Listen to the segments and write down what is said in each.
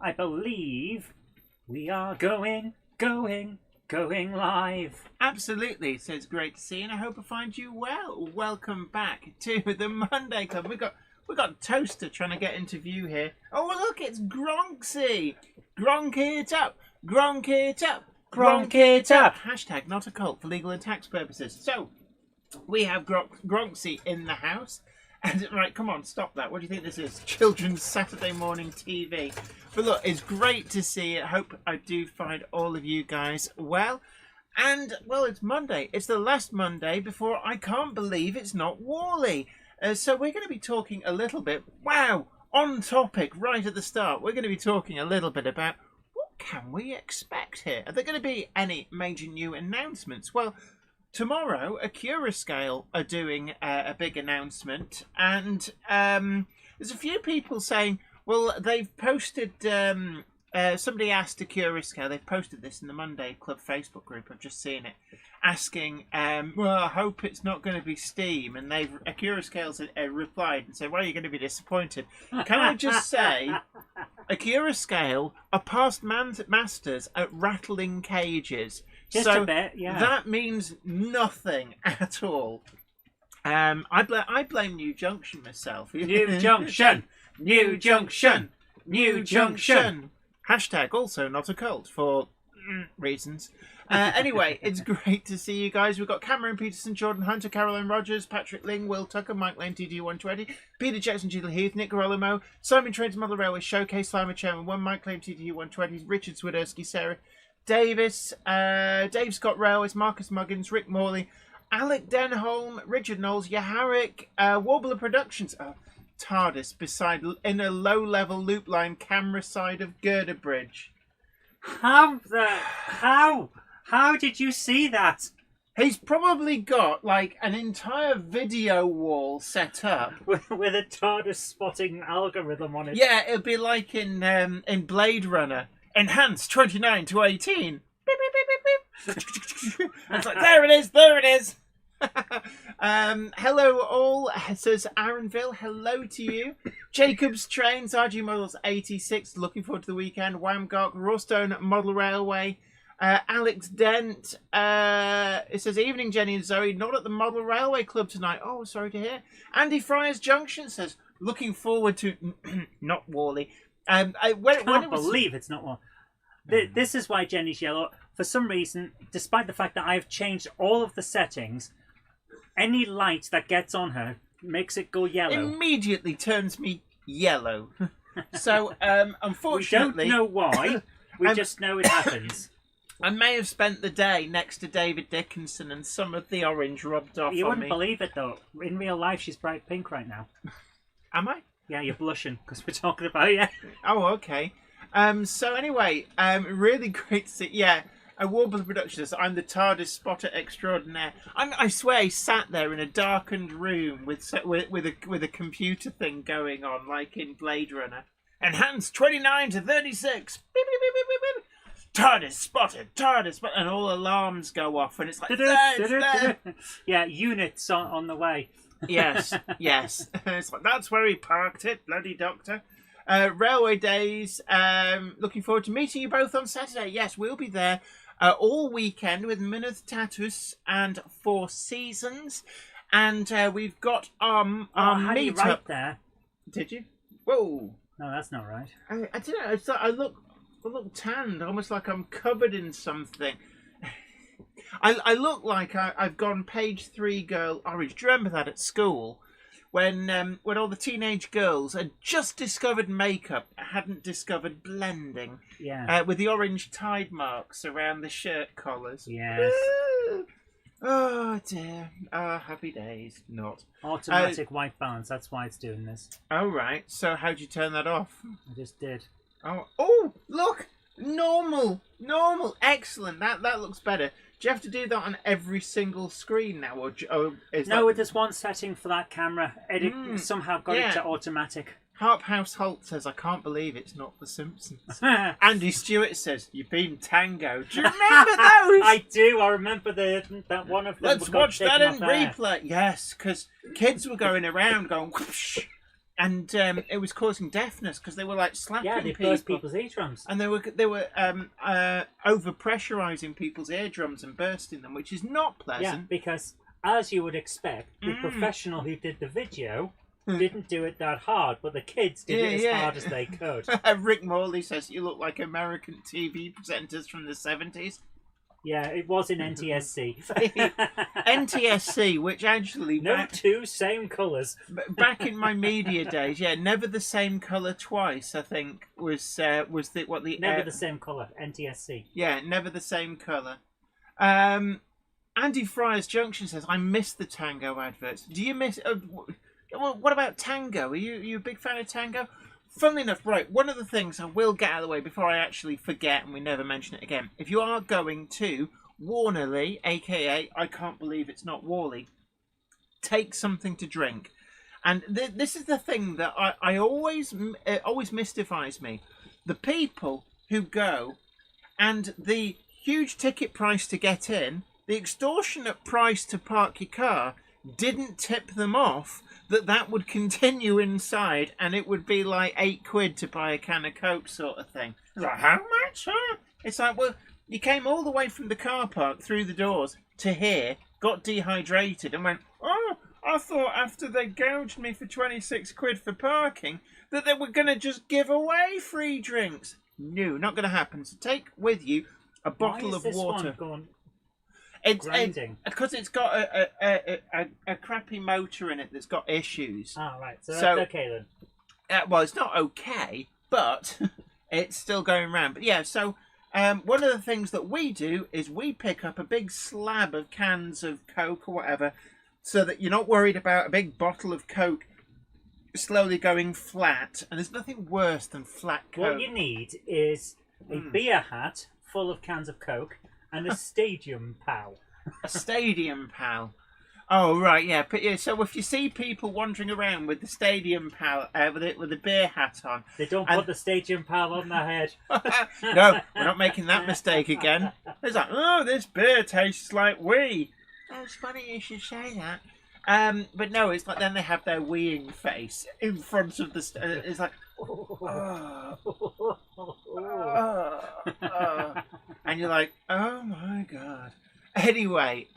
I believe we are going live. Absolutely. So it's great to see you, and I hope I find you well. Welcome back to the Monday Club. We've got Toaster trying to get into view here. Oh, look, it's Gronksy. Gronk it up. Gronk it up. Gronk it up. Hashtag not a cult for legal and tax purposes. So, we have Gronksy in the house. And, right, come on, stop that. What do you think this is? Children's Saturday morning TV. But look, it's great to see you. I hope I do find all of you guys well. And, well, it's Monday. It's the last Monday before I can't believe it's Not-Warley. So we're going to be talking a little bit, wow, on topic right at the start. We're going to be talking a little bit about what can we expect here? Are there going to be any major new announcements? Well, tomorrow, Scale are doing a big announcement, and there's a few people saying, well, they've posted, somebody asked Scale, they've posted this in the Monday Club Facebook group, I've just seen it, asking, well, I hope it's not going to be Steam, and they've, Scale's replied and said, well, you're going to be disappointed. Can I just say, Scale are past masters at rattling cages. Just so a bit, yeah. That means nothing at all. I blame New Junction myself. New Junction! New Junction! New Junction! Hashtag also not a cult for reasons. Anyway, it's great to see you guys. We've got Cameron Peterson, Jordan Hunter, Caroline Rogers, Patrick Ling, Will Tucker, Mike Lane, TD120, Peter Jackson, Julie Heath, Nick Garolomo, Simon Trains Model Railway Showcase, Slimer Chairman 1, Mike Lane, TD120, Richard Swiderski, Sarah Davis, Dave Scott Railways, Marcus Muggins, Rick Morley, Alec Denholm, Richard Knowles, Yaharic, Warbler Productions, TARDIS beside in a low-level loop line camera side of Girder Bridge. How did you see that? He's probably got like an entire video wall set up with a TARDIS spotting algorithm on it. Yeah, it'd be like in Blade Runner. Enhance 29 to 18. Beep, beep, beep, beep, beep. It's like, there it is, there it is. Hello all, says Aaronville. Hello to you. Jacobs Trains, RG Models 86. Looking forward to the weekend. Wamgok, Rawstone Model Railway. Alex Dent. It says, evening Jenny and Zoe. Not at the Model Railway Club tonight. Oh, sorry to hear. Andy Fryers Junction says, looking forward to Not-Warley. I can't believe it's not one. This is why Jenny's yellow. For some reason, despite the fact that I've changed all of the settings, any light that gets on her makes it go yellow. Immediately turns me yellow. So, unfortunately... We don't know why. We just know it happens. I may have spent the day next to David Dickinson and some of the orange rubbed off on me. You wouldn't believe it, though. In real life, she's bright pink right now. Am I? Yeah, you're blushing because we're talking about it. Oh, okay. So anyway, really great to see. Yeah, Warbler Productions. I'm the TARDIS spotter extraordinaire. I swear, he sat there in a darkened room with a computer thing going on, like in Blade Runner. Enhance 29 to 36. Beep, beep, beep, beep, beep, beep. TARDIS spotted. TARDIS spotted, and all alarms go off, and it's like, there. Yeah, units on the way. Yes. It's like, that's where he parked it, bloody doctor. Railway Days, looking forward to meeting you both on Saturday. Yes, we'll be there all weekend with Myneth Tatus and Four Seasons. And we've got our meetup. Right there. Did you? Whoa. No, that's not right. I don't know. It's like I look tanned, almost like I'm covered in something. I look like I've gone page 3 girl orange. Do you remember that at school? When all the teenage girls had just discovered makeup, hadn't discovered blending. Yeah. With the orange tide marks around the shirt collars. Yes. Oh dear. Happy days. Not. Automatic white balance, that's why it's doing this. Oh right. So how'd you turn that off? I just did. Oh look! Normal! Excellent. That looks better. Do you have to do that on every single screen now? No, there's one setting for that camera. It somehow got it to automatic. Harp House Holt says, I can't believe it's not The Simpsons. Andy Stewart says, you've been Tango. Do you remember those? I do. I remember that one of them. Let's watch that in replay. Yes, because kids were going around going, whoosh, it was causing deafness because they were like slapping Yeah, they people. burst people's eardrums. And they were over pressurizing people's eardrums and bursting them, which is not pleasant. Yeah, because as you would expect, the professional who did the video didn't do it that hard, but the kids did it as hard as they could. Rick Morley says you look like American TV presenters from the 70s. Yeah, it was in NTSC. NTSC, which actually... No two same colours. Back in my media days, yeah, never the same colour twice, I think, was the... Never the same colour, NTSC. Yeah, never the same colour. Andy Fryer's Junction says, I miss the Tango adverts. Do you miss... what about Tango? Are you a big fan of Tango? Funnily enough, right, one of the things I will get out of the way before I actually forget and we never mention it again. If you are going to Warnerley, a.k.a. I can't believe it's not Warley, take something to drink. And this is the thing that I always mystifies me. The people who go and the huge ticket price to get in, the extortionate price to park your car, didn't tip them off that would continue inside and it would be like £8 to buy a can of Coke sort of thing. It's like, how much? Huh? It's like, well, you came all the way from the car park through the doors to here, got dehydrated and went, oh, I thought after they gouged me for £26 for parking that they were going to just give away free drinks. No, not going to happen. So take with you a bottle of water. Because it's got a crappy motor in it that's got issues. Oh, right. So that's okay then. Well, it's not okay, but it's still going round. But yeah, so one of the things that we do is we pick up a big slab of cans of Coke or whatever so that you're not worried about a big bottle of Coke slowly going flat. And there's nothing worse than flat Coke. What you need is a beer hat full of cans of Coke and a stadium pal. A stadium pal. Oh, right, yeah. But, yeah. So if you see people wandering around with the stadium pal, with a beer hat on... They don't put the stadium pal on their head. No, we're not making that mistake again. It's like, oh, this beer tastes like wee. Oh, it's funny you should say that. But no, it's like then they have their weeing face in front of the... it's like... and you're like, oh my god. Anyway,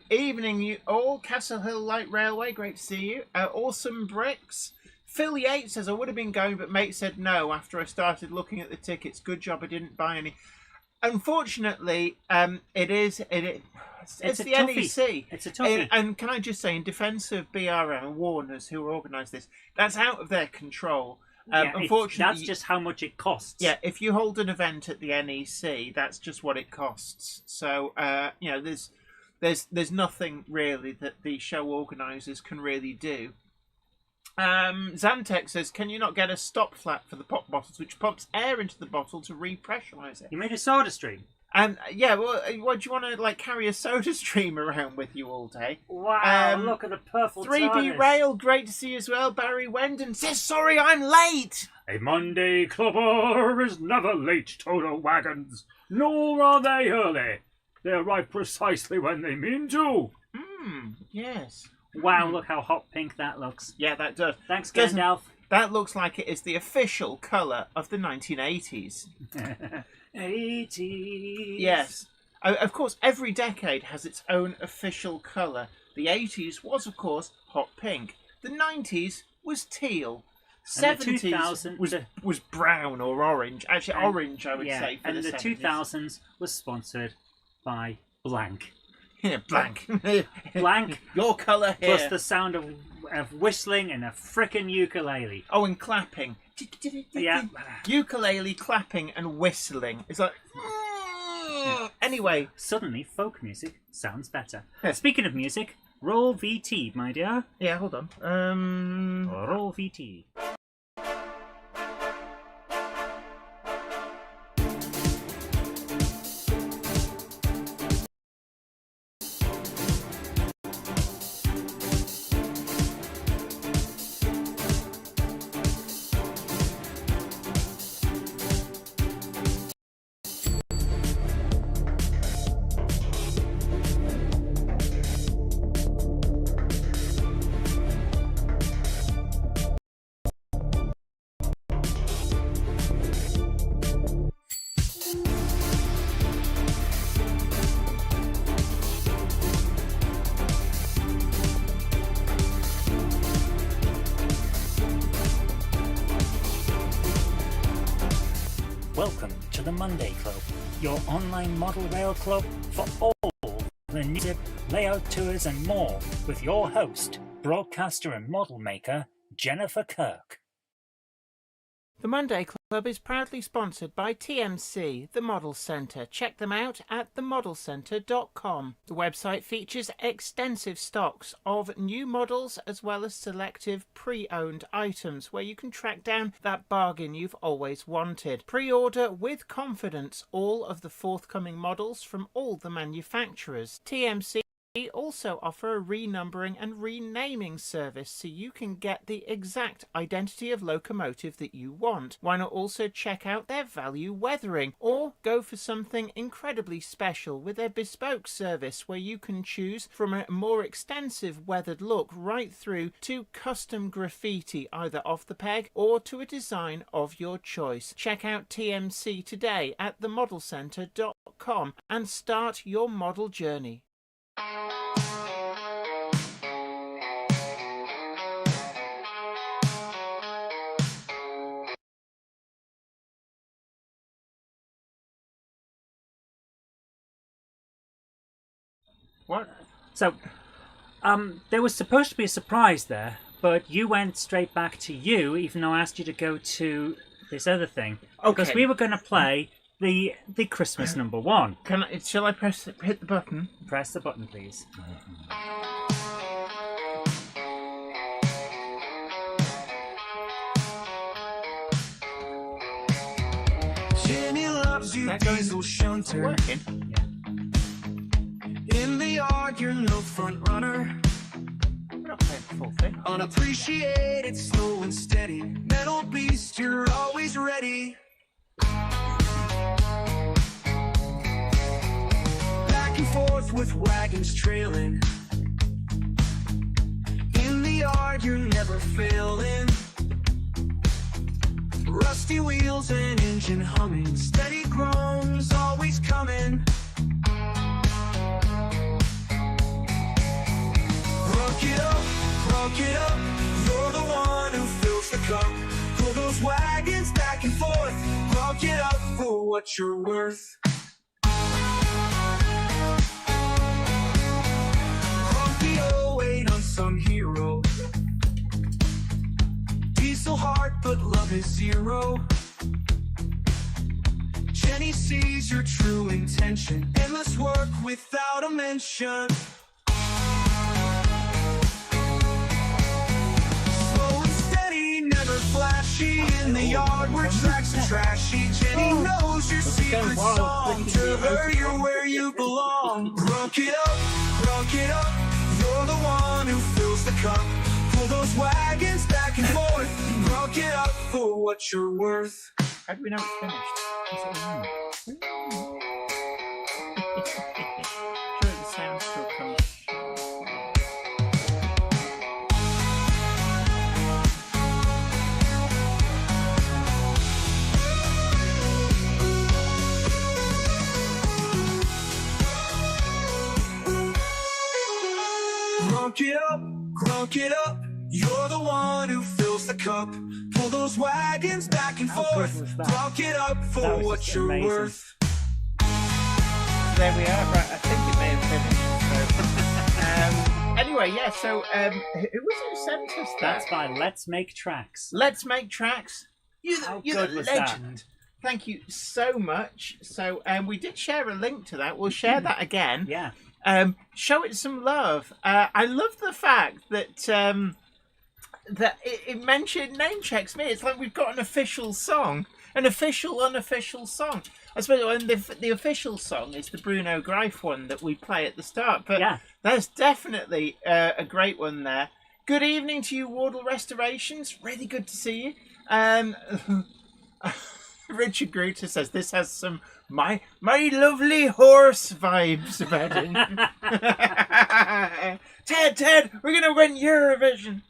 evening you all. Castle Hill Light Railway, great to see you. Awesome Bricks. Phil Yates says, I would have been going, but mate said no after I started looking at the tickets. Good job I didn't buy any. Unfortunately, it's the NEC. It's a toughie. And can I just say, in defence of BRM and Warners who organised this, that's out of their control. Unfortunately, that's just how much it costs. Yeah, if you hold an event at the NEC, that's just what it costs. So, there's nothing really that the show organisers can really do. Zantek says, can you not get a stop flap for the pop bottles which pumps air into the bottle to repressurise it? You made a soda stream. Yeah, well, what do you want to carry a soda stream around with you all day? Wow, look at the purple 3B TARDIS. Rail, great to see you as well. Barry Wendon says, sorry, I'm late. A Monday clubber is never late, Toto Wagons, nor are they early. They arrive precisely when they mean to. Yes. Wow, look how hot pink that looks. Yeah, that does. Thanks, Gandalf. That looks like it is the official colour of the 1980s. 80s. Yes. Of course, every decade has its own official colour. The 80s was, of course, hot pink. The 90s was teal. 70s was brown or orange. Actually, orange, I would say, for and the 70s. 2000s was sponsored by blank. Yeah, blank. Blank. Your colour here. Plus the sound of whistling and a frickin' ukulele. Oh, and clapping. Yeah. Ukulele, clapping, and whistling. It's like... Anyway. Suddenly, folk music sounds better. Yeah. Speaking of music, roll VT, my dear. Yeah, hold on. Roll VT. Welcome to the Monday Club, your online model rail club for all the music, layout tours and more, with your host, broadcaster and model maker, Jennifer Kirk. The Monday Club is proudly sponsored by TMC, the Model Centre. Check them out at themodelcentre.com. The website features extensive stocks of new models as well as selective pre-owned items where you can track down that bargain you've always wanted. Pre-order with confidence all of the forthcoming models from all the manufacturers. TMC also offer a renumbering and renaming service so you can get the exact identity of locomotive that you want. Why not also check out their value weathering or go for something incredibly special with their bespoke service where you can choose from a more extensive weathered look right through to custom graffiti either off the peg or to a design of your choice. Check out TMC today at themodelcentre.com and start your model journey. What? So, there was supposed to be a surprise there, but you went straight back to you, even though I asked you to go to this other thing. Okay. Because we were going to play the Christmas number one. Shall I hit the button? Press the button, please. Jenny loves you, diesel shunter. Working. In the yard, you're no front runner. We're not playing the full thing. Unappreciated, slow and steady. Metal beast, you're always ready. Back and forth with wagons trailing. In the yard, you're never failing. Rusty wheels and engine humming. Steady groans, always coming. Rock it up, you're the one who fills the cup. Pull those wagons back and forth. Rock it up for what you're worth. Grumpy 08 unsung hero. Diesel heart, but love is zero. Jenny sees your true intention. Endless work without a mention. Flashy in the yard where tracks are trashy. Jenny knows your secret song. To her, you're where you belong. Rock it up, you're the one who fills the cup. Pull those wagons back and forth. Rock it up for what you're worth. How do we know it's finished? Sure, the sound still comes. Crunk it up, you're the one who fills the cup. Pull those wagons back and forth. Crunk it up for what you're amazing. worth. There we are. Right, I think it may have finished. So. Anyway, yeah. So, who was it who sent us that? That's by Let's Make Tracks. Let's Make Tracks. You're How the good was that? legend. Thank you so much. So, we did share a link to that. We'll share that again. Yeah. Show it some love. I love the fact that that it mentioned name checks me. It's like we've got an official song, an official unofficial song. I suppose the official song is the Bruno Greif one that we play at the start. But Yeah. there's definitely a great one there. Good evening to you, Wardle Restorations. Really good to see you. Richard Gruter says this has some my lovely horse vibes about it. Ted, we're gonna win Eurovision.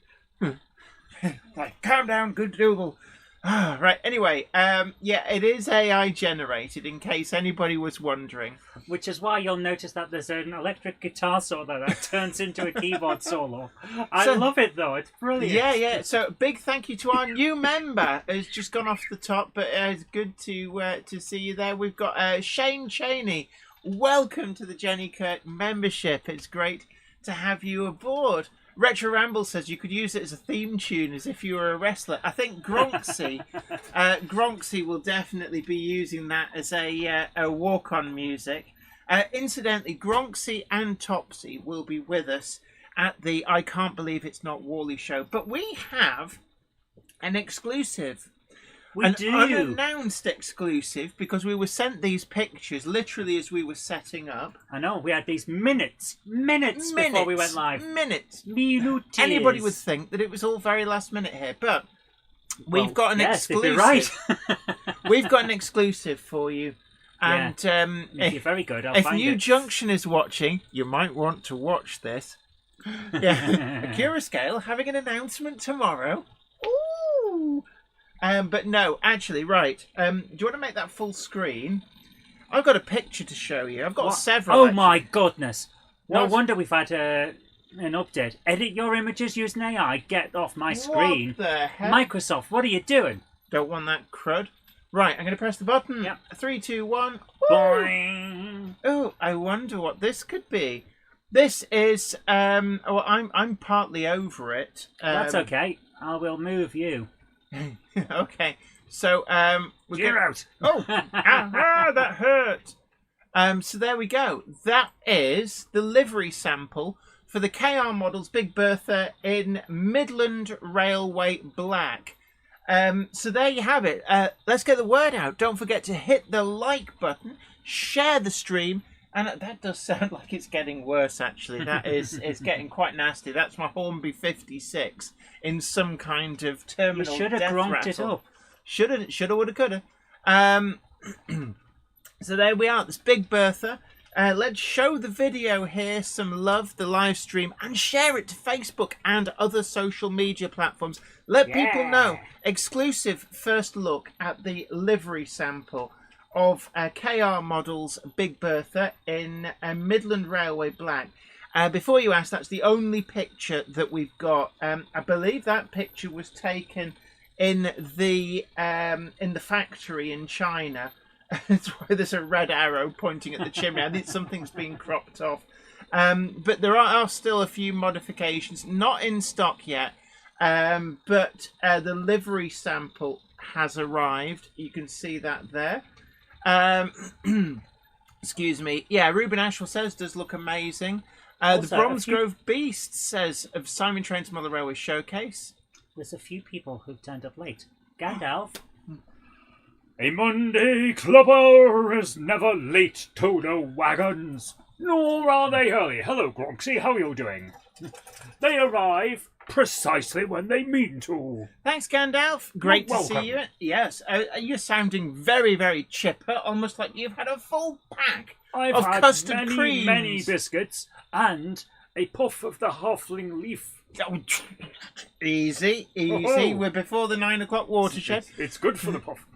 Like, calm down, good Dougal. Right, anyway, yeah, it is AI generated, in case anybody was wondering. Which is why you'll notice that there's an electric guitar solo that turns into a keyboard solo. I love it, though. It's brilliant. Yeah. So, big thank you to our new member who's just gone off the top, but it's good to see you there. We've got Shane Cheney. Welcome to the Jenny Kirk membership. It's great to have you aboard. Retro Ramble says you could use it as a theme tune, as if you were a wrestler. I think Gronksy will definitely be using that as a walk-on music. Incidentally, Gronksy and Topsy will be with us at the I Can't Believe It's Not-Warley Show. But we have an exclusive. An unannounced exclusive, because we were sent these pictures literally as we were setting up. I know, we had these minutes before we went live. Minutes. Minutes. Anybody would think that it was all very last minute here, but we've got an exclusive. Right. We've got an exclusive for you. And if you're very good, I'll if find New it. Junction is watching, you might want to watch this. Yeah, Akira Scale having an announcement tomorrow. Ooh. But no, actually, right. Do you want to make that full screen? I've got a picture to show you. I've got several. Oh actually. my goodness! No What? wonder we've had an update. Edit your images using AI. Get off my screen. What the heck? Microsoft, what are you doing? Don't want that crud. Right, I'm going to press the button. Yep. 3, 2, 1. Boing. Oh, I wonder what this could be. This is well, I'm partly over it. That's okay. I will move you. Okay. So You're out. Oh, that hurt. So there we go. That is the livery sample for the KR Models Big Bertha in Midland Railway Black. So there you have it. Let's get the word out. Don't forget to hit the like button, share the stream, and that does sound like it's getting worse, actually. That is, it's getting quite nasty. That's my Hornby 56 in some kind of terminal You should have death grunked it rattle. up. Shoulda, woulda, coulda. So there we are. This Big Bertha. Let's show the video here some love, the live stream, and share it to Facebook and other social media platforms. Let people know. Exclusive first look at the livery sample of KR Models Big Bertha in Midland Railway Black. Before you ask, that's the only picture that we've got. I believe that picture was taken in the factory in China. That's why there's a red arrow pointing at the chimney. I think something's been cropped off. But there are still a few modifications, not in stock yet. But the livery sample has arrived. You can see that there. Excuse me. Yeah, Ruben Ashwell says does look amazing. The Bromsgrove Beast says of Simon Train's Mother Railway Showcase. There's a few people who've turned up late. Gandalf. A Monday clubber is never late to the wagons, nor are they early. Hello, Gronksy, how are you doing? They arrive precisely when they mean to. Thanks, Gandalf. Great to welcome. see you. Yes, you're sounding very, very chipper, almost like you've had a full pack I've of had custard creams. many biscuits and a puff of the halfling leaf. Oh, easy. Oh. We're before the 9 o'clock watershed. It's good for the puff.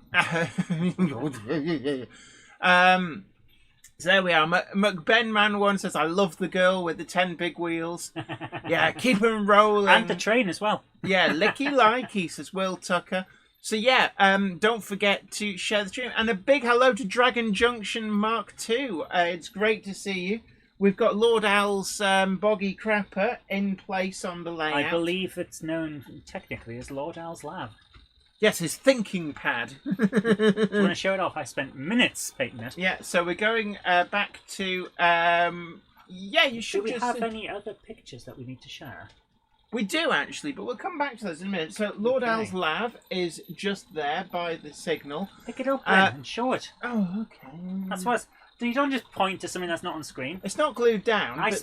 So there we are. McBenman1 says, I love the girl with the 10 big wheels. Yeah, keep them rolling. And the train as well. Yeah, licky likey, says Will Tucker. So yeah, don't forget to share the stream. And a big hello to Dragon Junction Mark II. It's great to see you. We've got Lord Al's Boggy Crapper in place on the layout. I believe it's known technically as Lord Al's Lab. Yes, his thinking pad. Do you want to show it off? I spent minutes painting it. Yeah, so we're going back to... yeah, you Do should we just... have any other pictures that we need to share? We do, actually, but we'll come back to those in a minute. So Lord Okay. Al's Lav is just there by the signal. Pick it up then and show it. Oh, okay. That's what. You don't just point to something that's not on screen. It's not glued down, I but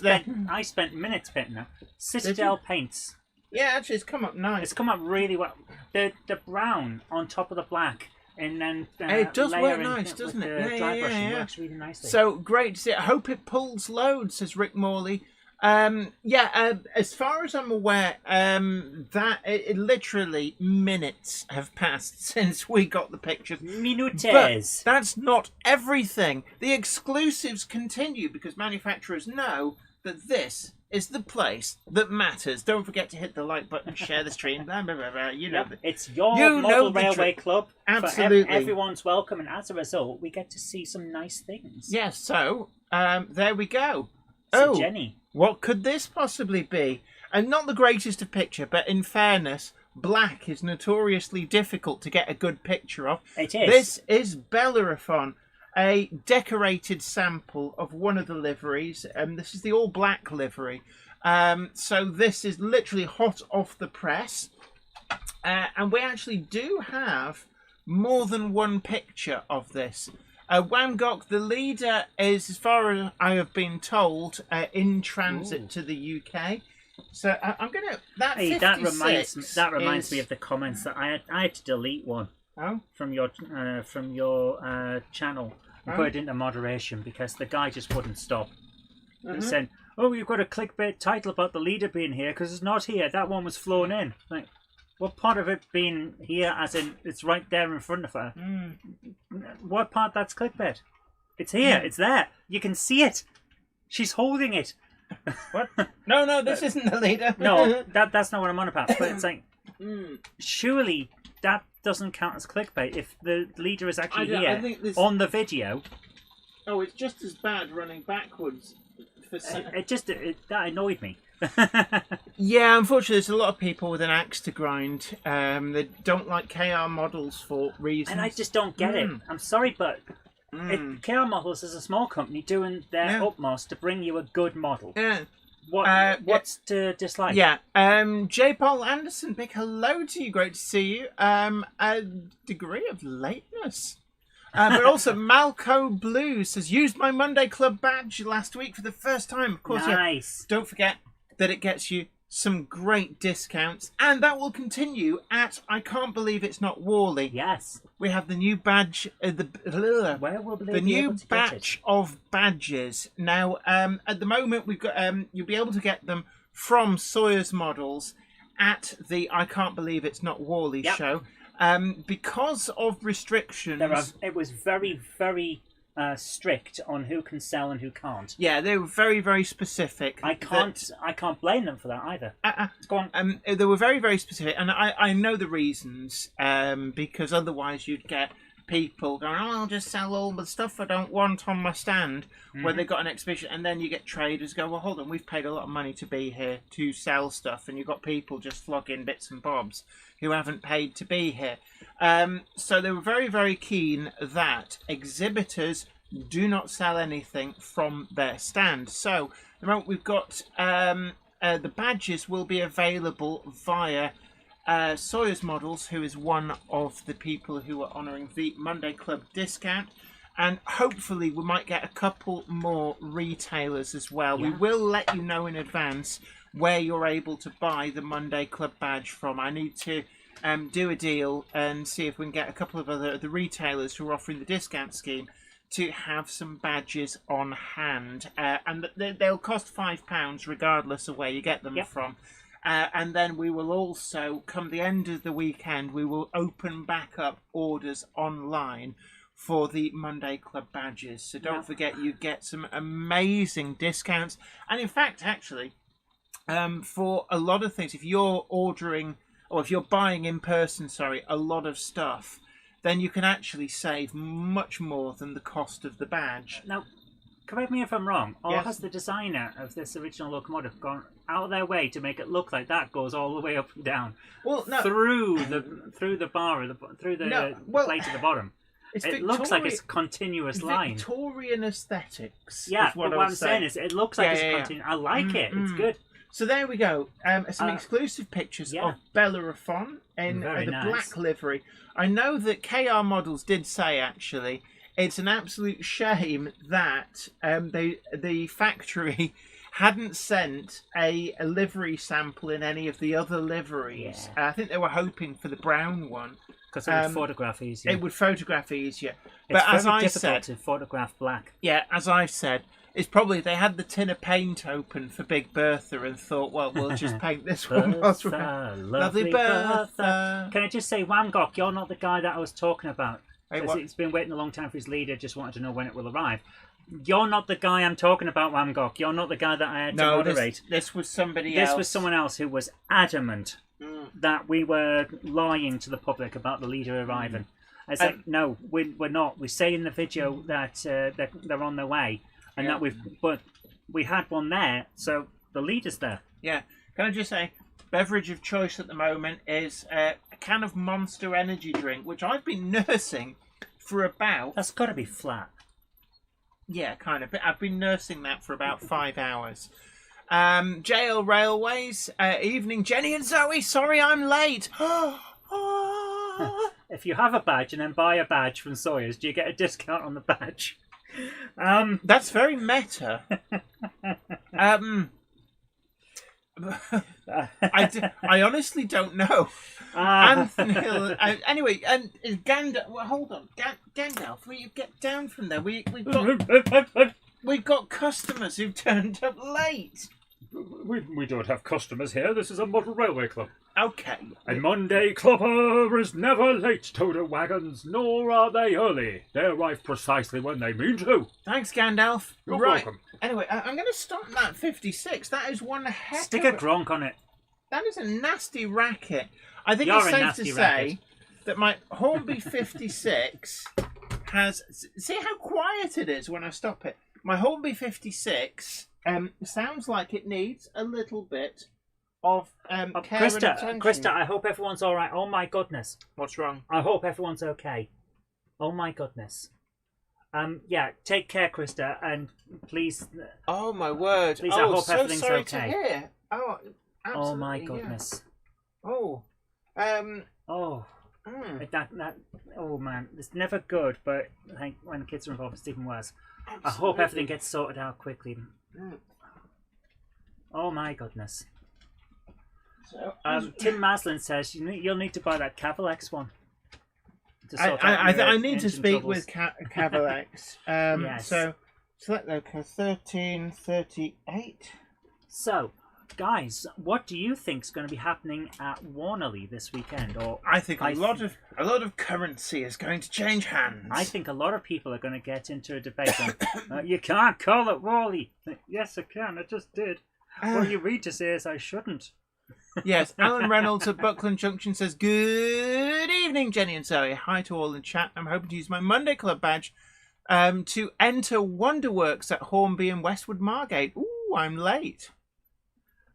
spent minutes painting it. Citadel paints. Yeah, actually, it's come up nice. It's come up really well. The brown on top of the black, and then it does work layering nice, it doesn't with it? The Yeah, dry yeah, brushing yeah. works really nicely. So great to see it. I hope it pulls load, says Rick Morley. As far as I'm aware, that it literally minutes have passed since we got the pictures. Minutes. But that's not everything. The exclusives continue because manufacturers know that this is the place that matters. Don't forget to hit the like button, share the stream, blah, blah, blah, blah. You know, it's your you know model the railway club. Absolutely. Everyone's welcome, and as a result, we get to see some nice things. Yeah, so there we go. So, Jenny, what could this possibly be? And not the greatest of picture, but in fairness, black is notoriously difficult to get a good picture of. it is. This is Bellerophon, a decorated sample of one of the liveries. This is the all-black livery. So this is literally hot off the press. And we actually do have more than one picture of this. Wangok, the leader, is, as far as I have been told, in transit to the UK. So I'm gonna. That reminds me of the comments that I had to delete one from your channel and put it into moderation because the guy just wouldn't stop. He was saying, "Oh, you've got a clickbait title about the leader being here because it's not here. That one was flown in." Like, what part of it being here, as in it's right there in front of her? What part that's clickbait? It's here. It's there. You can see it. She's holding it. What? No, this isn't the leader. No, that's not what I'm on about. But it's like, surely that doesn't count as clickbait if the leader is actually here on the video. Oh, it's just as bad running backwards. That annoyed me. Yeah, unfortunately, there's a lot of people with an axe to grind. They don't like KR models for reasons. And I just don't get it. I'm sorry, but KR Models is a small company doing their utmost to bring you a good model. Yeah. What's to dislike? Yeah. J. Paul Anderson, big hello to you. Great to see you. A degree of lateness. But also, Malco Blue says, used my Monday Club badge last week for the first time. Of course, nice. Don't forget that it gets you some great discounts. And that will continue at, I can't believe it's not Warley. Yes. We have the new badge, Where will they the be new able to batch of badges. Now, at the moment, we've got you'll be able to get them from Sawyer's Models at the I Can't Believe It's Not Warley show. Because of restrictions, it was very, very strict on who can sell and who can't. Yeah, they were very, very specific. I can't blame them for that either. Go on. They were very, very specific, and I know the reasons. Because otherwise you'd get people going, "Oh, I'll just sell all the stuff I don't want on my stand," where they've got an exhibition, and then you get traders go, "Well, hold on, we've paid a lot of money to be here to sell stuff," and you've got people just flogging bits and bobs who haven't paid to be here. So they were very, very keen that exhibitors do not sell anything from their stand. So the moment we've got the badges will be available via Sawyer's Models, who is one of the people who are honouring the Monday Club discount. And hopefully we might get a couple more retailers as well. Yeah. We will let you know in advance where you're able to buy the Monday Club badge from. I need to do a deal and see if we can get a couple of the retailers who are offering the discount scheme to have some badges on hand. And they'll cost £5 regardless of where you get them from. And then we will also, come the end of the weekend, we will open back up orders online for the Monday Club badges. So don't forget, you get some amazing discounts. And in fact, actually, for a lot of things, if you're ordering, or if you're buying in person, a lot of stuff, then you can actually save much more than the cost of the badge. Now, correct me if I'm wrong, or Yes. has the designer of this original locomotive gone out of their way to make it look like that goes all the way up and down? Well, no. Through the bar, through the plate at the bottom. It looks like it's a continuous line. Victorian aesthetics. Yeah, is what but what I'm saying is, it looks like it's continuous. I like it. It's good. So there we go. Some exclusive pictures of Bellerophon in Very the nice. black livery. I know that KR Models did say, actually, it's an absolute shame that the factory hadn't sent a livery sample in any of the other liveries. Yeah. I think they were hoping for the brown one. Because it would photograph easier. It would photograph easier. It's But as very I difficult said, to photograph black. yeah, as I've said, is probably they had the tin of paint open for Big Bertha and thought, well, we'll just paint this one. Bertha, Lovely Bertha. Can I just say, Wangok, you're not the guy that I was talking about. Hey, Because what? he's been waiting a long time for his leader, just wanted to know when it will arrive. You're not the guy I'm talking about, Wangok. You're not the guy that I had to moderate. This was somebody else. This was someone else who was adamant that we were lying to the public about the leader arriving. I said, no, we're not. We say in the video that they're on their way, and that we had one there, so the leader's there. Yeah. Can I just say, beverage of choice at the moment is a can of Monster energy drink, which I've been nursing for about... That's got to be flat. Yeah, kind of. I've been nursing that for about 5 hours. JL Railways, evening. Jenny and Zoe, sorry I'm late. If you have a badge and then buy a badge from Sawyer's, do you get a discount on the badge? That's very meta. I honestly don't know. Anthony Hill. Anyway, and Gandalf. Well, hold on, Gandalf. Will you get down from there? We've got customers who've turned up late. We don't have customers here. This is a model railway club. Okay. A Monday clubber is never late to the wagons, nor are they early. They arrive precisely when they mean to. Thanks, Gandalf. You're right. welcome. Anyway, I'm going to stop that 56. That is one heck Stick of a Gronk on it. That is a nasty racket. I think You're it's a safe nasty to say racket. that my Hornby 56 has... See how quiet it is when I stop it? My Hornby 56 sounds like it needs a little bit of care and attention. Krista, I hope everyone's all right. Oh, my goodness. What's wrong? I hope everyone's okay. Oh, my goodness. Yeah, take care, Krista, and please... Oh, my word. Please, I hope so everything's sorry okay. to hear. Oh, absolutely. Oh, my goodness. Yeah. Oh. Oh. That. Oh, man. It's never good, but I think when the kids are involved, it's even worse. Absolutely. I hope everything gets sorted out quickly. Oh, my goodness. So, Tim Maslin says you'll need to buy that Cavalex one. To sort out I your need to engine speak troubles. with Cavalex. Yes. So select local 1338. So, guys, what do you think's going to be happening at Warnerley this weekend? Or I think a lot of currency is going to change hands. I think a lot of people are going to get into a debate on you can't call it Warley. Yes, I can. I just did. What you read to say is I shouldn't. Yes, Alan Reynolds at Buckland Junction says, good evening, Jenny and Zoe. Hi to all in chat. I'm hoping to use my Monday Club badge to enter Wonderworks at Hornby and Westwood Margate. Ooh, I'm late.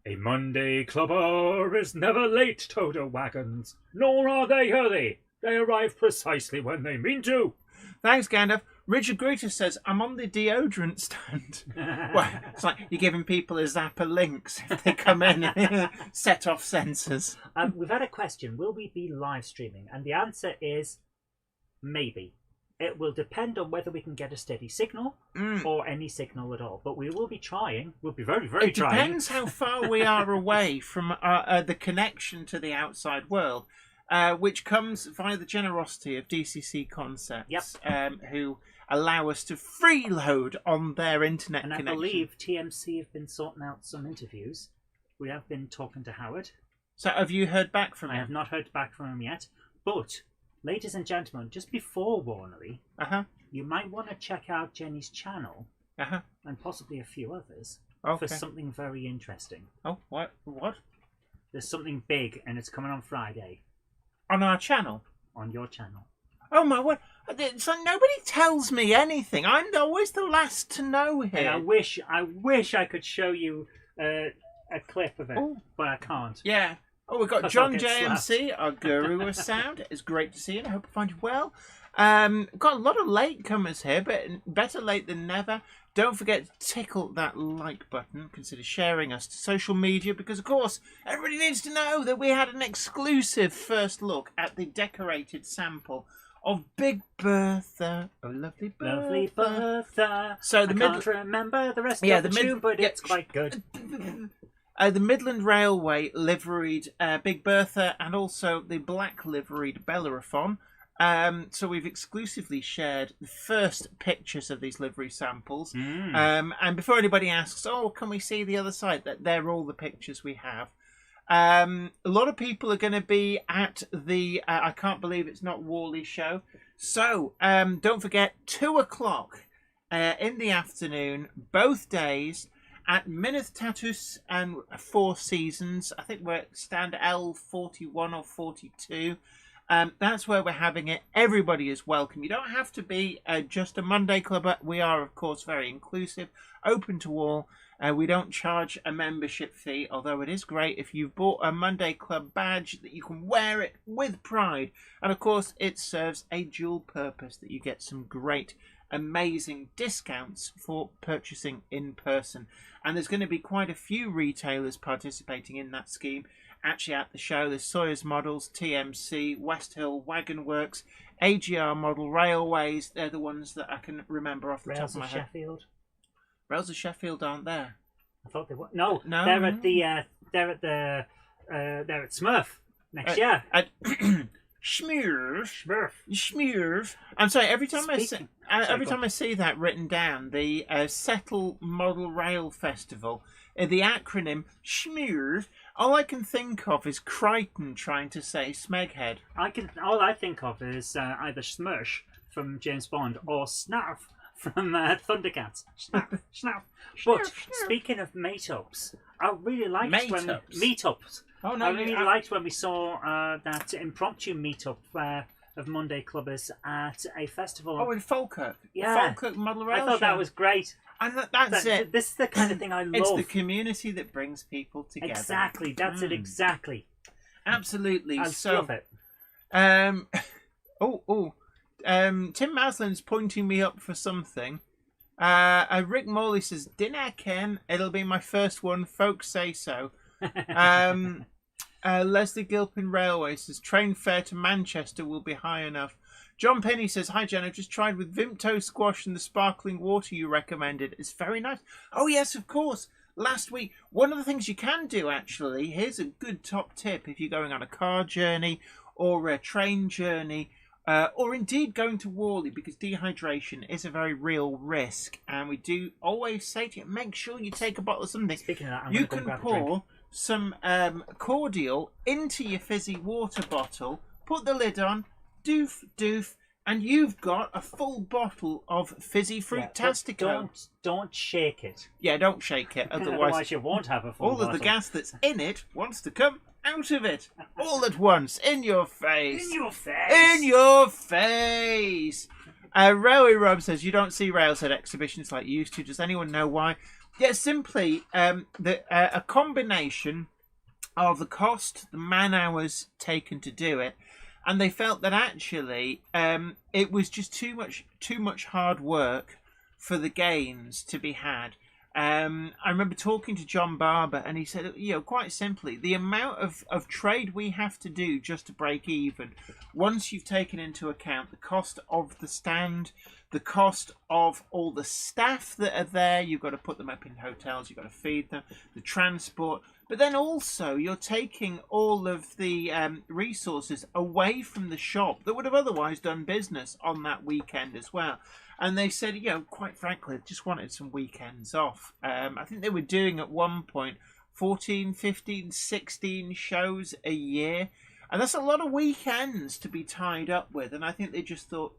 A Monday clubber is never late to the wagons, nor are they early. They arrive precisely when they mean to. Thanks, Gandalf. Richard Gruter says, I'm on the deodorant stand. Well, it's like you're giving people a Zappa Lynx if they come in and set off sensors. We've had a question. Will we be live streaming? And the answer is maybe. It will depend on whether we can get a steady signal or any signal at all. But we will be trying. We'll be very, very trying. It depends how far we are away from the connection to the outside world, which comes via the generosity of DCC Concepts, who allow us to freeload on their internet connection. I believe TMC have been sorting out some interviews. We have been talking to Howard. So have you heard back from him? I have not heard back from him yet. But, ladies and gentlemen, just before Warnerley, you might want to check out Jenny's channel and possibly a few others for something very interesting. Oh, what? There's something big and it's coming on Friday. On our channel? On your channel. Oh my word. So nobody tells me anything. I'm always the last to know here. And I wish I could show you a clip of it, but I can't. Yeah. Oh, we've got Because John I'll get JMC, our guru of sound. It's great to see you. I hope you find you well. Got a lot of latecomers here, but better late than never. Don't forget to tickle that like button. Consider sharing us to social media because, of course, everybody needs to know that we had an exclusive first look at the decorated sample of Big Bertha. Oh, lovely Bertha. Lovely Bertha. So the I can't remember the rest of the tune, but it's quite good. The Midland Railway liveried Big Bertha and also the black liveried Bellerophon. So we've exclusively shared the first pictures of these livery samples. Mm. And before anybody asks, oh, can we see the other side? That they're all the pictures we have. A lot of people are going to be at the I can't believe it's Not-Warley Show. So don't forget, 2:00 in the afternoon, both days, at Minith Tatus and Four Seasons. I think we're at stand L41 or 42. That's where we're having it. Everybody is welcome. You don't have to be just a Monday Clubber. We are, of course, very inclusive, open to all. We don't charge a membership fee, although it is great if you've bought a Monday Club badge that you can wear it with pride. And, of course, it serves a dual purpose that you get some great, amazing discounts for purchasing in person. And there's going to be quite a few retailers participating in that scheme. Actually, at the show, there's Sawyer's Models, TMC, West Hill Wagon Works, AGR Model Railways. They're the ones that I can remember off the top Rails of my of head. Sheffield. Rails of Sheffield aren't there. I thought they were. No, No. they're at the. They're at Smurf next year. Smurf. I'm sorry. Every time Speaking- every time I see that written down, the Settle Model Rail Festival, the acronym Smurf. All I can think of is Crichton trying to say Smeghead. All I think of is either Smirsh from James Bond or Snarf from Thundercats. Snarf. But speaking of meetups, I really liked meetups. Oh no! I really liked when we saw that impromptu meetup of Monday Clubbers at a festival. Oh, in Falkirk. Yeah. Falkirk Model Rail I thought Show. that was great. And that's it. This is the kind of thing I love. It's the community that brings people together. Exactly. That's it. Exactly. Absolutely. I So, love it. Tim Maslin's pointing me up for something. Rick Morley says, "Dinner, Ken. It'll be my first one. Folks say so." Leslie Gilpin Railway says, "Train fare to Manchester will be high enough." John Penny says, "Hi, Jen. I've just tried with Vimto squash and the sparkling water you recommended. It's very nice." Oh, yes, of course. Last week, one of the things you can do, actually, here's a good top tip if you're going on a car journey or a train journey, or indeed going to Warley, because dehydration is a very real risk. And we do always say to you, make sure you take a bottle of something. Speaking of that, I'm You gonna go can grab a drink. pour some cordial into your fizzy water bottle, put the lid on, doof, and you've got a full bottle of fizzy Fruitastico. Don't shake it. Yeah, don't shake it, Otherwise you won't have a full all of the bottle. gas that's in it wants to come out of it all at once, in your face. In your face. In your face. Railway Rob says, "You don't see rails at exhibitions like you used to. Does anyone know why?" Yeah, simply a combination of the cost, the man hours taken to do it, and they felt that actually it was just too much hard work for the gains to be had. I remember talking to John Barber, and he said, quite simply, the amount of trade we have to do just to break even, once you've taken into account the cost of the stand, the cost of all the staff that are there, you've got to put them up in hotels, you've got to feed them, the transport, but then also you're taking all of the resources away from the shop that would have otherwise done business on that weekend as well. And they said, quite frankly, they just wanted some weekends off. I think they were doing at one point 14, 15, 16 shows a year. And that's a lot of weekends to be tied up with. And I think they just thought,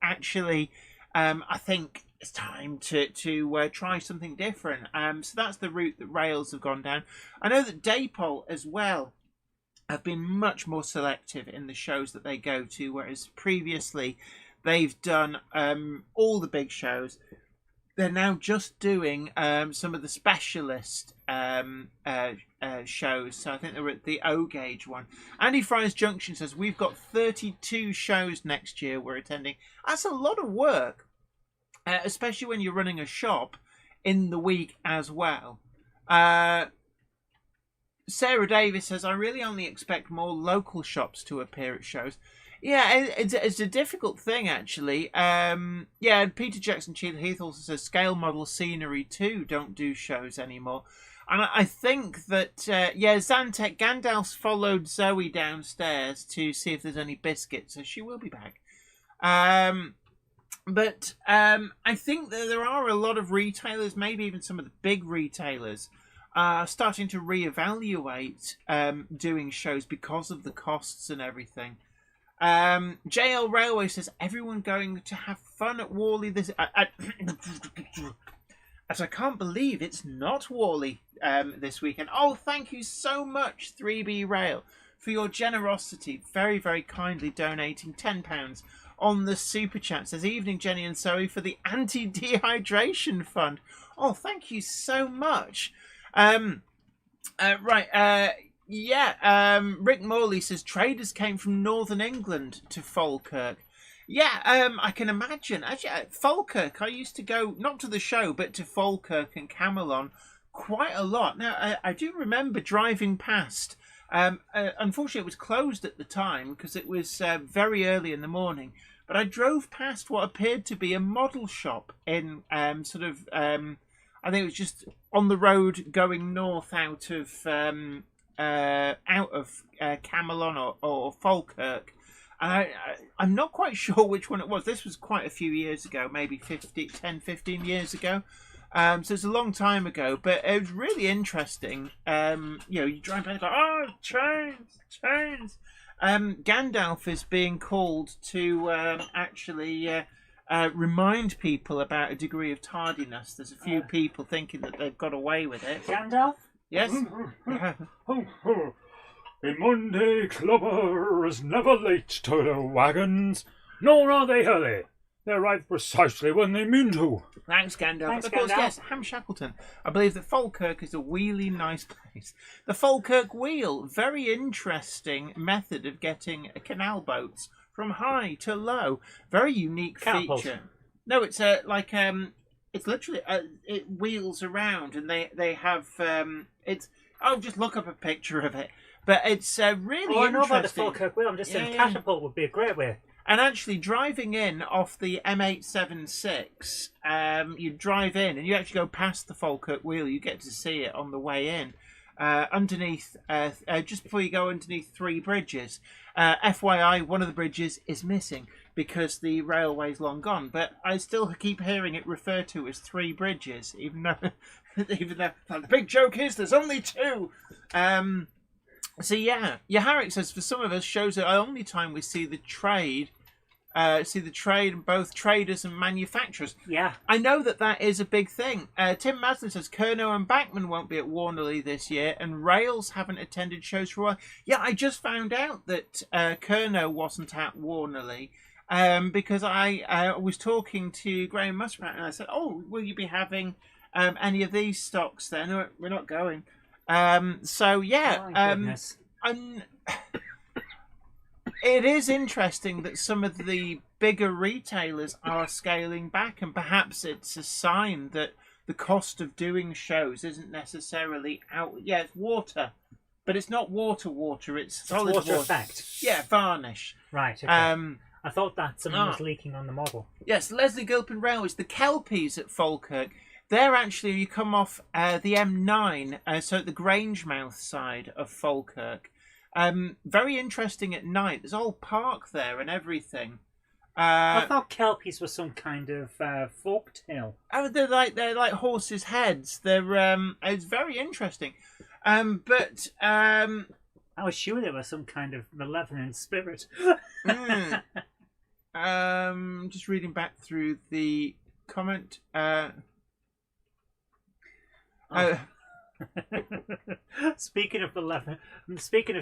actually, I think it's time to try something different. So that's the route that rails have gone down. I know that Daypol as well have been much more selective in the shows that they go to, whereas previously they've done all the big shows. They're now just doing some of the specialist shows. So I think they were at the O-Gauge one. Andy Fry's Junction says, "We've got 32 shows next year we're attending." That's a lot of work, especially when you're running a shop in the week as well. Sarah Davis says, "I really only expect more local shops to appear at shows." Yeah, it's a difficult thing, actually. Peter Jackson Cheetah Heath also says, "Scale Model Scenery 2 don't do shows anymore." And I think that, Zantek, Gandalf's followed Zoe downstairs to see if there's any biscuits, so she will be back. But I think that there are a lot of retailers, maybe even some of the big retailers, starting to reevaluate doing shows because of the costs and everything. JL Railway says, everyone going to have fun at Warley this... As I can't believe it's Not-Warley this weekend. Oh, thank you so much, 3B Rail, for your generosity. Very, very kindly donating £10 on the Super Chat. Says, evening, Jenny and Zoe, for the anti-dehydration fund. Oh, thank you so much. Rick Morley says, traders came from Northern England to Falkirk. Yeah, I can imagine. Actually, Falkirk, I used to go, not to the show, but to Falkirk and Camelon quite a lot. Now, I do remember driving past. Unfortunately, it was closed at the time because it was very early in the morning. But I drove past what appeared to be a model shop in I think it was just on the road going north out of Camelon or Falkirk. And I'm not quite sure which one it was. This was quite a few years ago, maybe 10, 15 years ago. So it's a long time ago, but it was really interesting. You drive by and go, oh, trains. Gandalf is being called to remind people about a degree of tardiness. There's a few people thinking that they've got away with it. Gandalf? Yes? A Monday clubber is never late to the wagons, nor are they early. They arrive precisely when they mean to. Thanks, Gandalf. Thanks, of course, Gandalf. yes, Ham Shackleton. I believe that Falkirk is a really nice place. The Falkirk Wheel, very interesting method of getting canal boats from high to low. Very unique Catapult. feature. No, it's it's literally it wheels around, and they have it's. Oh, just look up a picture of it. But it's really I know about the interesting. Falkirk Wheel. I'm just saying, Yeah. catapult would be a great way. And actually, driving in off the M876, you drive in and you actually go past the Falkirk Wheel. You get to see it on the way in. Underneath, just before you go underneath 3 bridges. FYI, one of the bridges is missing because the railway's long gone. But I still keep hearing it referred to as 3 bridges, even though the big joke is there's only 2. So yeah, Yaharic says, for some of us, shows are the only time we see the trade in both traders and manufacturers. Yeah. I know that is a big thing. Tim Maslin says, Kernow and Bachman won't be at Warnerley this year, and Rails haven't attended shows for a while. Yeah, I just found out that Kernow wasn't at Warnerley because I was talking to Graham Musprat, and I said, oh, will you be having any of these stocks then? No, we're not going. So yeah, My goodness. it is interesting that some of the bigger retailers are scaling back, and perhaps it's a sign that the cost of doing shows isn't necessarily out. Yeah, it's water, but it's not water. It's solid water effect. Yeah, varnish. Right. Okay. I thought that someone was leaking on the model. Yes, Leslie Gilpin Railways, the Kelpies at Falkirk. They're actually, you come off the M9, so at the Grangemouth side of Falkirk. Very interesting at night. There's a whole park there and everything. I thought Kelpies were some kind of folk tale. Oh, they're like horses' heads. It's very interesting. But I was sure they were some kind of malevolent spirit. Just reading back through the comment. Speaking of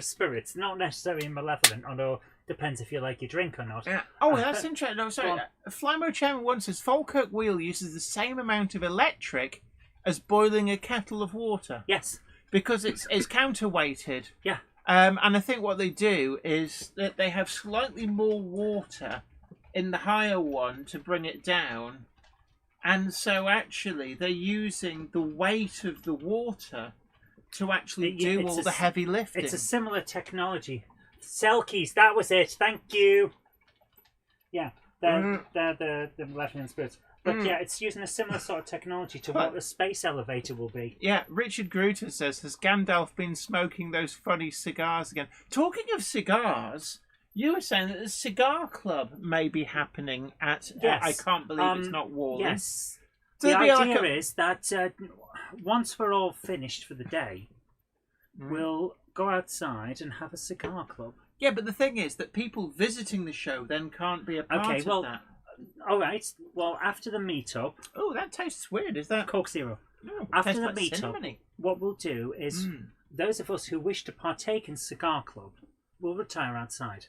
spirits, not necessarily malevolent, although depends if you like your drink or not. Oh, that's interesting. No, sorry. Flymo Chairman one says Falkirk Wheel uses the same amount of electric as boiling a kettle of water. Yes. Because it's counterweighted. Yeah. And I think what they do is that they have slightly more water in the higher one to bring it down. And so actually they're using the weight of the water to actually do all the heavy lifting. It's a similar technology. Cell keys, that was it. Thank you. Yeah. They're the Latvian spirits. But yeah, it's using a similar sort of technology to what a space elevator will be. Yeah, Richard Gruter says, has Gandalf been smoking those funny cigars again? Talking of cigars, you were saying that the cigar club may be happening at... Yes. I can't believe it's not Warley. Yes. So The there'll be idea like is that once we're all finished for the day, we'll go outside and have a cigar club. Yeah, but the thing is that people visiting the show then can't be a part of that. All right. Well, after the meetup... Oh, that tastes weird. Is that... Coke Zero. No, After tastes the like meetup, cinnamon-y. what we'll do is those of us who wish to partake in cigar club will retire outside.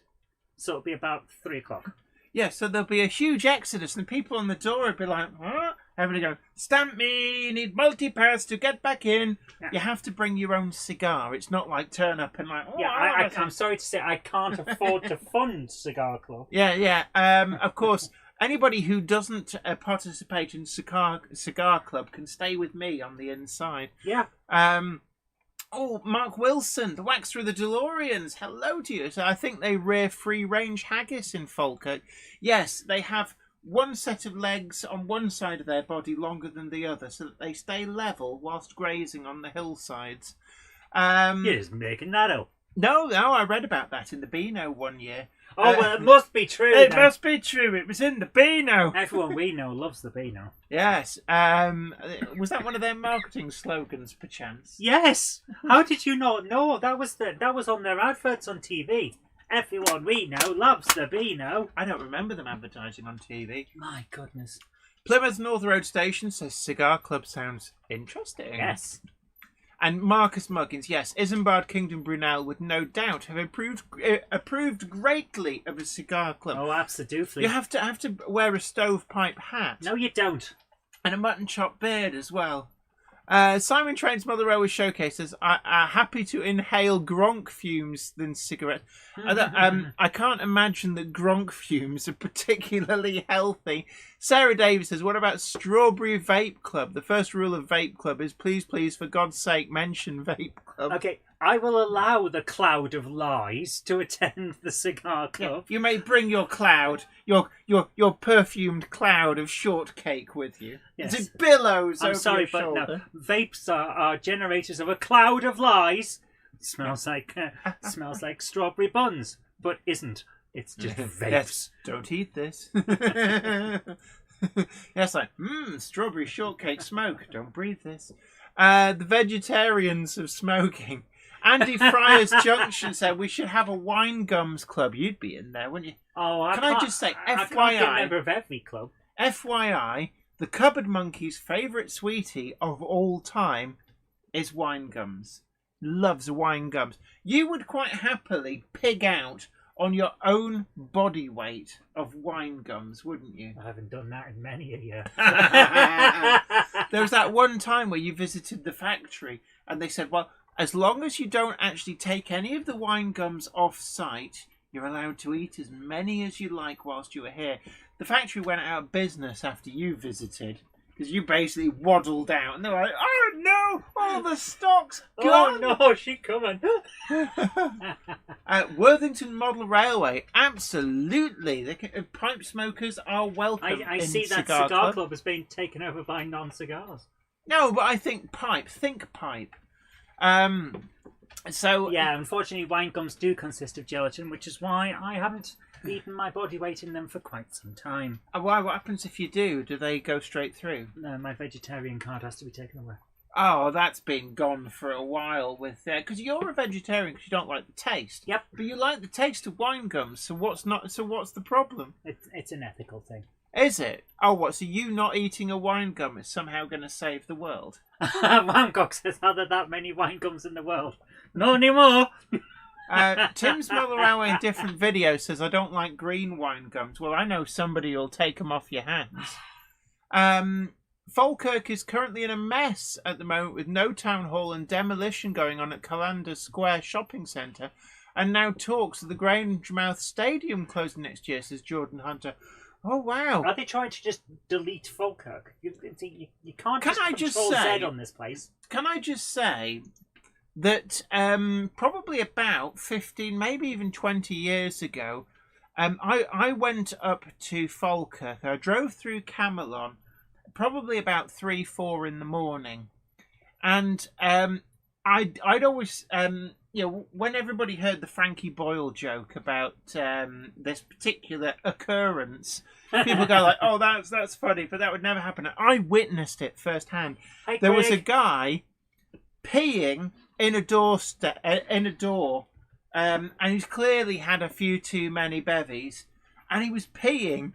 So it'll be about 3 o'clock. Yeah, so there'll be a huge exodus, and people on the door will be like, huh? Everybody go, stamp me, you need multi-pass to get back in. Yeah. You have to bring your own cigar. It's not like turn up and like, oh, Yeah, I'm sorry to say I can't afford to fund cigar club. Yeah. Of course, anybody who doesn't participate in cigar club can stay with me on the inside. Yeah. Oh, Mark Wilson, the Wax Through the DeLoreans. Hello to you. So I think they rear free-range haggis in Falkirk. Yes, they have one set of legs on one side of their body longer than the other, so that they stay level whilst grazing on the hillsides. You're just making that up. No, I read about that in the Beano one year. Oh, well, it must be true. It then. must be true. It was in the Beano. Everyone we know loves the Beano. Yes. Was that one of their marketing slogans, perchance? Yes. How did you not know? That was on their adverts on TV. Everyone we know loves the Beano. I don't remember them advertising on TV. My goodness. Plymouth North Road Station says Cigar Club sounds interesting. Yes. And Marcus Muggins, yes, Isambard Kingdom Brunel would no doubt have approved greatly of a cigar club. Oh, absolutely. You have to wear a stovepipe hat. No, you don't. And a mutton chop beard as well. Simon Train's Mother Always showcases are happy to inhale Gronk fumes than cigarettes. I can't imagine that Gronk fumes are particularly healthy. Sarah Davis says, what about Strawberry Vape Club? The first rule of Vape Club is please, for God's sake, mention Vape Club. Okay, I will allow the cloud of lies to attend the cigar club. You may bring your cloud, your perfumed cloud of shortcake with you. Yes. It billows I'm over sorry, your but shoulder. no. Vapes are generators of a cloud of lies. Smells like strawberry buns, but isn't. It's just vapes. Yes, don't eat this. Yes, like, strawberry shortcake smoke. Don't breathe this. The vegetarians of smoking. Andy Fryer's Junction said we should have a wine gums club. You'd be in there, wouldn't you? Oh, I Can I just say, I can't be a FYI, member of every club. FYI, the Cupboard Monkey's favourite sweetie of all time is wine gums. Loves wine gums. You would quite happily pig out on your own body weight of wine gums, wouldn't you? I haven't done that in many a year. There was that one time where you visited the factory and they said, well, as long as you don't actually take any of the wine gums off site, you're allowed to eat as many as you like whilst you were here. The factory went out of business after you visited because you basically waddled out and they're like, oh no, all the stock's gone. Oh no, she's coming. Worthington Model Railway, absolutely. Pipe smokers are welcome. I in see that cigar club has been taken over by non-cigars. No, but I think pipe. Think pipe. So yeah, unfortunately, wine gums do consist of gelatin, which is why I haven't eaten my body weight in them for quite some time. Why? What happens if you do? Do they go straight through? No, my vegetarian card has to be taken away. Oh, that's been gone for a while with because you're a vegetarian because you don't like the taste. Yep. But you like the taste of wine gums. So what's the problem? It's an ethical thing. Is it? Oh, what? So you not eating a wine gum is somehow going to save the world? Bangkok says, are there that many wine gums in the world? Not anymore. Tim's Mother Railway in different videos says, I don't like green wine gums. Well, I know somebody who'll take them off your hands. Falkirk is currently in a mess at the moment with no town hall and demolition going on at Callander Square Shopping Centre. And now talks of the Grangemouth Stadium closing next year, says Jordan Hunter. Oh, wow. Are they trying to just delete Falkirk? You can't just control Z on this place. Can I just say that probably about 15, maybe even 20 years ago, I went up to Falkirk. I drove through Camelon, probably about 3-4 in the morning, and I'd always when everybody heard the Frankie Boyle joke about this particular occurrence, people go like, "Oh, that's funny," but that would never happen. I witnessed it firsthand. Hey, There was a Craig. guy peeing in a door, and he's clearly had a few too many bevies, and he was peeing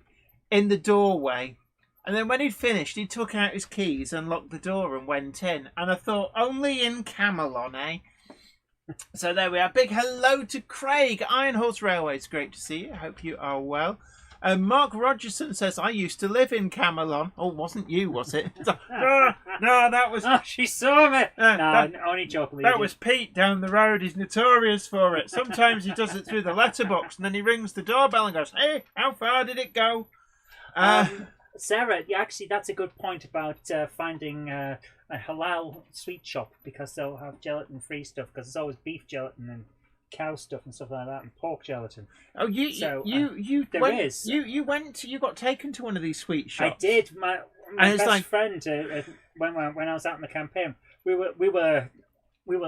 in the doorway. And then when he'd finished, he took out his keys, unlocked the door, and went in. And I thought, only in Camelon, eh? So there we are. Big hello to Craig. Iron Horse Railway. It's great to see you. I hope you are well. Mark Rogerson says, I used to live in Camelon. Oh, wasn't you, was it? No, that was... Oh, she saw me. that- Only joking. That was Pete down the road. He's notorious for it. Sometimes he does it through the letterbox, and then he rings the doorbell and goes, "Hey, how far did it go?" Sarah, actually, that's a good point about finding a halal sweet shop, because they'll have gelatin-free stuff, because there's always beef gelatin and cow stuff and stuff like that, and pork gelatin. Oh, you there went, is. you got taken to one of these sweet shops. I did. My And it's best like- friend, when I was out on the campaign, we were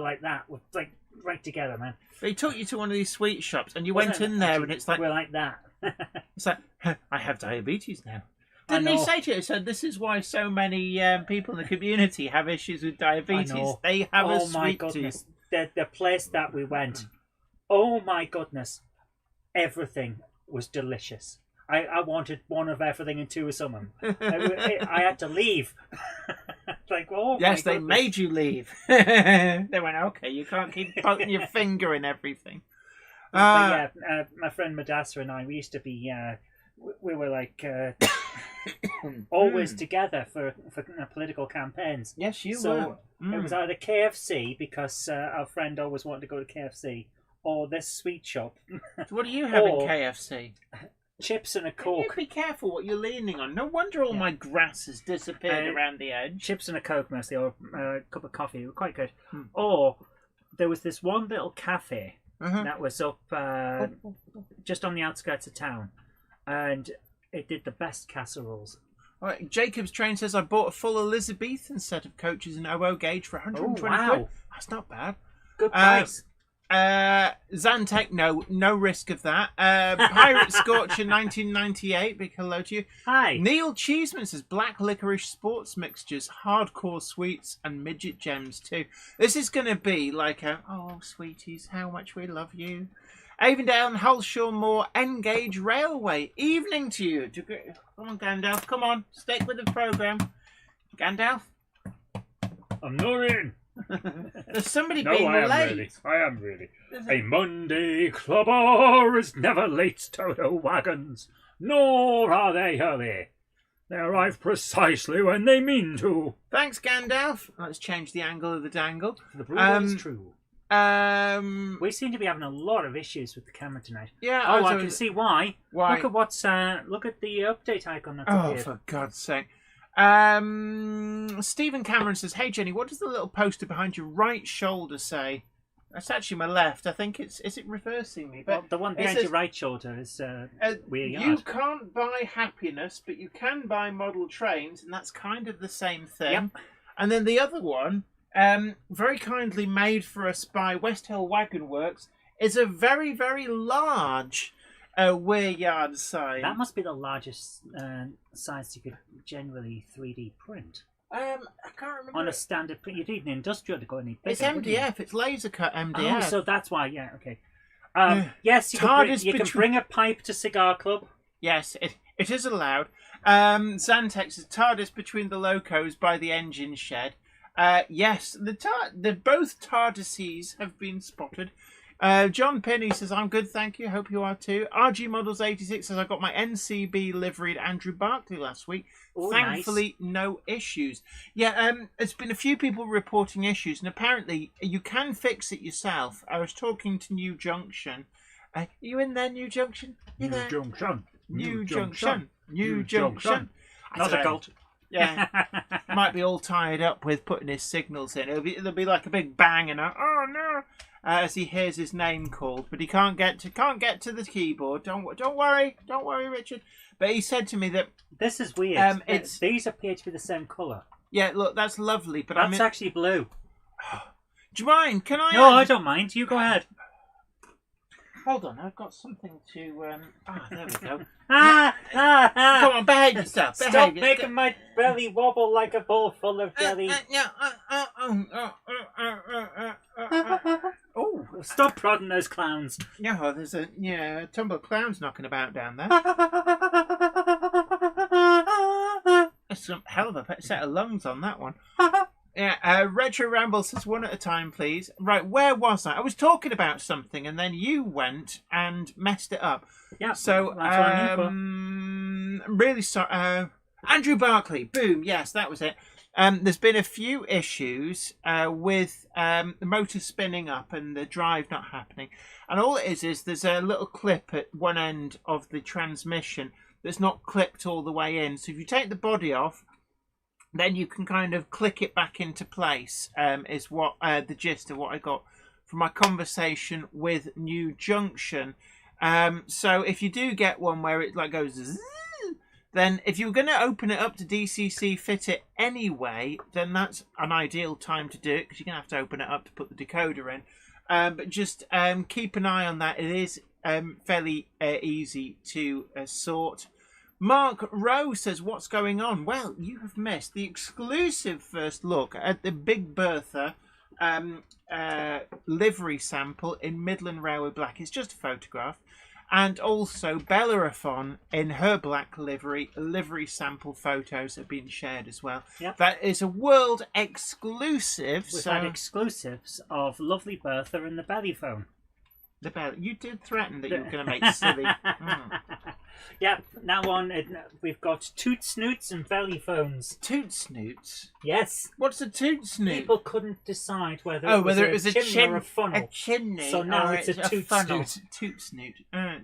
like that, like right together, man. They took you to one of these sweet shops, and you Wasn't went in it? there, Actually, and it's like, we're like that. I have diabetes now. I Didn't he know. say to you? He said, this is why so many people in the community have issues with diabetes. I know. They have a Oh my sweet goodness, tooth. the place that we went. Oh my goodness, everything was delicious. I wanted one of everything and two of something. I had to leave. Like, oh Yes, my they goodness. made you leave. They went, okay, you can't keep putting your finger in everything. But yeah, my friend Madassa and I, we used to be, we were like always together for political campaigns. Yes, you So were. it was either KFC, because our friend always wanted to go to KFC, or this sweet shop, So what do you have in Or- KFC? chips and a You Coke. be careful what you're leaning on. No wonder all Yeah. my grass has disappeared around the edge. Chips and a Coke mostly, or a cup of coffee. They were quite good. Hmm. Or there was this one little cafe Uh-huh. that was up just on the outskirts of town, and it did the best casseroles. All right, Jacob's Train says, I bought a full Elizabethan set of coaches in 00 gauge for 120 Oh, wow. quid. That's not bad. Good price. Zantec, no risk of that. Pirate Scorcher 1998, big hello to you. Hi. Neil Cheeseman says black licorice sports mixtures, hardcore sweets, and midget gems too. This is going to be like oh sweeties, how much we love you. Avondale and Hullshaw Moor N-Gauge Railway. Evening to you. Come on, Gandalf. Come on, stick with the programme. Gandalf, I'm not in. there's somebody No, being I am late. really. I am really. A Monday clubber is never late to the wagons, nor are they early. They arrive precisely when they mean to. Thanks, Gandalf. Let's change the angle of the dangle. The brew is true. We seem to be having a lot of issues with the camera tonight. Yeah. Oh, I so- can see why. Why? Look at look at the update icon that's Oh, appeared. for God's sake. Stephen Cameron says, hey, Jenny, what does the little poster behind your right shoulder say? That's actually my left. I think is it reversing me? Well, But the one it behind says, your right shoulder is weird. you can't buy happiness, but you can buy model trains, and that's kind of the same thing. Yep. And then the other one, very kindly made for us by West Hill Wagon Works, is a very, very large wear yard sign. That must be the largest size you could generally 3D print. I can't remember. On a standard print, you'd need an industrial to go any bigger. It's wouldn't you? MDF. It's laser cut MDF. Oh, so that's why. Yeah, okay. Yes, you TARDIS can bring a pipe to Cigar Club. Yes, it is allowed. Xantex is TARDIS between the locos by the engine shed. Yes, the both TARDISes have been spotted. John Penny says, I'm good, thank you. Hope you are too. RG Models 86 says, I got my NCB livery at Andrew Barkley last week. Oh, Thankfully, no issues. Yeah, there's been a few people reporting issues, and apparently you can fix it yourself. I was talking to New Junction. Are you in there, New Junction? You there? Junction. New Junction. New Junction. Junction. I Not don't a know. cult. Yeah, might be all tied up with putting his signals in. There'll be like a big bang and oh no. as he hears his name called, but he can't get to the keyboard. Don't worry, Richard. But he said to me that this is weird. It's these appear to be the same colour. Yeah, look, that's lovely, but that's actually blue. Do you mind? Can I? No, I don't mind. You go ahead. Hold on, I've got something to. There we go. Come Come on, behave yourself. Stop making my belly wobble like a bowl full of jelly. Oh, stop prodding those clowns. Yeah, well, there's a tumble of clowns knocking about down there. That's some hell of a set of lungs on that one. Yeah, Retro Ramble says one at a time, please. Right, where was I? I was talking about something, and then you went and messed it up. Yeah. So, that's what I'm here for. I'm really sorry. Andrew Barclay. Boom. Yes, that was it. There's been a few issues with the motor spinning up and the drive not happening. And all it is there's a little clip at one end of the transmission that's not clipped all the way in. So if you take the body off, then you can kind of click it back into place, is what the gist of what I got from my conversation with New Junction. So if you do get one where it like goes zzz, then if you're going to open it up to DCC fit it anyway, then that's an ideal time to do it, because you're going to have to open it up to put the decoder in. But just keep an eye on that. It is fairly easy to sort. Mark Rowe says, what's going on? Well, you have missed the exclusive first look at the Big Bertha livery sample in Midland Railway Black. It's just a photograph. And also Bellerophon in her black livery sample photos have been shared as well. Yep. That is a world exclusive. We've had exclusives of Lovely Bertha and the belly phone. You did threaten that you were going to make silly. Yeah, now on, we've got toot snoots and belly phones. Toot snoots? Yes. What's a toot snoot? People couldn't decide whether it was a chimney or a funnel. A chimney. So now it's a toot funnel. snoot. Toot snoot.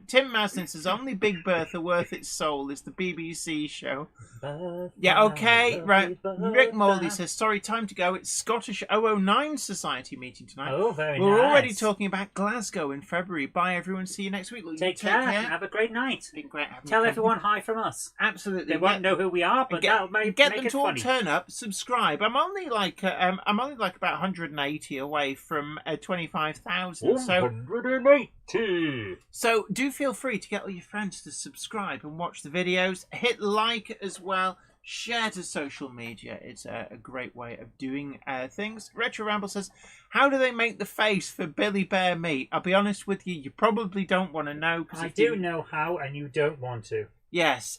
Tim Maslin says, only Big Bertha worth its soul is the BBC show. Bertha, Yeah, okay, right. Bertha. Rick Morley says, sorry, time to go. It's Scottish 009 Society meeting tonight. Oh, very nice. We're already talking about Glasgow in February. Bye, everyone. See you next week. Take care. Have a great night. It's been great having Tell you. everyone hi from us. Absolutely. They won't know who we are, but that'll make them it to all funny. turn up, subscribe. I'm only like about 180 away from 25,000. 180. So do feel free to get all your friends to subscribe and watch the videos. Hit like as well. Share to social media. It's a great way of doing things. Retro Ramble says, how do they make the face for Billy Bear meat? I'll be honest with you, you probably don't want to know. I do know how, and you don't want to. Yes,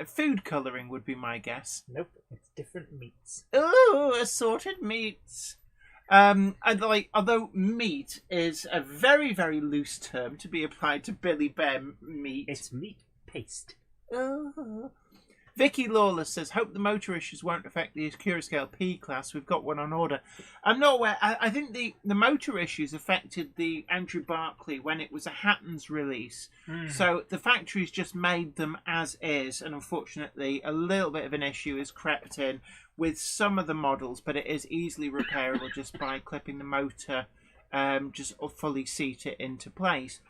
food colouring would be my guess. Nope, it's different meats. Ooh, assorted meats. Although meat is a very, very loose term to be applied to Billy Bear meat. It's meat paste. Ooh. Vicky Lawless says, hope the motor issues won't affect the Curascale P class. We've got one on order. I'm not aware. I think the motor issues affected the Andrew Barclay when it was a Hatton's release. So the factory's just made them as is. And unfortunately, a little bit of an issue has crept in with some of the models. But it is easily repairable just by clipping the motor, just fully seat it into place.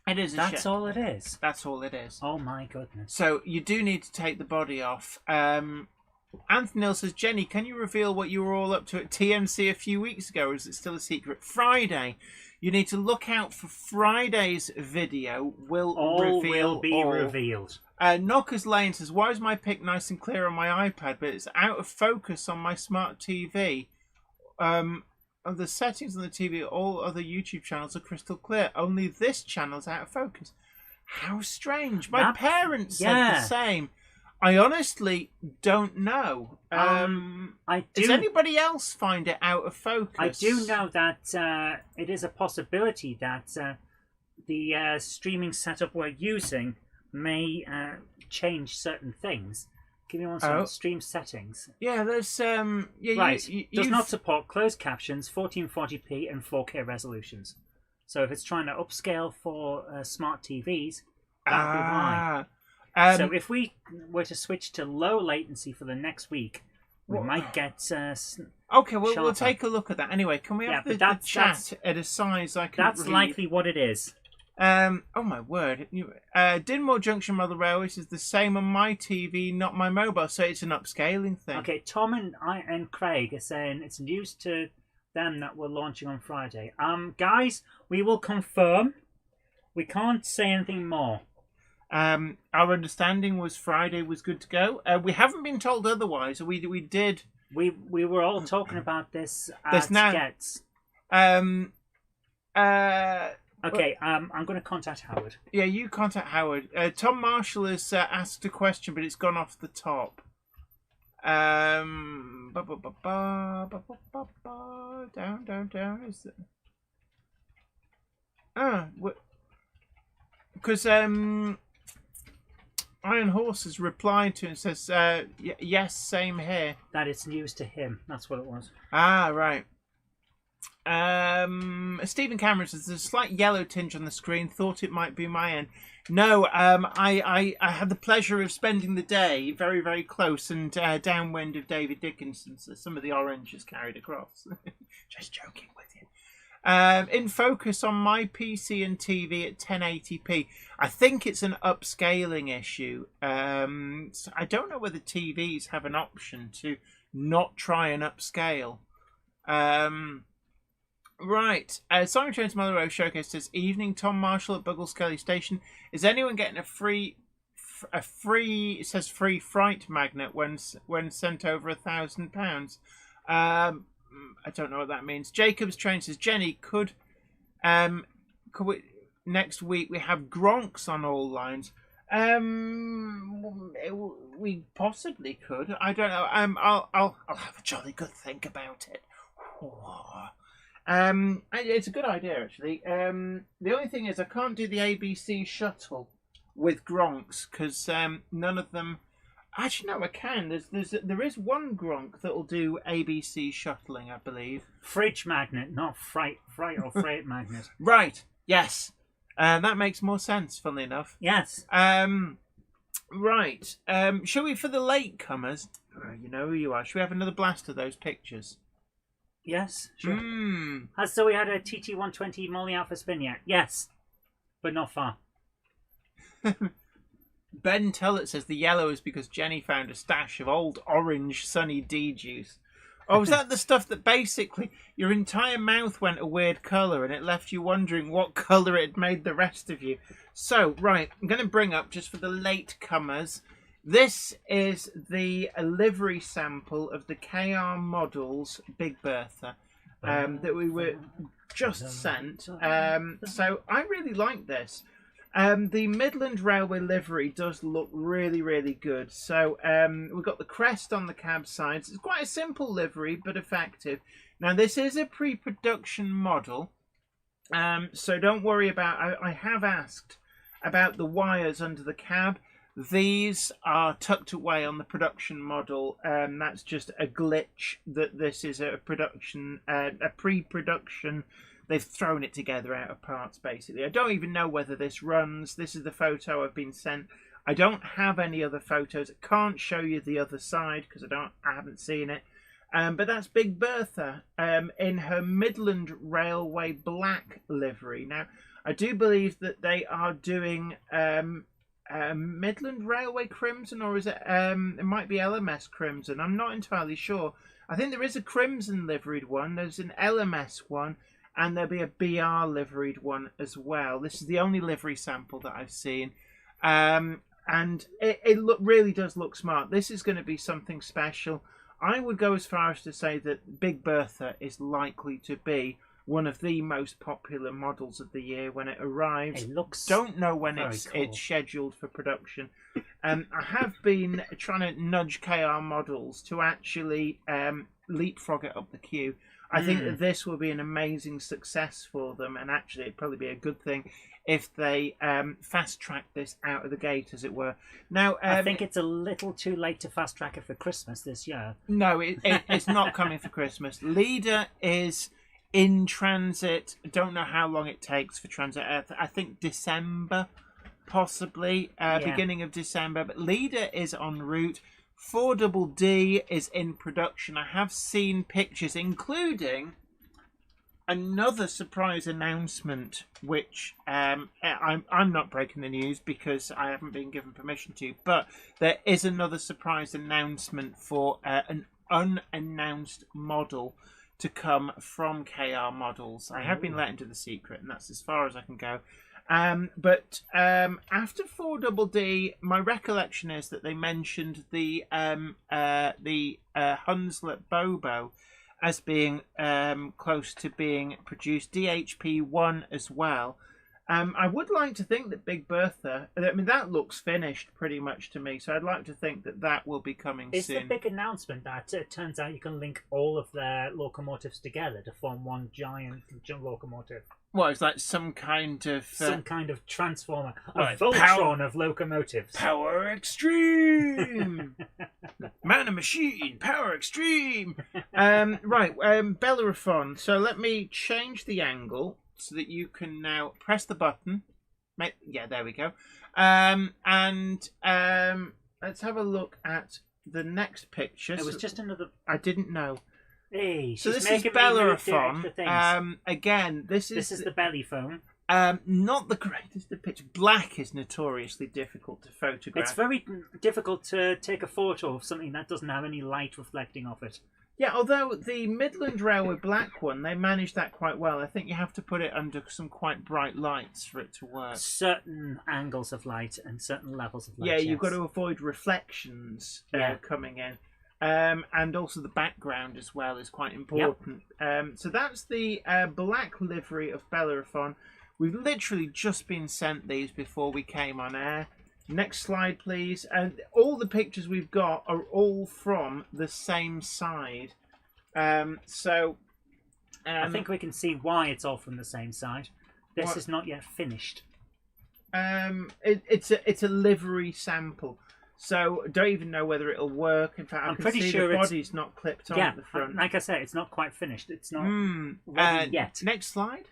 It is. That's all it is. That's all it is. Oh my goodness. So you do need to take the body off. Anthony Neal says, Jenny, can you reveal what you were all up to at TMC a few weeks ago, or is it still a secret? Friday. You need to look out for Friday's video. All will be revealed. Knockers Lane says, why is my pic nice and clear on my iPad, but it's out of focus on my smart TV? Of the settings on the TV, all other YouTube channels are crystal clear. Only this channel's out of focus. How strange. My parents said the same. I honestly don't know. Does anybody else find it out of focus? I do know that it is a possibility that the streaming setup we're using may change certain things. Give me one second. Stream settings. Yeah, there's right. Does not support closed captions, 1440p, and 4K resolutions. So if it's trying to upscale for smart TVs, that'll be why. So if we were to switch to low latency for the next week, We might get... Okay, well, we'll sharper. take a look at that. Anyway, can we have but the chat at a size I can That's read? likely what it is. Oh my word. Dinmore Junction Model Railway is the same on my TV, not my mobile, so it's an upscaling thing. Okay, Tom and Craig are saying it's news to them that we're launching on Friday. Guys, we will confirm. We can't say anything more. Our understanding was Friday was good to go. We haven't been told otherwise. We did. We were all talking about this at There's now- Gets. Okay, I'm going to contact Howard. Yeah, you contact Howard. Tom Marshall has asked a question, but it's gone off the top. Down. Is it? Because Iron Horse has replied to it and says, yes, same here. That it's news to him. That's what it was. Ah, right. Stephen Cameron says there's a slight yellow tinge on the screen. Thought it might be my end. No, I had the pleasure of spending the day very, very close and downwind of David Dickinson, so some of the orange is carried across. Just joking with you. In focus on my PC and TV at 1080p. I think it's an upscaling issue. So I don't know whether TVs have an option to not try and upscale. Right. Simon Jones Mother Row Showcase says, evening, Tom Marshall at Buggle Scully Station. Is anyone getting a free it says free fright magnet when sent over £1,000? I don't know what that means. Jacob's Train says, Jenny, could we next week we have Gronks on all lines? We possibly could. I don't know. I'll have a jolly good think about it. It's a good idea actually. The only thing is I can't do the ABC shuttle with Gronks because none of them. Actually, no, I can. There is one Gronk that will do ABC shuttling, I believe. Fridge magnet, not freight or freight magnet. Right. Yes. That makes more sense. Funnily enough. Yes. Right. Shall we, for the latecomers? You know who you are. Shall we have another blast of those pictures? Yes. Sure. Mm. So we had a TT120 Molly Alpha spin yet? Yes, but not far. Ben Tullett says the yellow is because Jenny found a stash of old orange Sunny D juice. Oh, was that the stuff that basically your entire mouth went a weird colour and it left you wondering what colour it had made the rest of you? So, right, I'm going to bring up, just for the latecomers, this is the livery sample of the KR Models Big Bertha that we were just sent. So I really like this. The Midland Railway livery does look really, really good. So we've got the crest on the cab sides. It's quite a simple livery, but effective. Now, this is a pre-production model, so don't worry about... I have asked about the wires under the cab. These are tucked away on the production model. That's just a glitch that this is a production, a pre-production. They've thrown it together out of parts, basically. I don't even know whether this runs. This is the photo I've been sent. I don't have any other photos. I can't show you the other side because I haven't seen it. But that's Big Bertha in her Midland Railway black livery. Now, I do believe that they are doing Midland Railway Crimson, or is it? It might be LMS Crimson. I'm not entirely sure. I think there is a Crimson liveried one. There's an LMS one. And there'll be a BR liveried one as well. This is the only livery sample that I've seen. And it really does look smart. This is going to be something special. I would go as far as to say that Big Bertha is likely to be one of the most popular models of the year when it arrives. It looks Don't know when very it's cool. scheduled for production. I have been trying to nudge KR Models to actually leapfrog it up the queue. I think that this will be an amazing success for them, and actually it'd probably be a good thing if they fast track this out of the gate, as it were. Now, I think it's a little too late to fast track it for Christmas this year. No, it's not coming for Christmas. Leader is in transit. I don't know how long it takes for transit. I think December, possibly, beginning of December. But Leader is en route. 4DD is in production. I have seen pictures, including another surprise announcement, which I'm not breaking the news because I haven't been given permission to, but there is another surprise announcement for an unannounced model to come from KR Models. I have been let into the secret, and that's as far as I can go. But after 4DD, my recollection is that they mentioned the Hunslet Bobo as being close to being produced. DHP1 as well. I would like to think that Big Bertha, I mean, that looks finished pretty much to me, so I'd like to think that that will be coming It's soon. the big announcement that it turns out you can link all of their locomotives together to form one giant locomotive. Well, it's like some kind of... Some kind of transformer. Well, A Voltron of locomotives. Power Extreme! Man and Machine, Power Extreme! Bellerophon. So let me change the angle so that you can now press the button. Yeah, there we go. Let's have a look at the next picture. It was just another... I didn't know. Hey, So she's this is making me move to Bellerophon. extra things. Again, this This is is the belly phone. not the greatest of pictures. Black is notoriously difficult to photograph. It's very difficult to take a photo of something that doesn't have any light reflecting off it. Yeah, although the Midland Railway black one, they managed that quite well. I think you have to put it under some quite bright lights for it to work. Certain angles of light and certain levels of light. Yeah, you've got yes. to avoid reflections Yeah. coming in. And also the background as well is quite important. So that's the black livery of Bellerophon. We've literally just been sent these before we came on air. Next slide, please. And all the pictures we've got are all from the same side. I think we can see why it's all from the same side. This What? is not yet finished. It's a livery sample. So don't even know whether it'll work. In fact, I I'm can pretty see sure the it's- body's not clipped on Yeah, at the front. like I said, it's not quite finished. It's not Mm, ready yet. Next slide.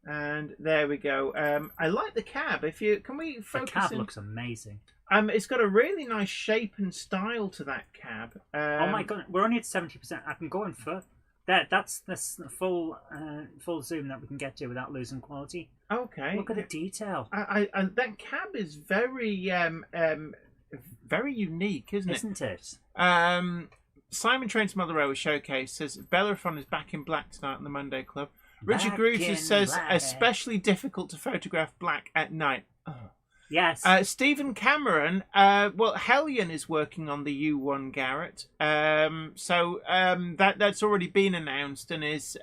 And there we go. I like the cab. Can we The focus cab in? looks amazing. It's got a really nice shape and style to that cab. Oh my god, we're only at 70%. I can go in further. That's the full zoom that we can get to without losing quality. Okay. Look at the detail, That cab is very very unique, isn't it? Simon Train's Mother Railway Showcase says Bellerophon is back in black tonight on the Monday Club. Richard Back Gruter in says black. especially difficult to photograph black at night. Oh. Yes. Stephen Cameron, Hellion is working on the U1 Garrett, that's already been announced and is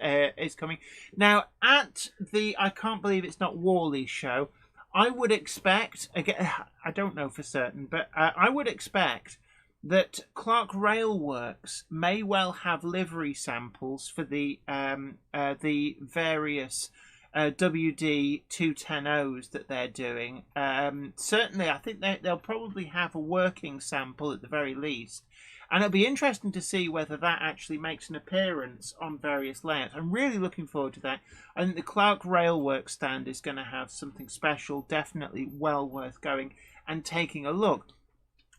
coming now at the I can't believe it's Not-Warley Show. I would expect, again, I don't know for certain, but I would expect that Clark Railworks may well have livery samples for the various WD 210Os that they're doing. Certainly, I think they'll probably have a working sample at the very least. And it'll be interesting to see whether that actually makes an appearance on various layouts. I'm really looking forward to that. I think the Clark Railworks stand is going to have something special, definitely well worth going and taking a look.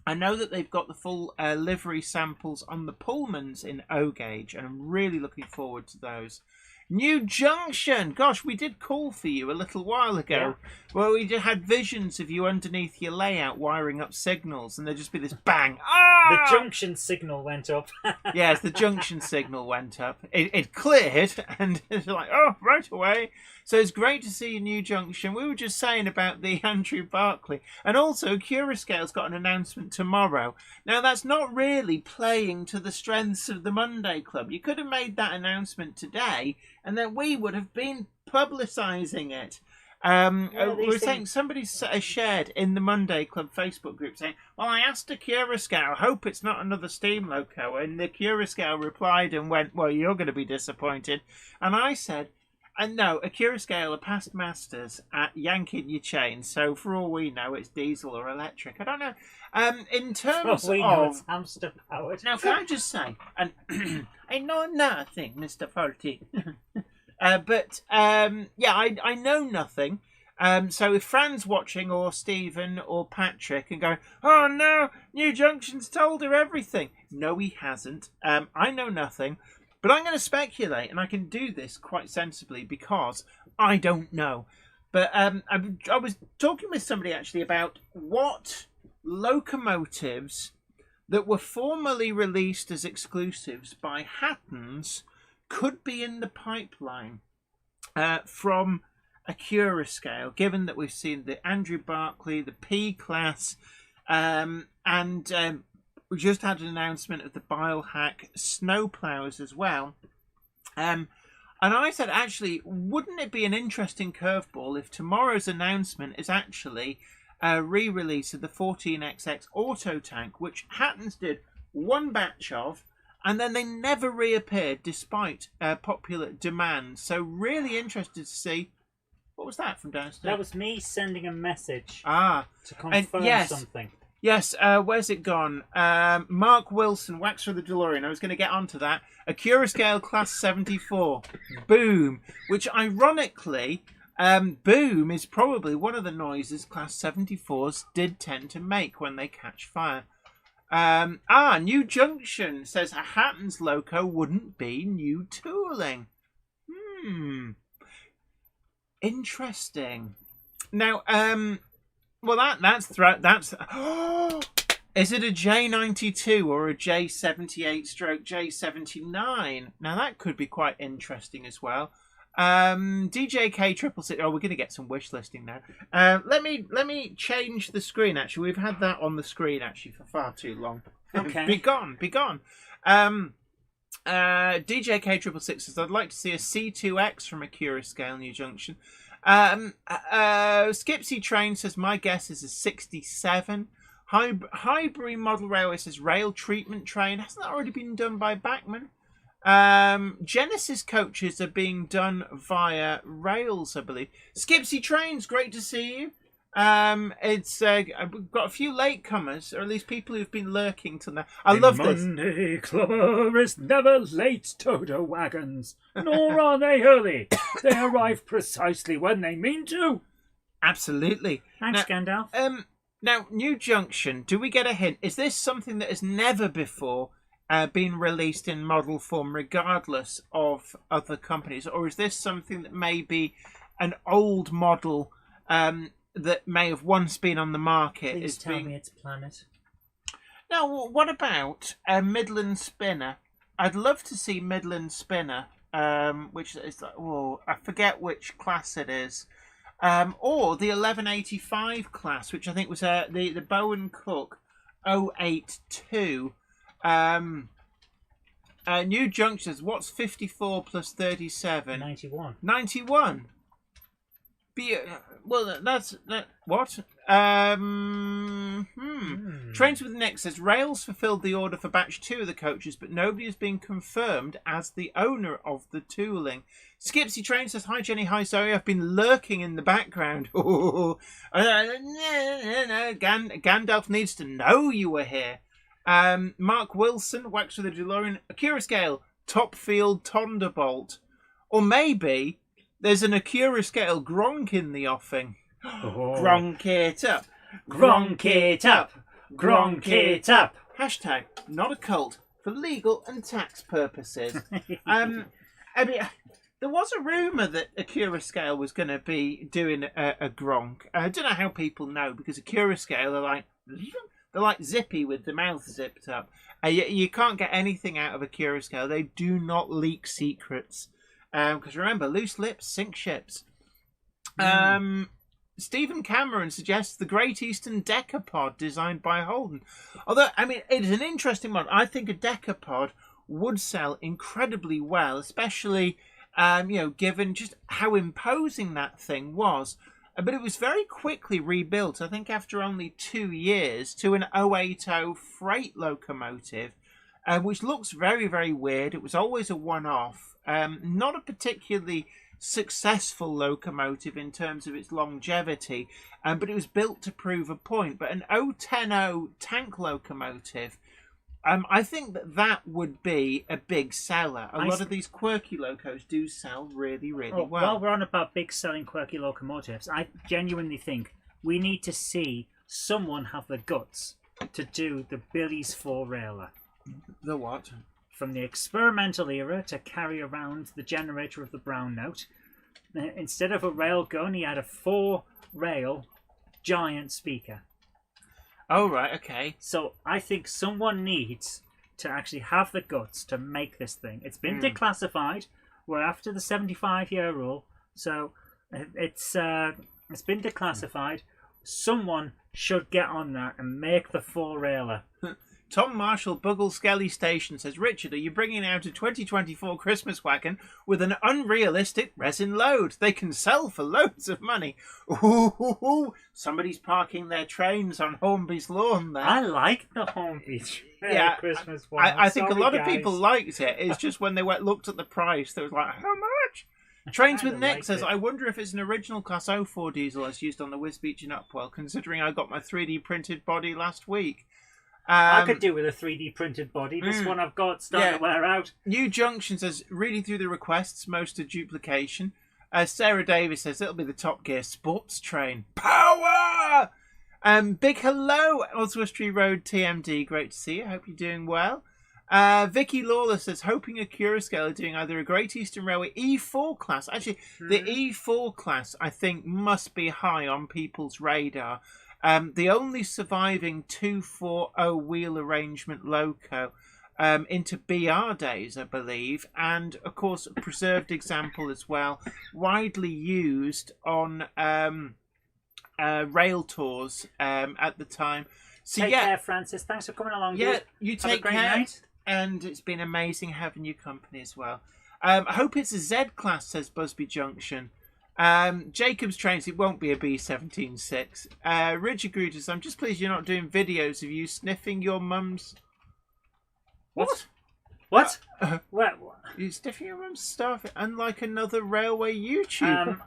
I know that they've got the full livery samples on the Pullmans in O gauge, and I'm really looking forward to those. New Junction! Gosh, we did call for you a little while ago. Yeah. Well, we just had visions of you underneath your layout wiring up signals, and there'd just be this bang. Ah! The junction signal went up. Yes, the junction signal went up. It cleared, and it's like, oh, right away. So it's great to see a New Junction. We were just saying about the Andrew Barclay. And also, Curascale's got an announcement tomorrow. Now, that's not really playing to the strengths of the Monday Club. You could have made that announcement today, and then we would have been publicising it. We were saying somebody shared in the Monday Club Facebook group saying, well, I asked a Curascale, hope it's not another steam loco. And the Curascale replied and went, well, you're going to be disappointed. And I said, no, a Curascale are past masters at yanking your chain. So for all we know, it's diesel or electric. I don't know. In terms We know of... it's hamster powered. Now, can I just say, and I know nothing, Mr. Faulty. I know nothing. So if Fran's watching, or Stephen, or Patrick, and going, "Oh no, New Junction's told her everything." No, he hasn't. I know nothing, but I'm going to speculate, and I can do this quite sensibly because I don't know. But I was talking with somebody actually about what locomotives that were formerly released as exclusives by Hattons could be in the pipeline from a Curascale, given that we've seen the Andrew Barclay, the P-Class, and we just had an announcement of the Bilehack snowplows as well. And I said, actually, wouldn't it be an interesting curveball if tomorrow's announcement is actually a re-release of the 14XX Auto Tank, which Hattons did one batch of, and then they never reappeared despite popular demand. So really interested to see. What was that from downstairs? That was me sending a message to confirm something. Yes, where's it gone? Mark Wilson, Wax for the DeLorean. I was going to get onto that. A Curascale Class 74. Boom. Which, ironically, boom is probably one of the noises Class 74s did tend to make when they catch fire. New Junction says a Hattons loco wouldn't be new tooling. Interesting. Now, that's is it a J92 or a J78/J79? Now that could be quite interesting as well. DJK 666. Oh, we're going to get some wish listing now. Let me change the screen. Actually, we've had that on the screen actually for far too long. Okay. Be gone. DJK 666 says, I'd like to see a C2X from a Curascale New Junction. Skipsy Train says, my guess is a 67. Highbury Model Railway says, rail treatment train. Hasn't that already been done by Bachmann? Genesis coaches are being done via rails, I believe. Skipsy Trains, great to see you. We've got a few latecomers, or at least people who've been lurking till now. I love this. Monday Clubber is never late, Toto wagons, nor are they early. They arrive precisely when they mean to. Absolutely. Thanks, Gandalf. Now, New Junction, do we get a hint? Is this something that has never before been released in model form, regardless of other companies? Or is this something that may be an old model that may have once been on the market? Please tell me it's Planet. Now, what about Midland Spinner? I'd love to see Midland Spinner, which is like, I forget which class it is. Or the 1185 class, which I think was the Bowen Cook 082. New Junctions, what's 54 plus 37? 91. 91. What? Trains with Nick says, Rails fulfilled the order for batch 2 of the coaches, but nobody has been confirmed as the owner of the tooling. Skipsy Train says, hi Jenny, hi Zoe, I've been lurking in the background. Gandalf needs to know you were here. Mark Wilson, Wax with the DeLorean, Acura Scale, Topfield Thunderbolt. Or maybe there's an Acura Scale Gronk in the offing. Gronk it up. Gronk it up. Gronk it up. Hashtag not a cult for legal and tax purposes. I mean, there was a rumour that Acura Scale was going to be doing a Gronk. I don't know how people know, because Acura Scale are like Zippy with the mouth zipped up. You can't get anything out of Acura Scale. They do not leak secrets. Because remember, loose lips sink ships. Stephen Cameron suggests the Great Eastern Decapod designed by Holden. Although, I mean, it is an interesting model. I think a Decapod would sell incredibly well, especially, given just how imposing that thing was. But it was very quickly rebuilt, I think after only 2 years, to an 080 freight locomotive, which looks very, very weird. It was always a one-off. Not a particularly successful locomotive in terms of its longevity, but it was built to prove a point. But an 010 tank locomotive I think that would be a big seller. A lot of these quirky locos do sell really, really well. While we're on about big selling quirky locomotives, I genuinely think we need to see someone have the guts to do the Billy's four-railer. The what? From the experimental era to carry around the generator of the brown note. Instead of a rail gun, he had a four-rail giant speaker. Oh, right, okay. So I think someone needs to actually have the guts to make this thing. It's been declassified. We're after the 75-year rule, so it's been declassified. Someone should get on that and make the four-railer. Tom Marshall, Buggle Skelly Station says, Richard, are you bringing out a 2024 Christmas wagon with an unrealistic resin load? They can sell for loads of money. Ooh, somebody's parking their trains on Hornby's lawn there. I like the Hornby Christmas one. I think a lot of people liked it. It's just when they looked at the price, they was like, how much? Trains with Nick says, I wonder if it's an original Class 04 diesel as used on the Wisbeach in Upwell, considering I got my 3D printed body last week. I could do with a 3D printed body. This one I've got starting to wear out. New Junction says, reading through the requests, most are duplication. Sarah Davis says, it'll be the Top Gear sports train. Power! Big hello, Oswestry Road TMD. Great to see you. Hope you're doing well. Vicky Lawler says, hoping a Curascale are doing either a Great Eastern Railway E4 class. Actually, the E4 class, I think, must be high on people's radar. The only surviving 240 wheel arrangement loco into BR days, I believe, and of course a preserved example as well, widely used on rail tours at the time. So take care, Francis. Thanks for coming along. Yeah, dude. you Have a take great care. night. And it's been amazing having you company as well. I hope it's a Z class, says Busby Junction. Jacob's Trains, it won't be a B17.6. Richard Grutas, I'm just pleased you're not doing videos of you sniffing your mum's... What? What? You sniffing your mum's stuff, unlike another railway YouTuber.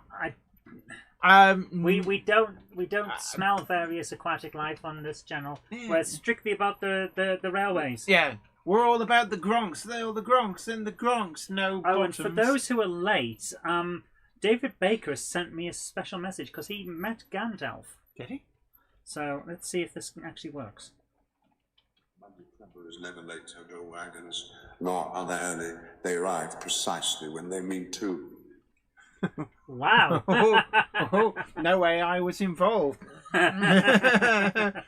We don't smell various aquatic life on this channel. We're strictly about the railways. Yeah, we're all about the Gronks. They're all the Gronks and the Gronks, no bottoms. And for those who are late, David Baker has sent me a special message because he met Gandalf. Did he? So let's see if this actually works. Clippers never late to go wagons, nor are they early. They arrive precisely when they mean to. Wow. No way I was involved. Richard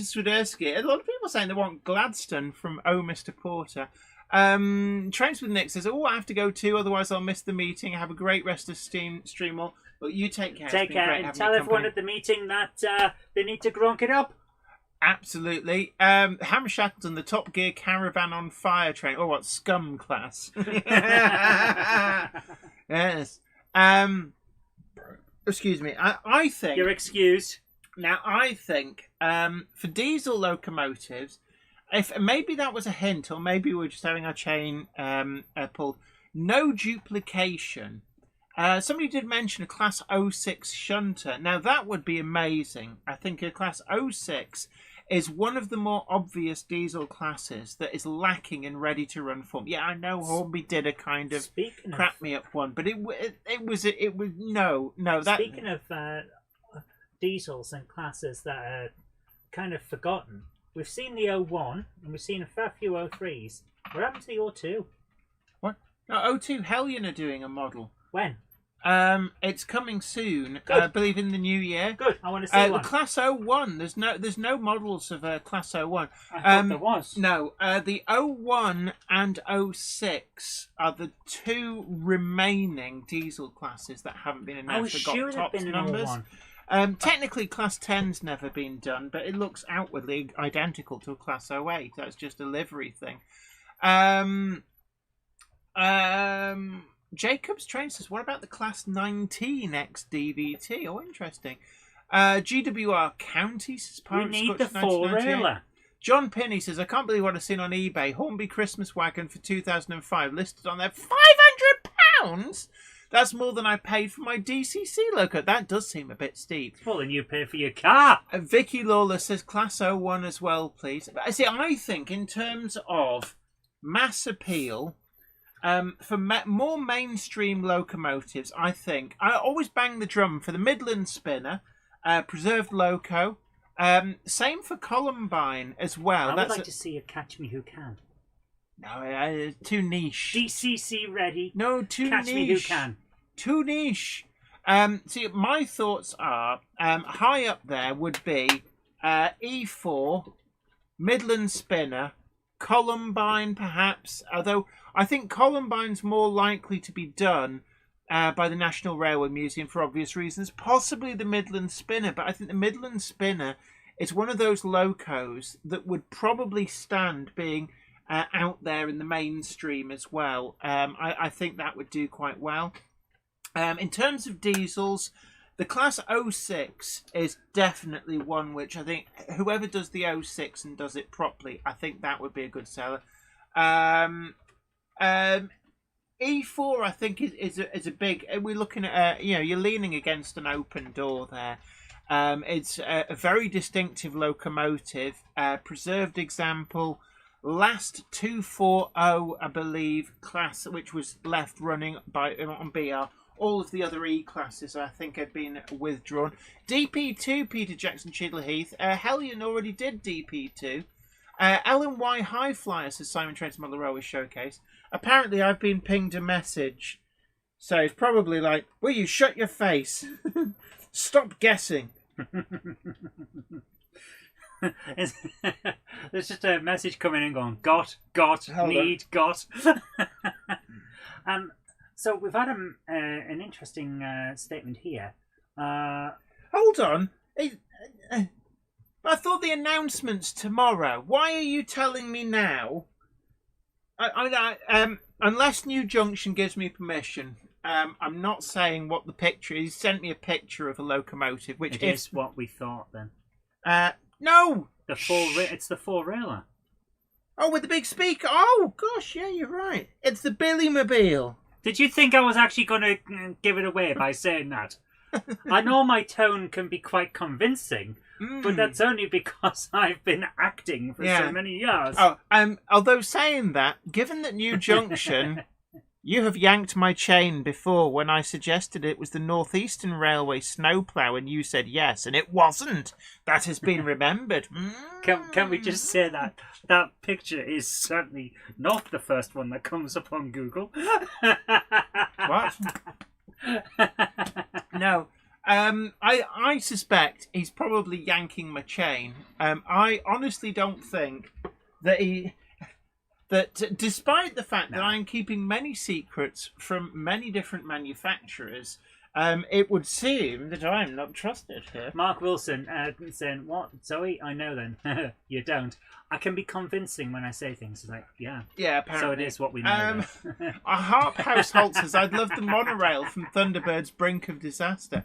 Swiderski, a lot of people saying they want Gladstone from Oh Mr. Porter. Trains with Nick says, I have to go too, otherwise I'll miss the meeting. Have a great rest of Streamall. But you take care. Take care and tell everyone at the meeting that they need to gronk it up. Absolutely. Hammer Shackleton, the Top Gear Caravan on Fire train. Oh, what? Scum class. Yes. Excuse me. I think... You're excused. Now, I think for diesel locomotives, if maybe that was a hint, or maybe we're just having our chain pulled, no duplication. Somebody did mention a Class 06 shunter. Now, that would be amazing. I think a Class 06 is one of the more obvious diesel classes that is lacking in ready-to-run form. Yeah, I know Hornby did a kind of crap-me-up one, but it was no. Speaking of diesels and classes that are kind of forgotten, we've seen the 01 and we've seen a fair few 03s. What happened to the 02? What? No, 02, Hellion are doing a model. When? It's coming soon. I believe in the new year. Good. I want to see one. The Class 01. There's no models of Class 01. I thought there was. No. The 01 and 06 are the two remaining diesel classes that haven't been announced. I was sure there'd been an 01. Technically, Class 10's never been done, but it looks outwardly identical to a Class 08. That's just a livery thing. Jacob's Train says, what about the Class 19 XDVT? Oh, interesting. GWR County says, we need the four-railer. John Pinney says, I can't believe what I've seen on eBay. Hornby Christmas wagon for 2005 listed on there. £500? That's more than I paid for my DCC loco. That does seem a bit steep. It's more than you pay for your car. Vicky Lawler says Class 01 as well, please. But I think in terms of mass appeal, for more mainstream locomotives, I think I always bang the drum for the Midland Spinner, preserved loco. Same for Columbine as well. I would like to see a Catch Me Who Can. No, too niche. DCC ready. No, too Catch niche. Me Who Can. Too niche. See, my thoughts are high up there would be E4, Midland Spinner, Columbine perhaps, although I think Columbine's more likely to be done by the National Railway Museum for obvious reasons, possibly the Midland Spinner, but I think the Midland Spinner is one of those locos that would probably stand being out there in the mainstream as well. I think that would do quite well. In terms of diesels, the Class 06 is definitely one which I think whoever does the 06 and does it properly, I think that would be a good seller. E4, I think, is a big. We're looking at you're leaning against an open door there. It's a very distinctive locomotive, preserved example. Last 240, I believe, class which was left running on BR. All of the other E classes, I think, had been withdrawn. DP2, Peter Jackson, Cheadle Heath. Hellion already did DP2. LNY High Flyer, says Simon Trent on the Railway Showcase. Apparently, I've been pinged a message. So it's probably like, will you shut your face? Stop guessing. There's just a message coming in going, got, Hold need, got. So we've had an interesting statement here. Hold on. I thought the announcement's tomorrow. Why are you telling me now? Unless New Junction gives me permission, I'm not saying what the picture is. He sent me a picture of a locomotive, which is what we thought then. No! It's the four-railer. Oh, with the big speaker. Oh, gosh, yeah, you're right. It's the Billymobile. Did you think I was actually going to give it away by saying that? I know my tone can be quite convincing, but that's only because I've been acting for so many years. Oh, although saying that, given that New Junction, you have yanked my chain before when I suggested it was the Northeastern Railway snowplow, and you said yes, and it wasn't. That has been remembered. Can we just say that that picture is certainly not the first one that comes up on Google? What? No. I suspect he's probably yanking my chain. I honestly don't think that despite the fact that I'm keeping many secrets from many different manufacturers, it would seem that I'm not trusted here. Mark Wilson saying, what, Zoe? I know then. You don't. I can be convincing when I say things. It's like, yeah. Yeah, apparently. So it is what we know. A Harp Household says, I'd love the monorail from Thunderbird's Brink of Disaster.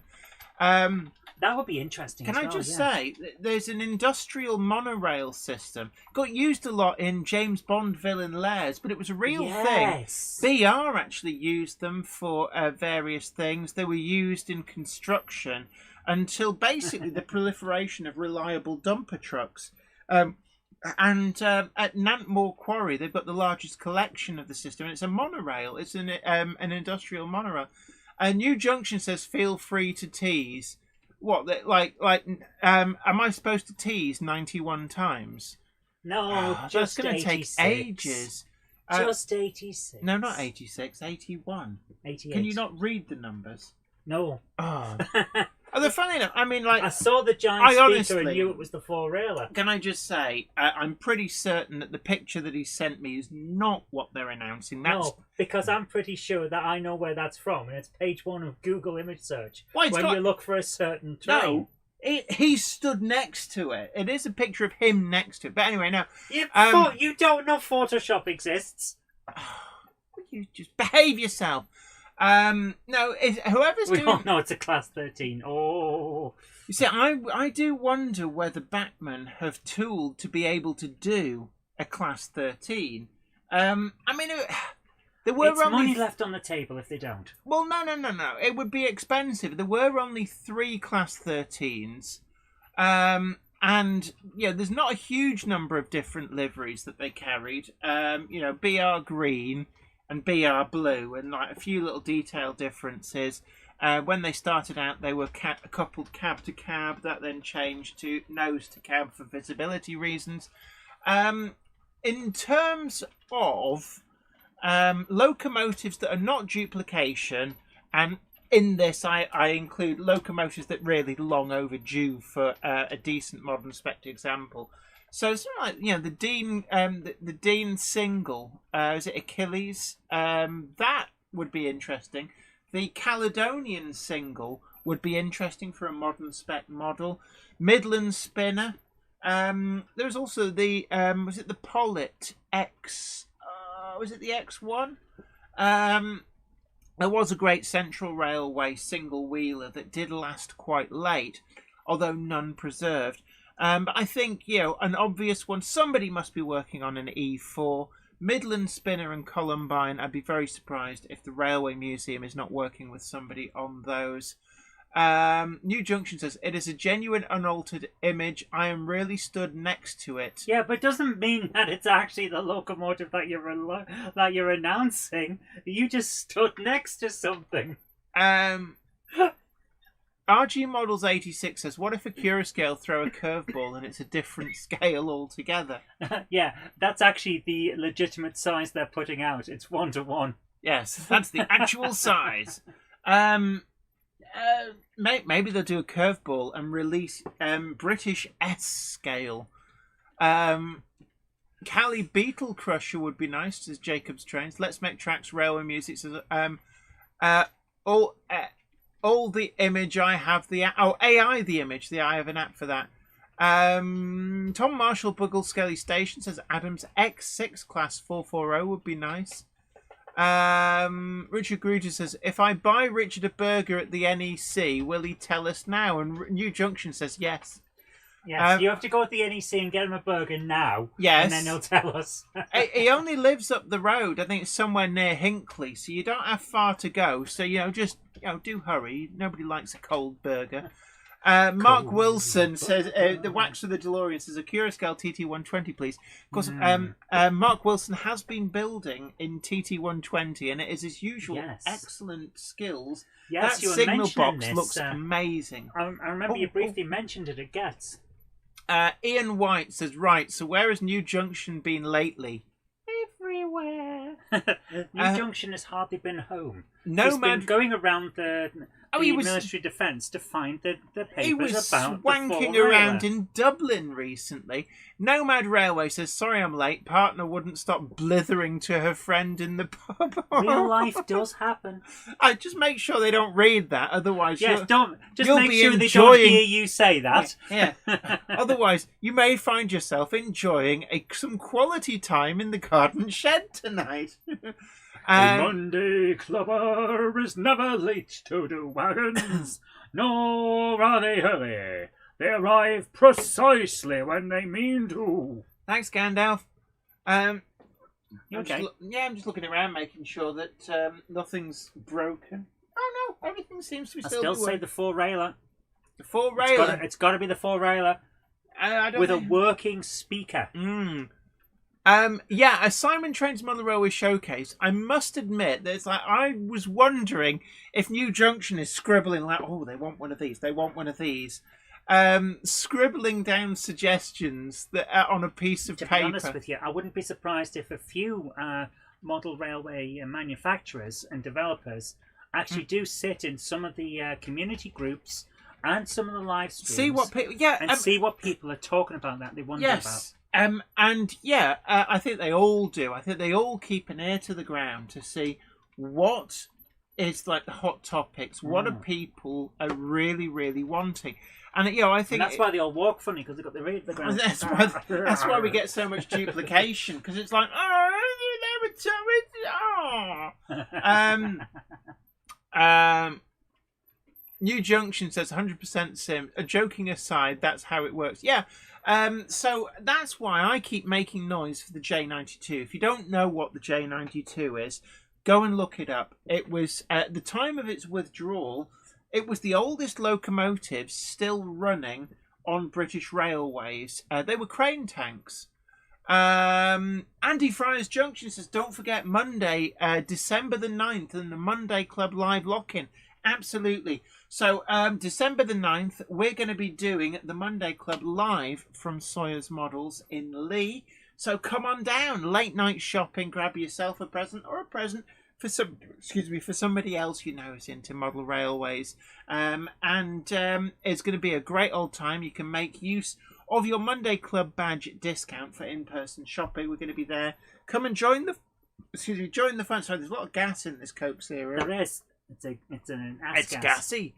That would be interesting. Can I just say, there's an industrial monorail system. Got used a lot in James Bond villain Lairs, but it was a real thing. BR actually used them for various things. They were used in construction until basically the proliferation of reliable dumper trucks. And at Nantmore Quarry, they've got the largest collection of the system. It's a monorail. It's an industrial monorail. New Junction says, feel free to tease. What, am I supposed to tease 91 times? No, just that's going to take ages. Just 86. No, not 86, 81. 88. Can you not read the numbers? No. Oh. They're funny enough. I mean, like, I saw the giant speaker and knew it was the four-railer. Can I just say, I'm pretty certain that the picture that he sent me is not what they're announcing. No, because I'm pretty sure that I know where that's from, and it's page 1 of Google image search. Well, you look for a certain train. No, he stood next to it. It is a picture of him next to it. But anyway, now... You don't know Photoshop exists. You just behave yourself. No, whoever's we doing... don't know it's a Class 13. Oh. You see, I do wonder whether Bachmann have tooled to be able to do a Class 13. I mean, There were It's only money left on the table if they don't. Well, no. It would be expensive. There were only 3 Class 13s. And, there's not a huge number of different liveries that they carried. BR green and BR blue, and like a few little detail differences. When they started out, they were coupled cab to cab. That then changed to nose to cab for visibility reasons. In terms of locomotives that are not duplication, and in this I include locomotives that really long overdue for a decent modern spec example. So something like the Dean single, is it Achilles? That would be interesting. The Caledonian single would be interesting for a modern spec model. Midland Spinner. There's also the was it the Pollitt X? Was it the X1? There was a Great Central Railway single wheeler that did last quite late, although none preserved. But I think an obvious one. Somebody must be working on an E4. Midland Spinner and Columbine. I'd be very surprised if the Railway Museum is not working with somebody on those. New Junction says, it is a genuine unaltered image. I am really stood next to it. Yeah, but it doesn't mean that it's actually the locomotive that you're announcing. You just stood next to something. RG Models 86 says, what if a Curascale throw a curveball and it's a different scale altogether? Yeah, that's actually the legitimate size they're putting out. It's 1-to-1. Yes, that's the actual size. Maybe they'll do a curveball and release British S scale. Cali Beetle Crusher would be nice, says Jacob's Trains. Let's Make Tracks Railway Music says all the image I have AI the image. I have an app for that. Tom Marshall Buggle Skelly Station says Adams X6 Class 440 would be nice. Richard Gruger says, if I buy Richard a burger at the NEC, will he tell us now? And New Junction says yes. Yes, you have to go to the NEC and get him a burger now. Yes. And then he'll tell us. He only lives up the road. I think it's somewhere near Hinckley, so you don't have far to go. So, just do hurry. Nobody likes a cold burger. Mark Wilson says, the wax of the DeLorean says, a Curascale TT120, please. Of course, Mark Wilson has been building in TT120, and it is his usual excellent skills. Yes, that signal box looks amazing. I remember you briefly mentioned it at Getz. Ian White says, right, so where has New Junction been lately? Everywhere. New Junction has hardly been home. He's been going around the military defence to find the papers he was about swanking around in Dublin recently. Nomad Railway says, sorry I'm late. Partner wouldn't stop blithering to her friend in the pub. Real life does happen. I just make sure they don't read that, otherwise yes, you'll make be sure enjoying... they don't hear you say that. Yeah. Otherwise, you may find yourself enjoying some quality time in the garden shed tonight. A Monday clubber is never late to do wagons, nor are they early. They arrive precisely when they mean to. Thanks, Gandalf. I'm Okay. just looking around, making sure that nothing's broken. Oh no, everything seems to be I still. still say the four-railer. The four-railer. It's got to be the four-railer with a working speaker. A Simon Trains Mother Railway showcase. I must admit that it's like I was wondering if New Junction is scribbling like, oh, they want one of these, they want one of these, scribbling down suggestions that on a piece of paper. To be honest with you, I wouldn't be surprised if a few model railway manufacturers and developers actually do sit in some of the community groups and some of the live streams. See what people, see what people are talking about that they wonder about. I think they all do. I think they all keep an ear to the ground to see what is like the hot topics. What are people are really, really wanting? And I think that's why they all walk funny, because they've got their ear to the ground. That's why we get so much duplication, because it's like, New Junction says 100% sim. Joking aside, that's how it works. Yeah. So that's why I keep making noise for the J92. If you don't know what the J92 is, Go and look it up. It was at the time of its withdrawal. It was the oldest locomotives still running on British railways. They were crane tanks. Andy Friars Junction says, don't forget Monday, December the 9th, and the Monday Club live lock-in. Absolutely. So December the 9th, we're going to be doing the Monday Club live from Sawyer's Models in Lee. So come on down, late night shopping, grab yourself a present or a present for for somebody else you know is into model railways. And it's going to be a great old time. You can make use of your Monday Club badge discount for in-person shopping. We're going to be there. Come and join the fun. Sorry, there's a lot of gas in this Coke Zero. There is. It's gassy.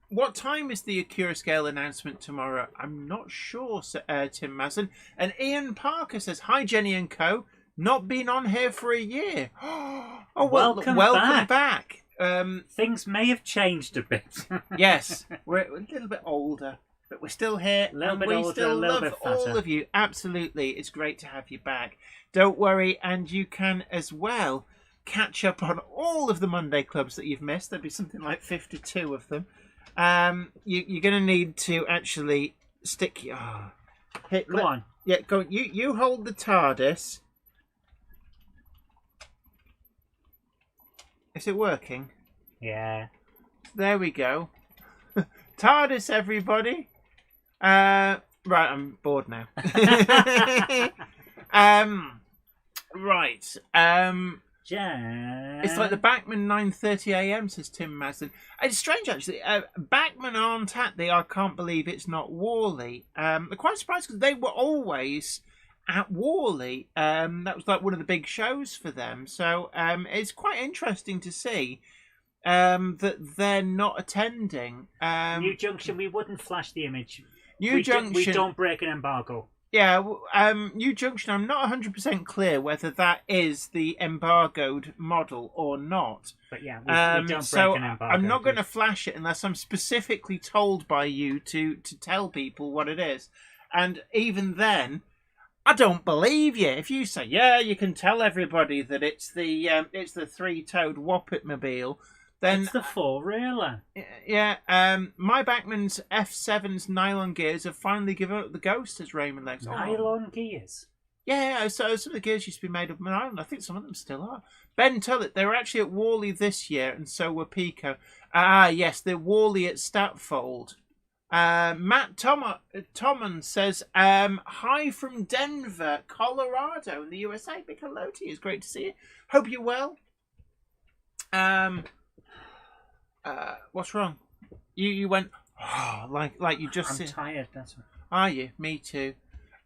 What time is the Acura Scale announcement tomorrow? I'm not sure, Tim Mazin. And Ian Parker says, hi, Jenny and Co. Not been on here for a year. Oh, welcome back. Things may have changed a bit. Yes, we're a little bit older, but we're still here. A little bit we older, still a little love bit fatter. all of you. Absolutely. It's great to have you back. Don't worry, and you can as well catch up on all of the Monday Clubs that you've missed. There'll be something like 52 of them. You're going to need to actually stick your... Go on. Yeah, go. You hold the TARDIS. Is it working? Yeah. There we go. TARDIS, everybody. Right, I'm bored now. Right. It's like the Backman 9:30 a.m. says Tim Mazin. It's strange actually. Backman aren't at the I Can't Believe It's Not-Warley. I'm quite surprised because they were always at Warley. That was like one of the big shows for them. So it's quite interesting to see that they're not attending. New Junction, we wouldn't flash the image. New Junction, we don't break an embargo. Yeah, New Junction, I'm not 100% clear whether that is the embargoed model or not. But yeah, we don't break an embargo. I'm not going to flash it unless I'm specifically told by you to tell people what it is. And even then, I don't believe you. If you say, yeah, you can tell everybody that it's the three-toed Whoppit-mobile, then... It's the four-reeler. Yeah, my Backman's F7's nylon gears have finally given up the ghost, as Raymond Legs. Nylon gears? Yeah, so some of the gears used to be made of nylon. I think some of them still are. Ben Tullett, they were actually at Warley this year, and so were Pico. Yes, they're Warley at Statfold. Matt Tommen says, hi from Denver, Colorado in the USA. Big hello to you. It's great to see you. Hope you're well. What's wrong? You went like you just. I'm tired. That's what... Are you? Me too.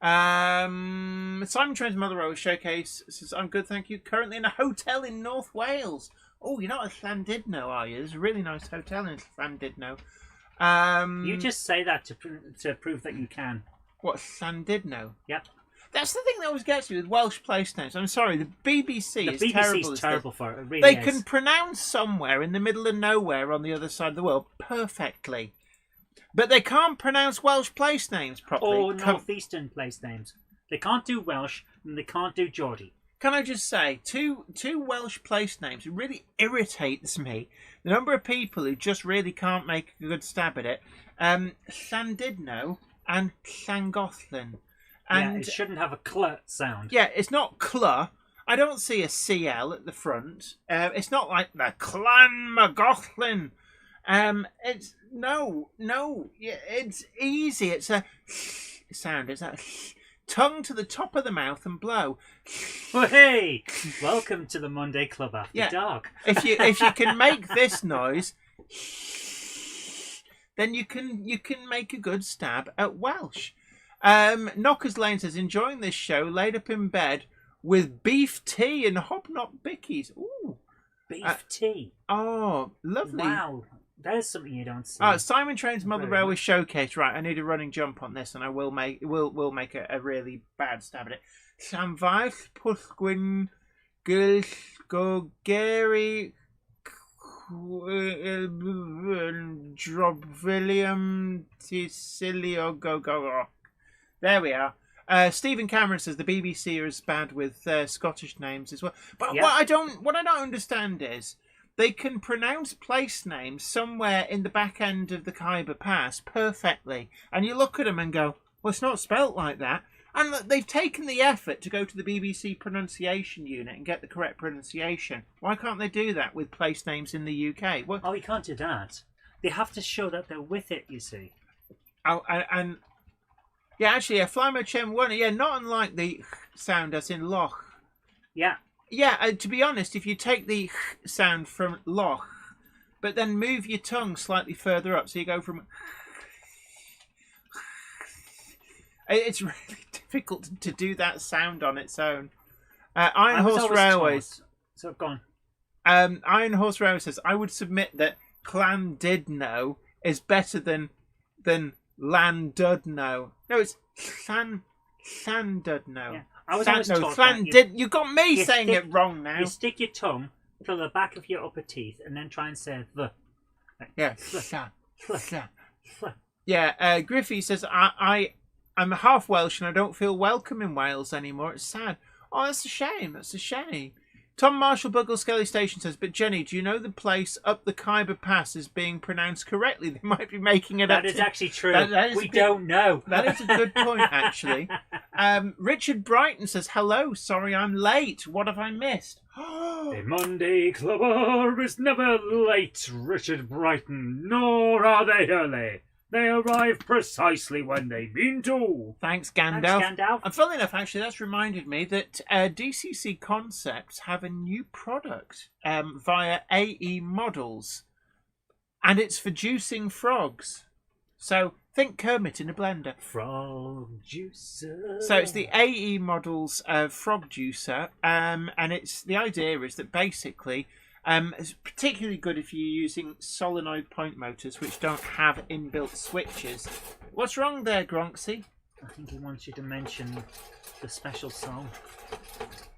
Simon Train's Mother Rose Showcase says, I'm good, thank you. Currently in a hotel in North Wales. Oh, you're not at Llandudno, are you? There's a really nice hotel in Llandudno. You just say that to prove that you can. What, Llandudno? Yep. That's the thing that always gets me with Welsh place names. I'm sorry, the BBC is terrible. The BBC's terrible for it. It really they is. can pronounce somewhere in the middle of nowhere on the other side of the world perfectly. But they can't pronounce Welsh place names properly. Or northeastern place names. They can't do Welsh and they can't do Geordie. Can I just say, two Welsh place names, it really irritates me. The number of people who just really can't make a good stab at it. Llandudno and Llangollen. And yeah, it shouldn't have a cl sound. Yeah, it's not cl. I don't see a CL at the front. It's not like the Clanmagollen. It's no. It's easy. It's a sound. It's that tongue to the top of the mouth and blow. Well, hey, welcome to the Monday Club After Dark. If you can make this noise, then you can make a good stab at Welsh. Knockers Lane says, enjoying this show, laid up in bed with beef tea and hobnob bickies. Ooh, beef tea. Oh, lovely! Wow, there's something you don't see. Simon Train's Mother Railway Showcase. Right, I need a running jump on this, and I will make a really bad stab at it. Llanfair Pwllgwyn Gilgogeri Drobfilium Tisilio Go. There we are. Stephen Cameron says the BBC are as bad with Scottish names as well. But Yeah. what I don't understand is they can pronounce place names somewhere in the back end of the Khyber Pass perfectly, and you look at them and go, "Well, it's not spelt like that." And they've taken the effort to go to the BBC pronunciation unit and get the correct pronunciation. Why can't they do that with place names in the UK? Well, Oh, you can't do that. They have to show that they're with it, you see. oh, and yeah, actually, Flymo Chen 1, yeah, not unlike the sound as in loch. Yeah. Yeah, to be honest, if you take the sound from loch, but then move your tongue slightly further up, so you go from... It's really difficult to do that sound on its own. Iron I was Horse always Railways. taught. So go on. Iron Horse Railway says, I would submit that Llandudno is better than Llandudno. No, it's Llandudno. Yeah. I was always taught You got me you saying stick- it wrong now. You stick your tongue to the back of your upper teeth and then try and say the. Yeah. Yeah, Griffey says, I'm half Welsh and I don't feel welcome in Wales anymore. It's sad. Oh, that's a shame. That's a shame. Tom Marshall Bugle Skelly Station says, but Jenny, do you know the place up the Khyber Pass is being pronounced correctly? They might be making it up. That is actually true. That is we don't know. That is a good point, actually. Richard Brighton says, hello, sorry I'm late. What have I missed? A Monday clubber is never late, Richard Brighton, nor are they early. They arrive precisely when they mean to. Thanks, Gandalf. Thanks, Gandalf. And funnily enough, actually, that's reminded me that DCC Concepts have a new product via AE Models, and it's for juicing frogs. So think Kermit in a blender. Frog juicer. So it's the AE Models frog juicer, and the idea is that basically it's particularly good if you're using solenoid point motors which don't have inbuilt switches. What's wrong there, Gronksy? I think he wants you to mention the special song.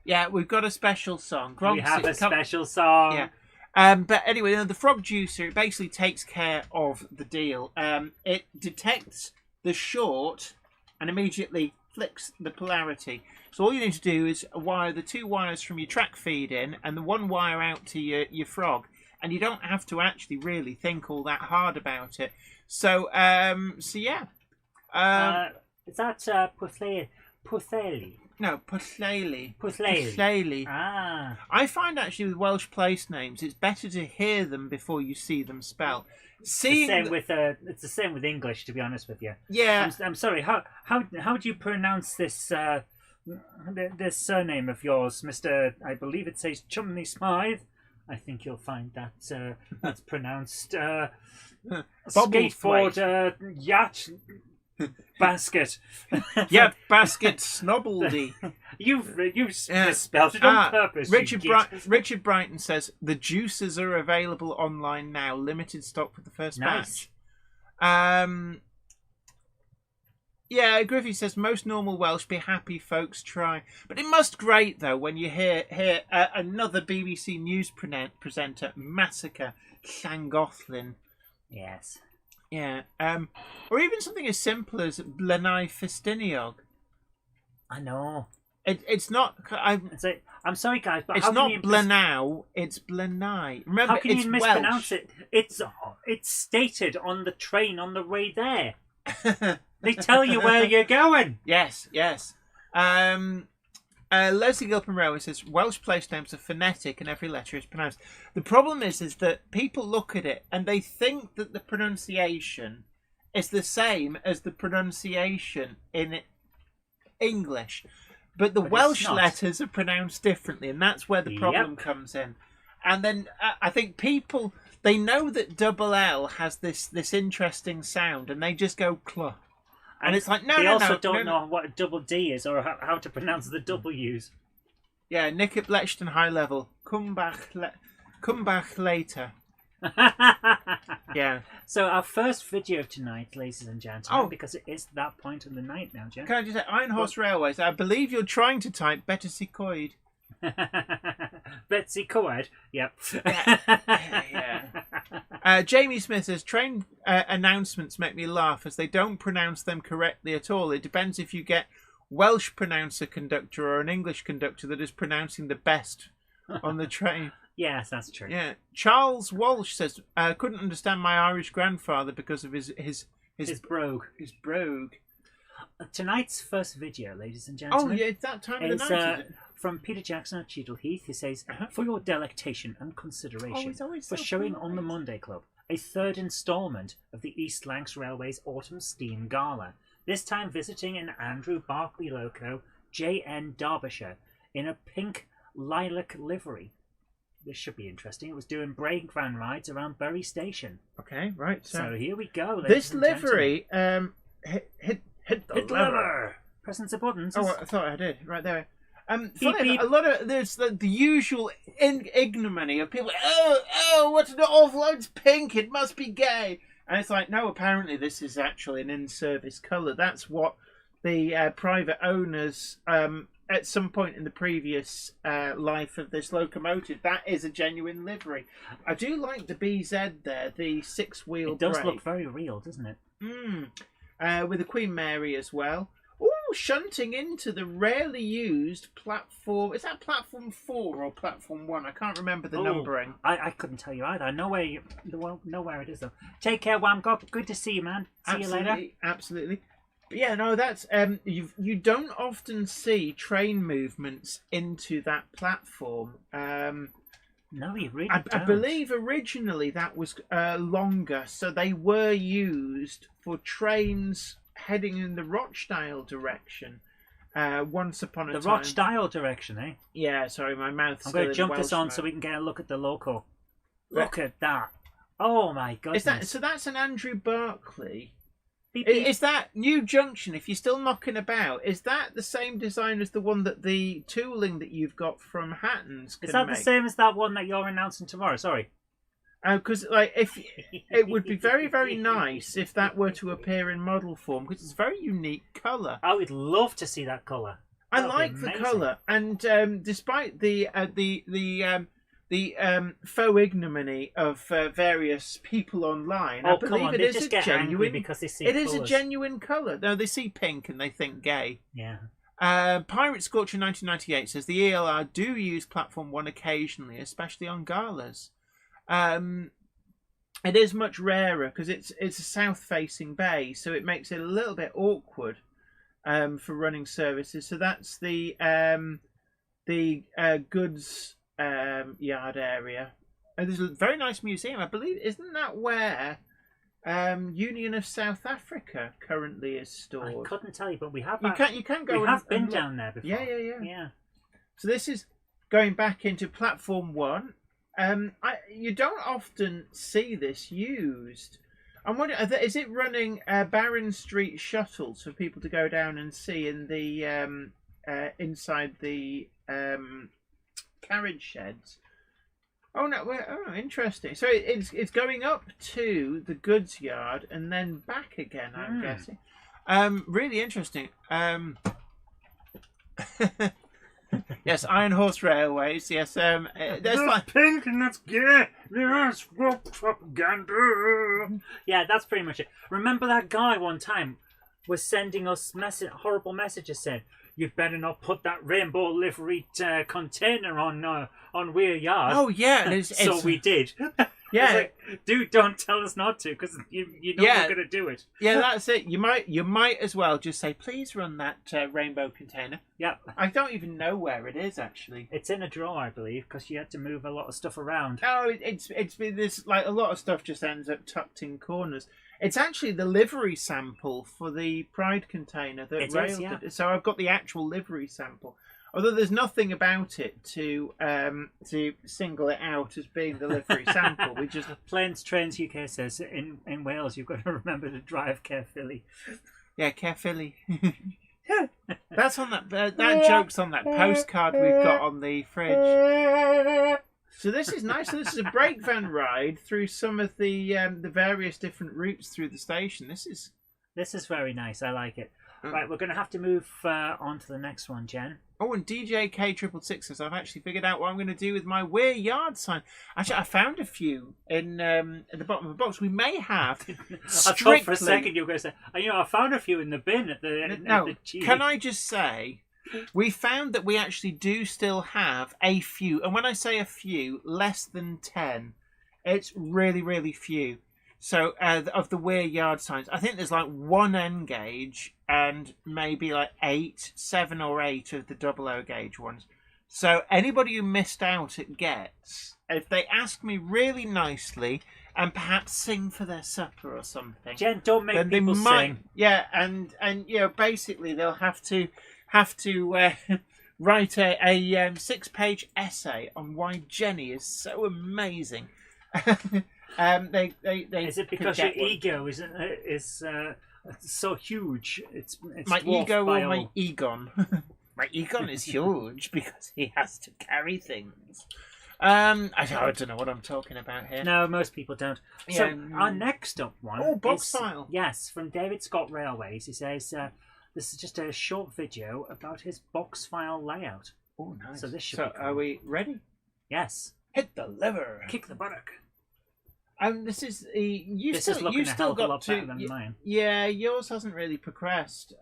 Yeah, we've got a special song. Gronksy, We have a special song. Yeah. But anyway, the frog juicer, it basically takes care of the deal. It detects the short and immediately flicks the polarity. So all you need to do is wire the two wires from your track feed in and the one wire out to your frog. And you don't have to actually really think all that hard about it. So yeah. Is that Putheli? No, Pwllheli. Pwllheli. Pwllheli. Ah. I find actually with Welsh place names, it's better to hear them before you see them spelled. It's the same with English, to be honest with you. Yeah. I'm sorry. How do you pronounce this this surname of yours, Mr. I believe it says Chumley Smythe. I think you'll find that that's pronounced skateboard yacht basket. Yeah, basket snobbledy. You've misspelled it on purpose. Richard Brighton says the juices are available online now, limited stock for the first batch. Yeah, Griffey says most normal Welsh be happy folks try, but it must grate though when you hear another BBC News presenter massacre Llangollen. Yes. Yeah, or even something as simple as Blenai Festiniog. I know. It's not. I'm sorry, guys, but it's not Blenau. It's Blenai. Remember, how can it's you mispronounce Welsh. it? It's stated on the train on the way there. They tell you where you're going. Yes. Leslie Gilpin Railway says Welsh place names are phonetic and every letter is pronounced. The problem is that people look at it and they think that the pronunciation is the same as the pronunciation in English, but the Welsh letters are pronounced differently, and that's where the problem comes in. And then I think people, they know that double L has this interesting sound, and they just go cluh. And it's like, they also don't know what a double D is or how to pronounce the W's. Yeah, Nick at Blechton High Level. Come back later. Yeah. So our first video tonight, ladies and gentlemen, because it is that point of the night now, Jen. Can I just say, Iron Horse Railways, I believe you're trying to type Betsy Coyd. Betsy Coyd, yep. Yeah. Jamie Smith says, train announcements make me laugh as they don't pronounce them correctly at all. It depends if you get Welsh pronouncer conductor or an English conductor that is pronouncing the best on the train. Yes, that's true. Yeah. Charles Walsh says, couldn't understand my Irish grandfather because of his brogue. His brogue. Tonight's first video, ladies and Oh, gentlemen, yeah, it's that time of is the night, is it? from Peter Jackson at Cheadle Heath. He says, for your delectation and consideration he's always for so showing polite. on the Monday Club a third instalment of the East Lancs Railway's Autumn Steam Gala, this time visiting an Andrew Barclay Loco, JN Derbyshire, in a pink lilac livery. This should be interesting. It was doing brake van rides around Bury Station. Okay, right. So here we go. This ladies and gentlemen. livery, hit the Hit the lever. Pressing the buttons. Oh, I thought I did. Right there. Beep, Funny, beep. a lot of there's the usual ignominy of people. Oh, what an awful! It's pink. It must be gay. And it's like, no. Apparently, this is actually an in-service colour. That's what the private owners, at some point in the previous life of this locomotive, that is a genuine livery. I do like the BZ there, the 6-wheel. It does brake. look very real, doesn't it? With the Queen Mary as well. Oh, shunting into the rarely used platform. Is that platform 4 or platform 1? I can't remember the numbering. I couldn't tell you either. I know where it is though. Take care, Wamgop. Good to see you, man. See you later. Absolutely. But yeah, no, that's you don't often see train movements into that platform. No, you really I don't. believe originally that was longer, so they were used for trains heading in the Rochdale direction. Once upon a time. The Rochdale direction, eh? Yeah, sorry, my mouth's I'm still going to in jump Welsh this on mode. so we can get a look at the loco. Right. Look at that. Oh my goodness. Is that so? That's an Andrew Barclay. Beep, beep. Is that New Junction? If you're still knocking about, is that the same design as the one that the tooling that you've got from Hatton's can Is that make? the same as that one that you're announcing tomorrow? Sorry. Because like, if it would be very, very nice if that were to appear in model form, because it's a very unique colour. I would love to see that colour. I That would be like the amazing. colour, and despite the faux ignominy of various people online, I Oh, come believe on. it They is just a get angry genuine. because they see It is a colours. genuine colour. No, they see pink and they think gay. Yeah. Pirate Scorcher 1998 says the ELR do use Platform 1 occasionally, especially on galas. It is much rarer because it's a south-facing bay, so it makes it a little bit awkward for running services. So that's the goods yard area. And there's a very nice museum, I believe. Isn't that where Union of South Africa currently is stored? I couldn't tell you, but we have. You can go. We and- have been and look. down there before. Yeah. So this is going back into Platform 1. You don't often see this used. I'm wondering, is it running Barron Street shuttles for people to go down and see in the inside the carriage sheds? Oh no! Oh, interesting. So it's going up to the goods yard and then back again. I'm guessing. Really interesting. Yes, Iron Horse Railways. Yes, there's like pink and that's gay. Yes, woke propaganda. Yeah, that's pretty much it. Remember that guy one time was sending us horrible messages saying, "You'd better not put that rainbow livery container on Weir Yard." Oh yeah, So we did. Yeah, It's like, dude, don't tell us not to, because you know we're going to do it. yeah, that's it. You might as well just say, please run that rainbow container. Yeah, I don't even know where it is actually. it's in a drawer, I believe, because you had to move a lot of stuff around. Oh, it's been this, like, a lot of stuff just ends up tucked in corners. It's actually the livery sample for the Pride container that It is, Rail yeah. did. So I've got the actual livery sample. Although there's nothing about it to single it out as being the livery sample. We just Planes Trains UK says, in Wales, you've got to remember to drive carefully. yeah, carefully. That's on that joke's on that postcard we've got on the fridge. So this is nice. So this is a brake van ride through some of the various different routes through the station. This is This is very nice. I like it. Right, we're going to have to move on to the next one, Jen. Oh, and DJ K666 says, I've actually figured out what I'm going to do with my Weir Yard sign. Actually, I found a few in at the bottom of the box. We may have. I thought for a second you were going to say, I found a few in the bin at the. No, at the can I just say, we found that we actually do still have a few, and when I say a few, less than 10. It's really, really few. So, of the Weir Yard signs, I think there's like 1 N gauge and maybe like 7 or 8 of the 00 gauge ones. So, anybody who missed out at Gets, if they ask me really nicely and perhaps sing for their supper or something, Jen, don't make then people they might, sing. yeah, and basically they'll have to write a 6-page essay on why Jenny is so amazing. They Is it because your ego is so huge? It's my dwarfed ego by or my all- Egon? My Egon is huge because he has to carry things. I don't know what I'm talking about here. No, most people don't. So Yeah, our next up one. Oh, box is, file. Yes, from David Scott Railways. He says this is just a short video about his box file layout. Oh, nice. So this should So be cool. are we ready? Yes. Hit the lever. Kick the buttock. This is you This still is looking you a still hell of a got lot to better than mine. Yeah, yours hasn't really progressed.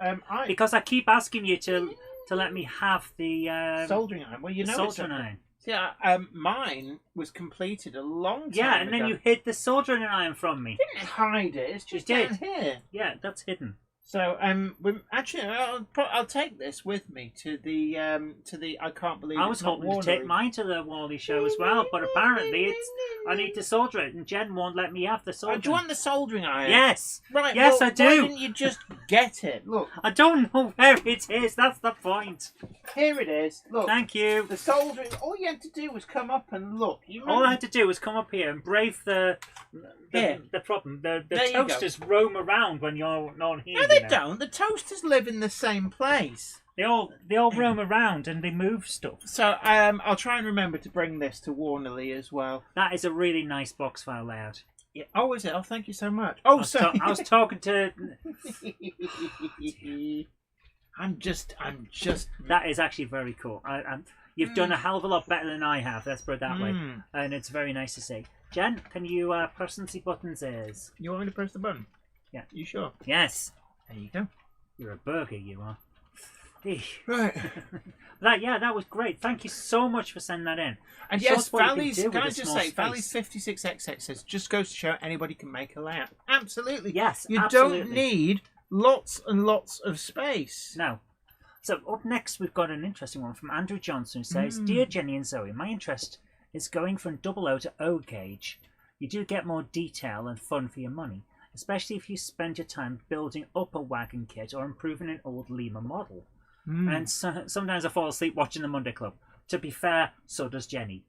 Because I keep asking you to let me have the soldering iron. Well, you know it's soldering iron. Yeah, mine was completed a long time Yeah, and ago. then you hid the soldering iron from me. didn't hide it. It's just You did. down here. Yeah, that's hidden. So I'll take this with me to the I can't believe I was it's not hoping to take Warley. mine to the Warley Show as well, but apparently I need to solder it, and Jen won't let me have the Oh, soldering. do you want the soldering iron? Yes. Right. Yes, well, I do. Why didn't you just get it? Look, I don't know where it is. That's the point. here it is. Look. Thank you. The soldering. All you had to do was come up and look. You All I remember? had to do was come up here and brave the problem. The There you go. toasters roam around when you're not here. No, they you know. don't. The toasters live in the same place. They all roam around and they move stuff. So I'll try and remember to bring this to Warnerley as well. That is a really nice box file layout. Yeah. Oh, is it? Oh, thank you so much. Oh, sorry. I was talking to. I'm just. That is actually very cool. You've done a hell of a lot better than I have. Let's put it that way, Mm. and it's very nice to see. Jen, can you press and see buttons? Is You want me to press the button? Yeah. You sure? yes. There you go. You're a burger, you are. Eesh. Right. That was great. Thank you so much for sending that in. And Show yes, us what you can Valley's. do Can with I a just small say, space. Valley's 56XX says just goes to show anybody can make a layout. Absolutely. Yes, You absolutely. don't need lots and lots of space. No. So up next, we've got an interesting one from Andrew Johnson, who says, "Dear Jenny and Zoe, my interest is going from 00 to O gauge. You do get more detail and fun for your money, especially if you spend your time building up a wagon kit or improving an old Lima model. And sometimes I fall asleep watching the Monday Club. To be fair, so does Jenny.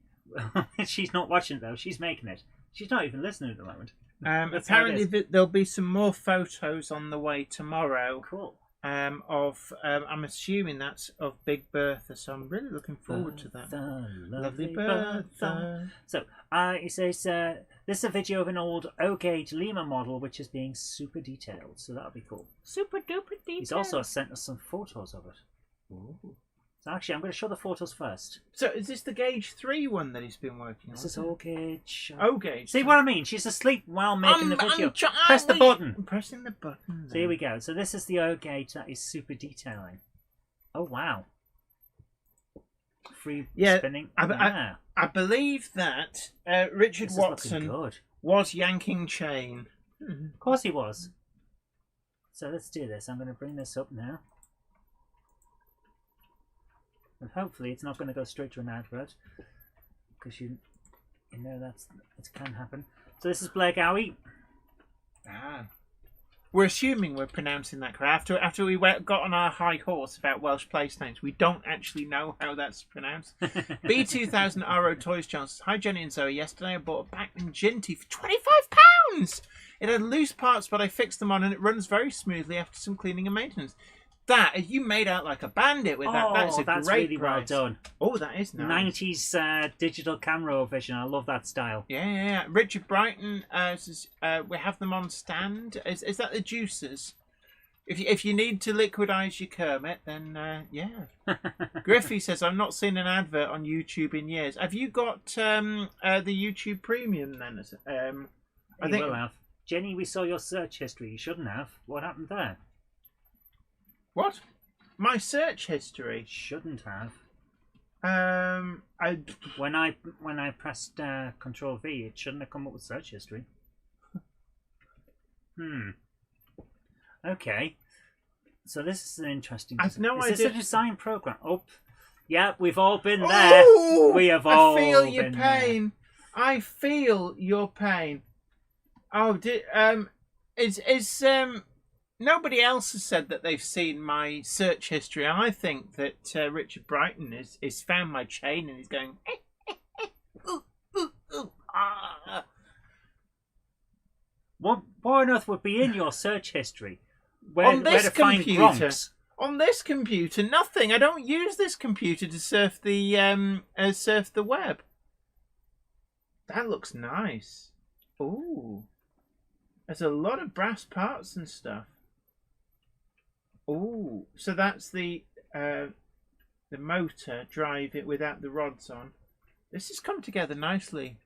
She's not watching it though. She's making it. She's not even listening at the moment. That's how it Apparently, is. there'll be some more photos on the way tomorrow. Cool. Of I'm assuming that's of Big Bertha, so I'm really looking forward to that. The Lovely Bertha. So, he says, this is a video of an old O-gauge Lima model which is being super detailed, so that'll be cool. Super duper detail. He's also sent us some photos of it. So actually, I'm going to show the photos first. So is this the gauge 3 one that he's been working on? This is O-gauge. O gauge. See what I mean? She's asleep while making the video. I'm Press the button. I'm pressing the button. So here we go. So this is the O-gauge that is super detailing. Oh, wow. Free spinning. I believe that Richard This is looking Watson good. was yanking chain. Of course he was. So let's do this. I'm going to bring this up now. And hopefully it's not going to go straight to an advert. Because you know it can happen. So this is Blair Gowie. We're assuming we're pronouncing that correct. After we got on our high horse about Welsh place names, we don't actually know how that's pronounced. B2000 RO Toys Johnson. Hi Jenny and Zoe. Yesterday I bought a Bachmann Ginty for £25. It had loose parts, but I fixed them on and it runs very smoothly after some cleaning and maintenance. That, you made out like a bandit with that. Oh, That's a that's great really well price. done. Oh, that is nice. 90s digital camera vision. I love that style. Yeah. Richard Brighton says we have them on stand. Is that the juicers? If you need to liquidize your Kermit, then yeah. Griffey says, I've not seen an advert on YouTube in years. Have you got the YouTube Premium then? I think you will have. Jenny, we saw your search history. You shouldn't have. What happened there? What? My search history? Shouldn't have. When I pressed Control V, it shouldn't have come up with search history. Okay. So this is an interesting. I've no idea. Is this a design program? Oh, yeah, we've all been there. Oh, we have all. I feel your been pain. There. I feel your pain. Oh, is nobody else has said that they've seen my search history. I think that Richard Brighton is found my chain and he's going. Ooh, ooh, ooh, ah. What on earth would be in your search history? On this computer. Gronks? On this computer, nothing. I don't use this computer to surf the web. That looks nice. Ooh, there's a lot of brass parts and stuff. Ooh, so that's the motor drive it without the rods on. This has come together nicely.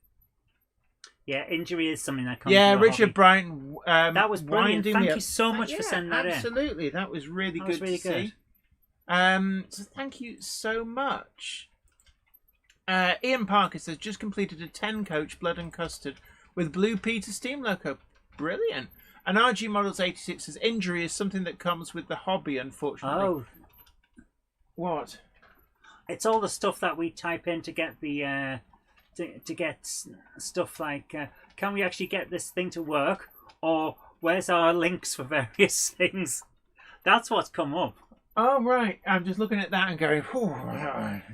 Yeah, injury is something that comes. Yeah, with a Richard hobby. Bryan. That was brilliant. Thank you so much Yeah, for sending that in. Absolutely, that was really That good was really to good. see. So thank you so much. Ian Parker says, just completed a 10-coach blood and custard with Blue Peter steam loco. Brilliant. And RG Models 86 says, injury is something that comes with the hobby, unfortunately. Oh, What? it's all the stuff that we type in to get the to get stuff like can we actually get this thing to work, or where's our links for various things. That's what's come up. Oh, right. I'm just looking at that and going,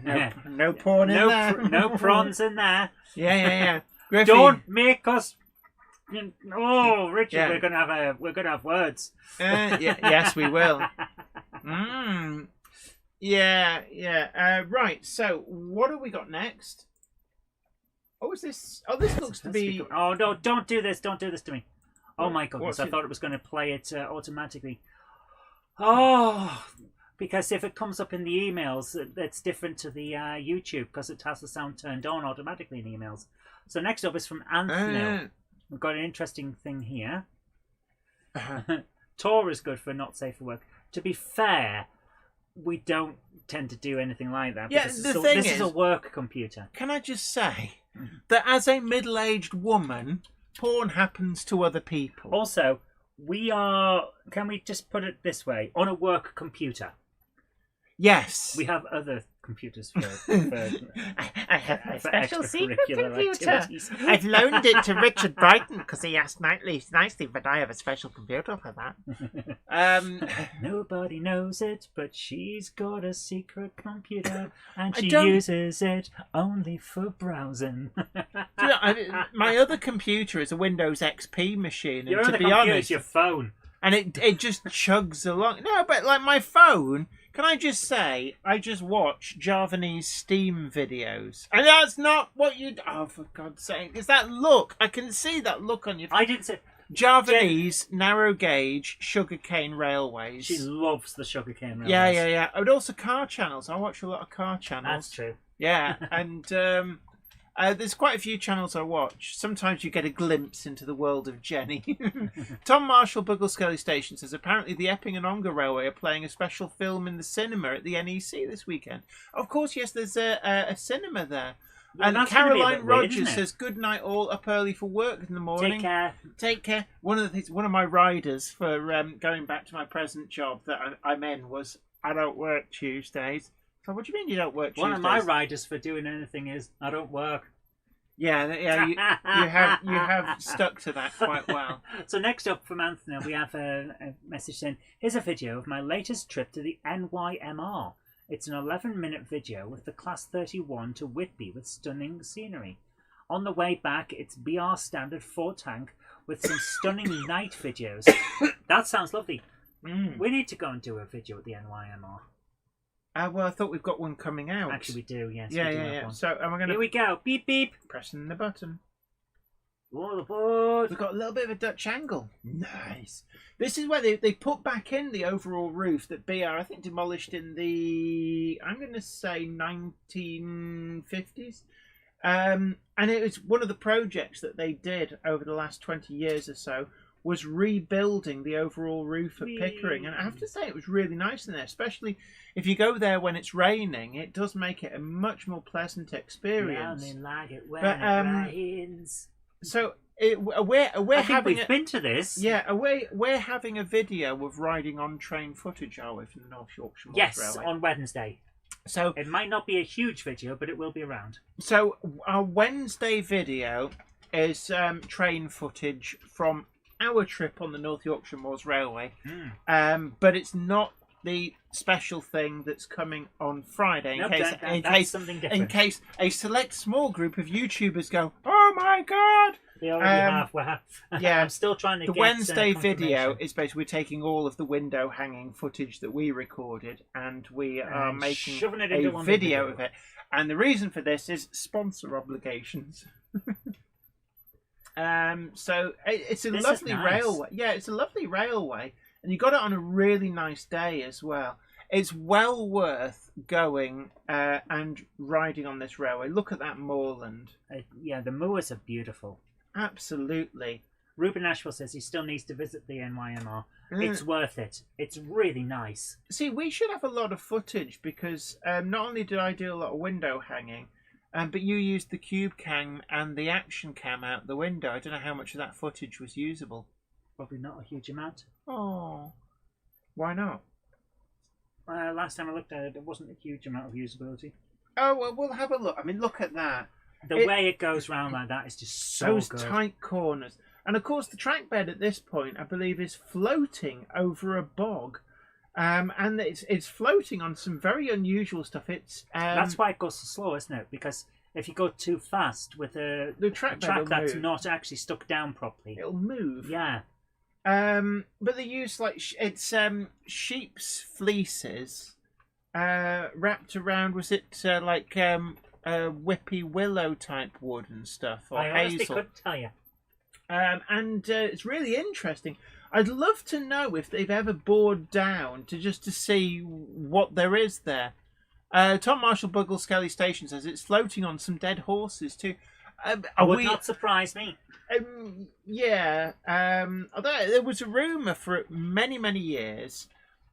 Yeah. no porn in there. No prawns in there. Yeah. Griffey. Don't make us. Oh, Richard, Yeah. we're gonna have words. Yes, we will. Yeah. Right. So, what have we got next? Oh, is this? Oh, this looks to be. Oh no! Don't do this! Don't do this to me! Oh my goodness! What's I it? thought it was going to play it automatically. Oh, because if it comes up in the emails, it's different to the YouTube because it has the sound turned on automatically in emails. So next up is from Anthony. We've got an interesting thing here. Tor is good for not safe for work. To be fair, we don't tend to do anything like that. Yeah, because this is a work computer. Can I just say that as a middle-aged woman, porn happens to other people. Also, we are, can we just put it this way, on a work computer. Yes. We have other computers for I have my special secret extracurricular computer. activities. I've loaned it to Richard Brighton because he asked nicely, but I have a special computer for that. Nobody knows it, but she's got a secret computer, and I she don't- uses it only for browsing. My other computer is a Windows XP machine, and Your to other be computer honest, is your phone. and it just chugs along. No, but like my phone, can I just say, I just watch Javanese Steam videos, and that's not what you. Oh, for God's sake! Is that look? I can see that look on your. I didn't say. Javanese narrow gauge sugarcane railways. She loves the sugarcane railways. Yeah. And also car channels. I watch a lot of car channels. That's true. Yeah, and there's quite a few channels I watch. Sometimes you get a glimpse into the world of Jenny. Tom Marshall, Buggle Scully Station says, apparently the Epping and Ongar Railway are playing a special film in the cinema at the NEC this weekend. Of course, yes, there's a cinema there. Well, And that's gonna be a Caroline bit weird, Rogers isn't it? says, good night all, up early for work in the morning. Take care. Take care. One of my riders for going back to my present job that I'm in was, I don't work Tuesdays. So what do you mean you don't work Tuesdays? One of my riders for doing anything is, I don't work. Yeah, you have stuck to that quite well. So next up from Anthony, we have a message saying, here's a video of my latest trip to the NYMR. It's an 11-minute video with the Class 31 to Whitby with stunning scenery. On the way back, it's BR standard 4-tank with some stunning night videos. That sounds lovely. We need to go and do a video at the NYMR. Well, I thought we've got one coming out. Actually, we do, yes. Yeah, we do yeah, have yeah. one. So, am I going Here to we go. Beep, beep. pressing the button? All aboard. We've got a little bit of a Dutch angle. Nice. This is where they put back in the overall roof that BR, I think, demolished in the, I'm going to say 1950s. And it was one of the projects that they did over the last 20 years or so, was rebuilding the overall roof of Pickering. And I have to say, it was really nice in there, especially if you go there when it's raining. It does make it a much more pleasant experience. Yeah, I mean, like it when But, it rains. So we're I think having we've been to this. yeah, we're having a video of riding on train footage, are we, from the North Yorkshire Moors Yes, Railway? on Wednesday. So It might not be a huge video, but it will be around. our Wednesday video is train footage from our trip on the North Yorkshire Moors Railway, but it's not the special thing that's coming on Friday. That's something different. In case a select small group of YouTubers go, "Oh my god!" We already have. We have. Yeah, I'm still trying to the get Wednesday video confirmation. is basically taking all of the window hanging footage that we recorded, and we are And making shoving it into a one video video. of it. And the reason for this is sponsor obligations. So it's a This is lovely nice. railway. Yeah, it's a lovely railway, and you got it on a really nice day as well. It's well worth going and riding on this railway. Look at that moorland. Yeah, the moors are beautiful. Absolutely. Ruben Ashwell says he still needs to visit the NYMR. Mm. It's worth it. It's really nice. See, we should have a lot of footage because not only did I do a lot of window hanging, but you used the cube cam and the action cam out the window. I don't know how much of that footage was usable. Probably not a huge amount. Oh, why not? Last time I looked at it, there wasn't a huge amount of usability. Oh, well, we'll have a look. I mean, look at that. The way it goes round like that is just so Those good. tight corners. And of course, the track bed at this point, I believe, is floating over a bog. And it's floating on some very unusual stuff. It's That's why it goes so slow, isn't it? Because if you go too fast with the track bed track will that's move. not actually stuck down properly. It'll move. Yeah. But they use like it's sheep's fleeces wrapped around. Was it like whippy willow type wood and stuff, or I honestly hazel? couldn't tell you. And it's really interesting. I'd love to know if they've ever bored down to see what there is there. Tom Marshall Buggle Skelly Station says it's floating on some dead horses too. Would not surprise me. Yeah. Although there was a rumour for many, many years,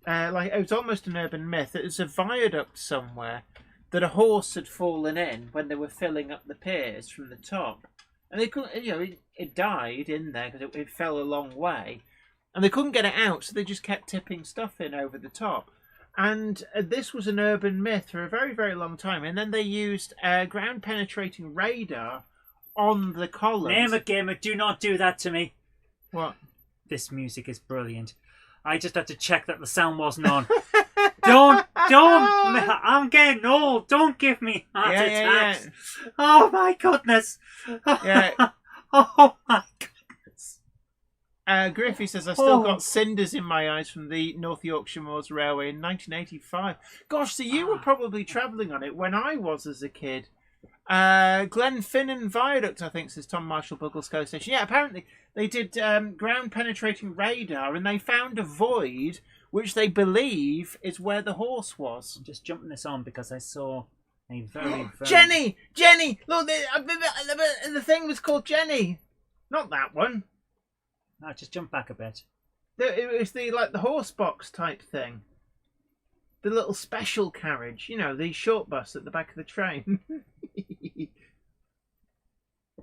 like it was almost an urban myth, that there's a viaduct somewhere that a horse had fallen in when they were filling up the piers from the top. And they couldn't, it died in there because it fell a long way. And they couldn't get it out, so they just kept tipping stuff in over the top. And this was an urban myth for a very, very long time. And then they used ground-penetrating radar on the columns. Name a gamer, do not do that to me. What? This music is brilliant. I just had to check that the sound wasn't on. Don't! I'm getting old. Don't give me heart attacks. Yeah. Oh my goodness. Yeah. Oh my goodness. Griffey says, I still got cinders in my eyes from the North Yorkshire Moors Railway in 1985. Gosh, so you were probably travelling on it when I was as a kid. Glenfinnan Viaduct, I think, says Tom Marshall Buggle Skelly Station. Yeah, apparently they did ground-penetrating radar and they found a void which they believe is where the horse was. I'm just jumping this on because I saw a very... Jenny! Look, the thing was called Jenny. Not that one. I'll just jump back a bit. It was the horse box type thing. The little special carriage, the short bus at the back of the train.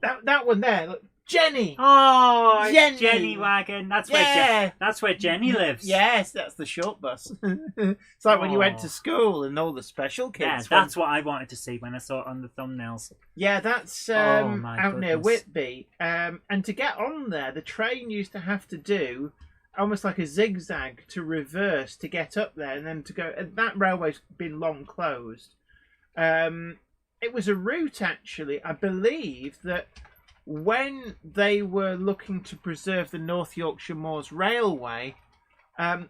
that one there, look, Jenny. Oh, it's Jenny. Jenny Wagon. That's where Jenny lives. Yes, that's the short bus. It's like when you went to school and all the special kids. Yeah, that's what I wanted to see when I saw it on the thumbnails. Yeah, that's my out near goodness. Whitby. And to get on there, the train used to have to do almost like a zigzag to reverse to get up there and then to go. And that railway's been long closed. It was a route, actually, I believe, that when they were looking to preserve the North Yorkshire Moors Railway,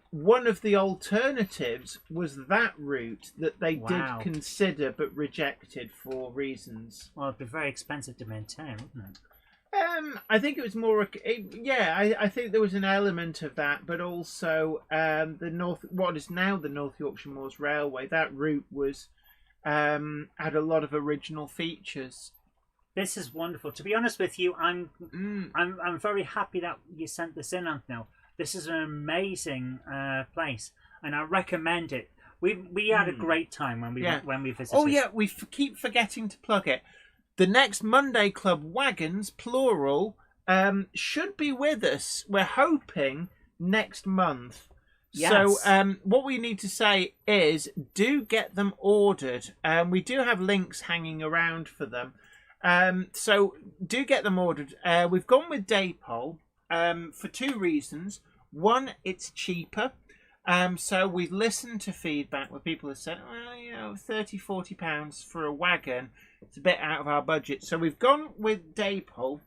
one of the alternatives was that route that they did consider but rejected for reasons. Well, it'd be very expensive to maintain, wouldn't it? I think it was more. I think there was an element of that, but also what is now the North Yorkshire Moors Railway. That route was had a lot of original features. This is wonderful. To be honest with you, I'm very happy that you sent this in, Anthony. This is an amazing place, and I recommend it. We had a great time when we visited. Oh yeah, we keep forgetting to plug it. The next Monday Club wagons, plural, should be with us. We're hoping next month. Yes. So what we need to say is, do get them ordered. We do have links hanging around for them. So do get them ordered. We've gone with Daypole for two reasons. One, it's cheaper. So we've listened to feedback where people have said, well, £30-40 for a wagon, it's a bit out of our budget. So we've gone with Daypole,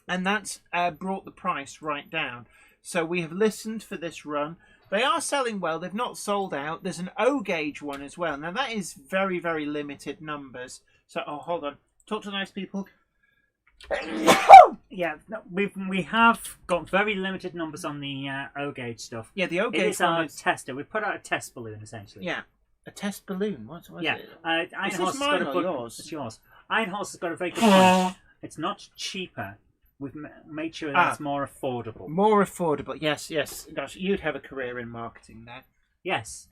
and that's brought the price right down. So we have listened for this run. They are selling well. They've not sold out. There's an O-gauge one as well. Now, that is very, very limited numbers. So, hold on. Talk to the nice people. Yeah, we have got very limited numbers on the O-gauge stuff. Yeah, the O-gauge it is our tester. We put out a test balloon, essentially. Yeah, a test balloon. What is it? Iron Is Horse this has got mine a or good, yours? It's yours. Iron Horse has got a very good point. It's not cheaper. We've made sure that it's more affordable. More affordable. Yes. Gosh, you'd have a career in marketing there. Yes.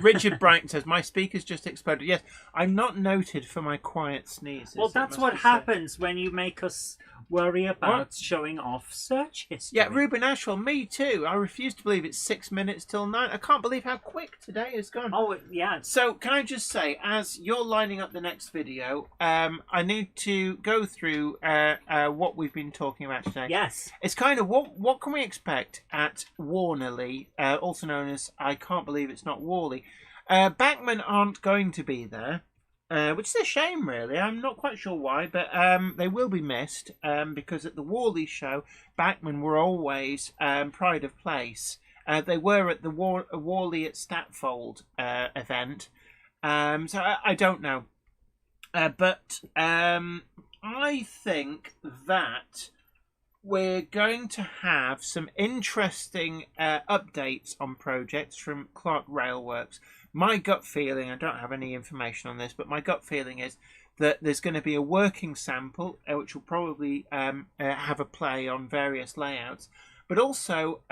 Richard Brighton says, my speaker's just exploded. Yes, I'm not noted for my quiet sneezes. Well, that's what happens when you make us worry about showing off search history. Yeah, Ruben Ashwell, me too. I refuse to believe it's 6 minutes till 9. I can't believe how quick today has gone. Oh, yeah. So, can I just say, as you're lining up the next video, I need to go through what we've been talking about today. Yes. It's kind of, what can we expect at Warnerley, also known as I Can't Believe It's Not Warley. Bachman aren't going to be there. Which is a shame, really. I'm not quite sure why, but they will be missed because at the Warley Show, Bachman were always pride of place. They were at the Warley at Statfold event, so I don't know. But I think that we're going to have some interesting updates on projects from Clark Railworks. My gut feeling, I don't have any information on this, but my gut feeling is that there's going to be a working sample, which will probably have a play on various layouts, but also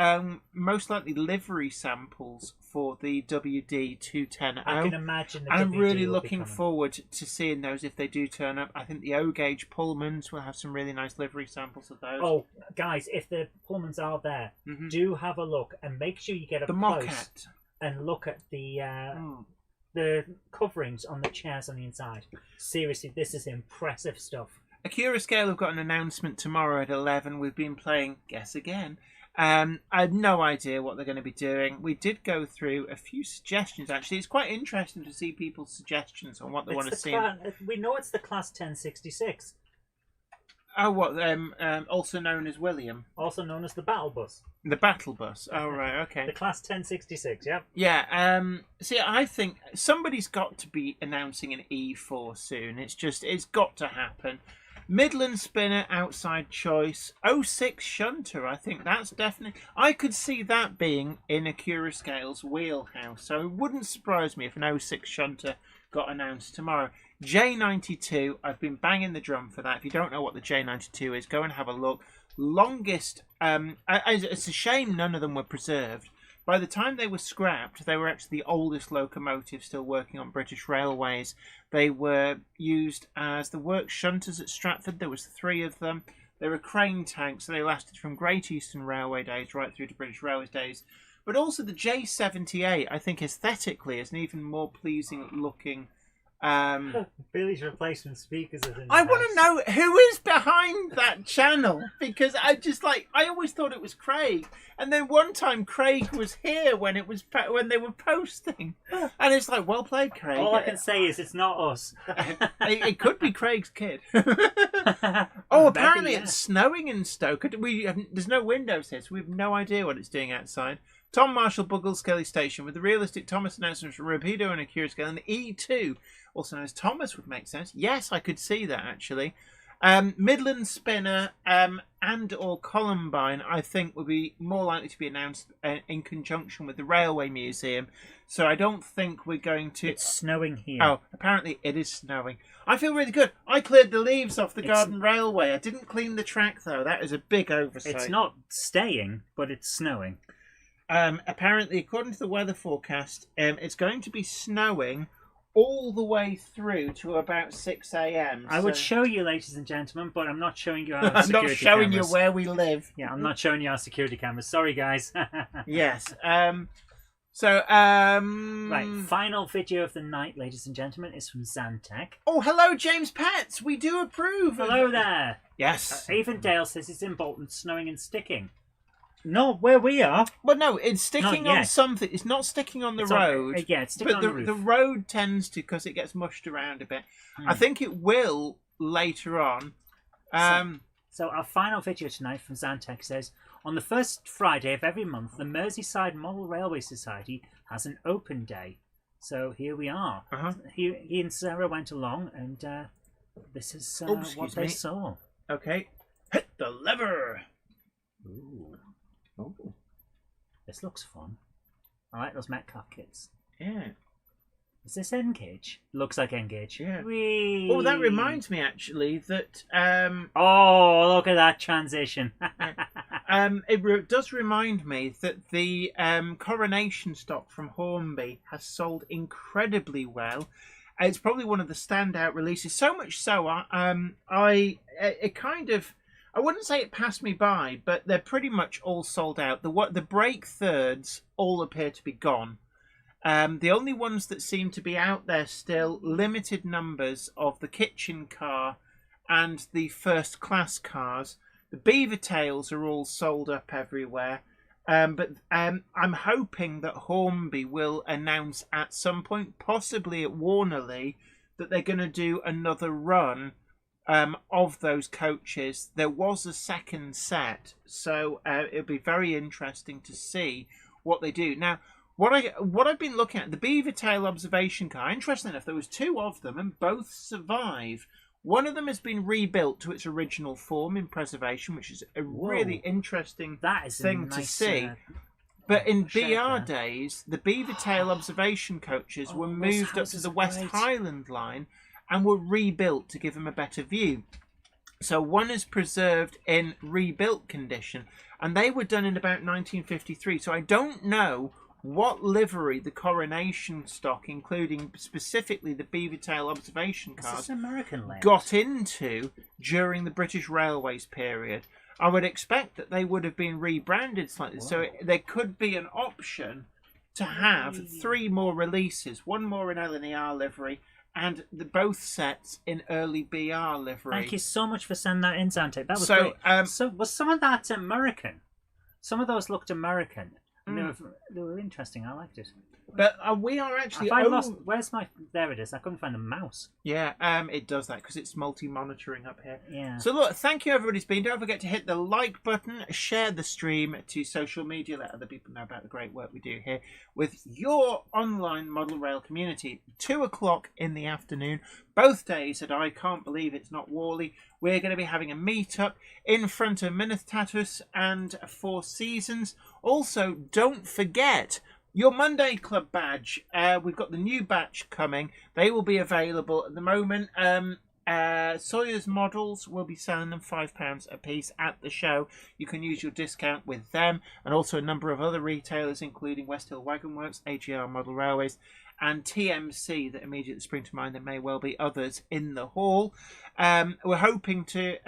most likely livery samples for the WD210. I can imagine the I'm WD really will looking be coming. forward to seeing those if they do turn up. I think the O-gauge Pullmans will have some really nice livery samples of those. Oh, guys, if the Pullmans are there, do have a look and make sure you get up the close Mocket. and look at the coverings on the chairs on the inside. Seriously, this is impressive stuff. Acura Scale have got an announcement tomorrow at 11. We've been playing Guess Again. I had no idea what they're going to be doing. We did go through a few suggestions, actually. It's quite interesting to see people's suggestions on what they want to see. We know it's the Class 1066. Oh, what? Also known as William. Also known as the Battle Bus. The Battle Bus. Oh, right, okay. The Class 1066, yeah. Yeah, see, I think somebody's got to be announcing an E4 soon. It's got to happen. Midland Spinner, outside choice. 06 Shunter, I think that's definitely... I could see that being in Acura Scale's wheelhouse, so it wouldn't surprise me if an 06 Shunter got announced tomorrow. J92, I've been banging the drum for that. If you don't know what the J92 is, go and have a look. Longest... it's a shame none of them were preserved. By the time they were scrapped, they were actually the oldest locomotive still working on British Railways. They were used as the work shunters at Stratford. There was 3 of them. They were crane tanks, so they lasted from Great Eastern Railway days right through to British Railways days. But also the J78, I think aesthetically, is an even more pleasing looking... Billy's replacement speakers are in the I want to house. know who is behind that channel, because I always thought it was Craig, and then one time Craig was here when they were posting, and it's like, well played, Craig. All I can say is it's not us. It could be Craig's kid. Apparently it's snowing in Stoke. There's no windows here, so we have no idea what it's doing outside. Tom Marshall Buggle Skelly Station with the realistic Thomas announcements from Rapido and Acura Scale, and the E2, also known as Thomas, would make sense. Yes, I could see that actually. Midland Spinner and or Columbine, I think, would be more likely to be announced in conjunction with the Railway Museum. So I don't think we're going to... It's snowing here. Oh, apparently it is snowing. I feel really good. I cleared the leaves off the Garden Railway. I didn't clean the track, though. That is a big oversight. It's not staying, but it's snowing. Apparently, according to the weather forecast, it's going to be snowing all the way through to about 6 a.m. I would show you, ladies and gentlemen, but I'm not showing you our I'm security not showing cameras. you where we live. Yeah, I'm not showing you our security cameras. Sorry, guys. Yes. Right, final video of the night, ladies and gentlemen, is from Zantec. Oh, hello, James Pets. We do approve. Hello there. Yes. Avondale says it's in Bolton, snowing and sticking. Not where we are. Well, no, it's sticking Not on yet. something. It's not sticking on the It's road. yeah, it's sticking But on the roof. the road tends to, because it gets mushed around a bit. I think it will later on. So our final video tonight from Zantec says, on the first Friday of every month, the Merseyside Model Railway Society has an open day. So here we are. He and Sarah went along, and this is what they saw. Okay. Hit the lever. Ooh. Oh. This looks fun. I like those Metcalf kits. Yeah. Is this Engage? Looks like Engage. Yeah. Whee! Oh, that reminds me actually that Oh, look at that transition. it does remind me that the Coronation stock from Hornby has sold incredibly well. It's probably one of the standout releases. So much so, I wouldn't say it passed me by, but they're pretty much all sold out. The break thirds all appear to be gone. The only ones that seem to be out there still, limited numbers of the kitchen car and the first class cars. The Beaver Tails are all sold up everywhere. But I'm hoping that Hornby will announce at some point, possibly at Warnerley, that they're going to do another run of those coaches. There was a second set, so it'll be very interesting to see what they do. Now, what I've been looking at, the Beaver Tail observation car, interesting enough, there was two of them and both survive. One of them has been rebuilt to its original form in preservation, which is a really interesting thing to see. But in BR days, the Beaver Tail observation coaches were moved up to the West Highland line and were rebuilt to give them a better view. So one is preserved in rebuilt condition, and they were done in about 1953. So I don't know what livery the Coronation stock, including specifically the Beaver Tail observation cars, got into during the British Railways period. I would expect that they would have been rebranded slightly. Whoa. So there could be an option to have 3 more releases, 1 more in LNER livery, and both sets in early BR livery. Thank you so much for sending that in, Zante. That was great. So was some of that American? Some of those looked American. They were interesting. I liked it. But we are actually... Where's my... There it is. I couldn't find the mouse. Yeah, it does that because it's multi-monitoring up here. Yeah. So look, thank you everybody's been. Don't forget to hit the like button, share the stream to social media, let other people know about the great work we do here with your online model rail community. 2 o'clock in the afternoon, both days at I Can't Believe It's Not-Warley. We're going to be having a meet-up in front of Minithtatus and Four Seasons. Also, don't forget... your Monday Club badge. We've got the new batch coming. They will be available at the moment. Sawyer's Models will be selling them £5 a piece at the show. You can use your discount with them, and also a number of other retailers, including West Hill Wagon Works, AGR Model Railways, and TMC that immediately spring to mind. There may well be others in the hall. We're hoping to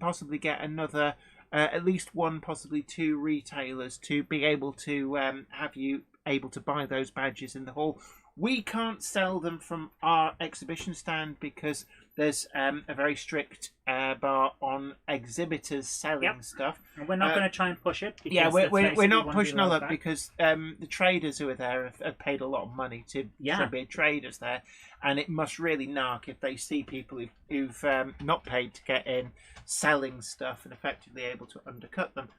possibly get another... at least 1, possibly 2 retailers to be able to have you able to buy those badges in the hall. We can't sell them from our exhibition stand because there's a very strict bar on exhibitors selling stuff. And we're not going to try and push it. Yeah, we're not pushing all that because the traders who are there have paid a lot of money to be traders there, and it must really narc if they see people who've not paid to get in selling stuff and effectively able to undercut them.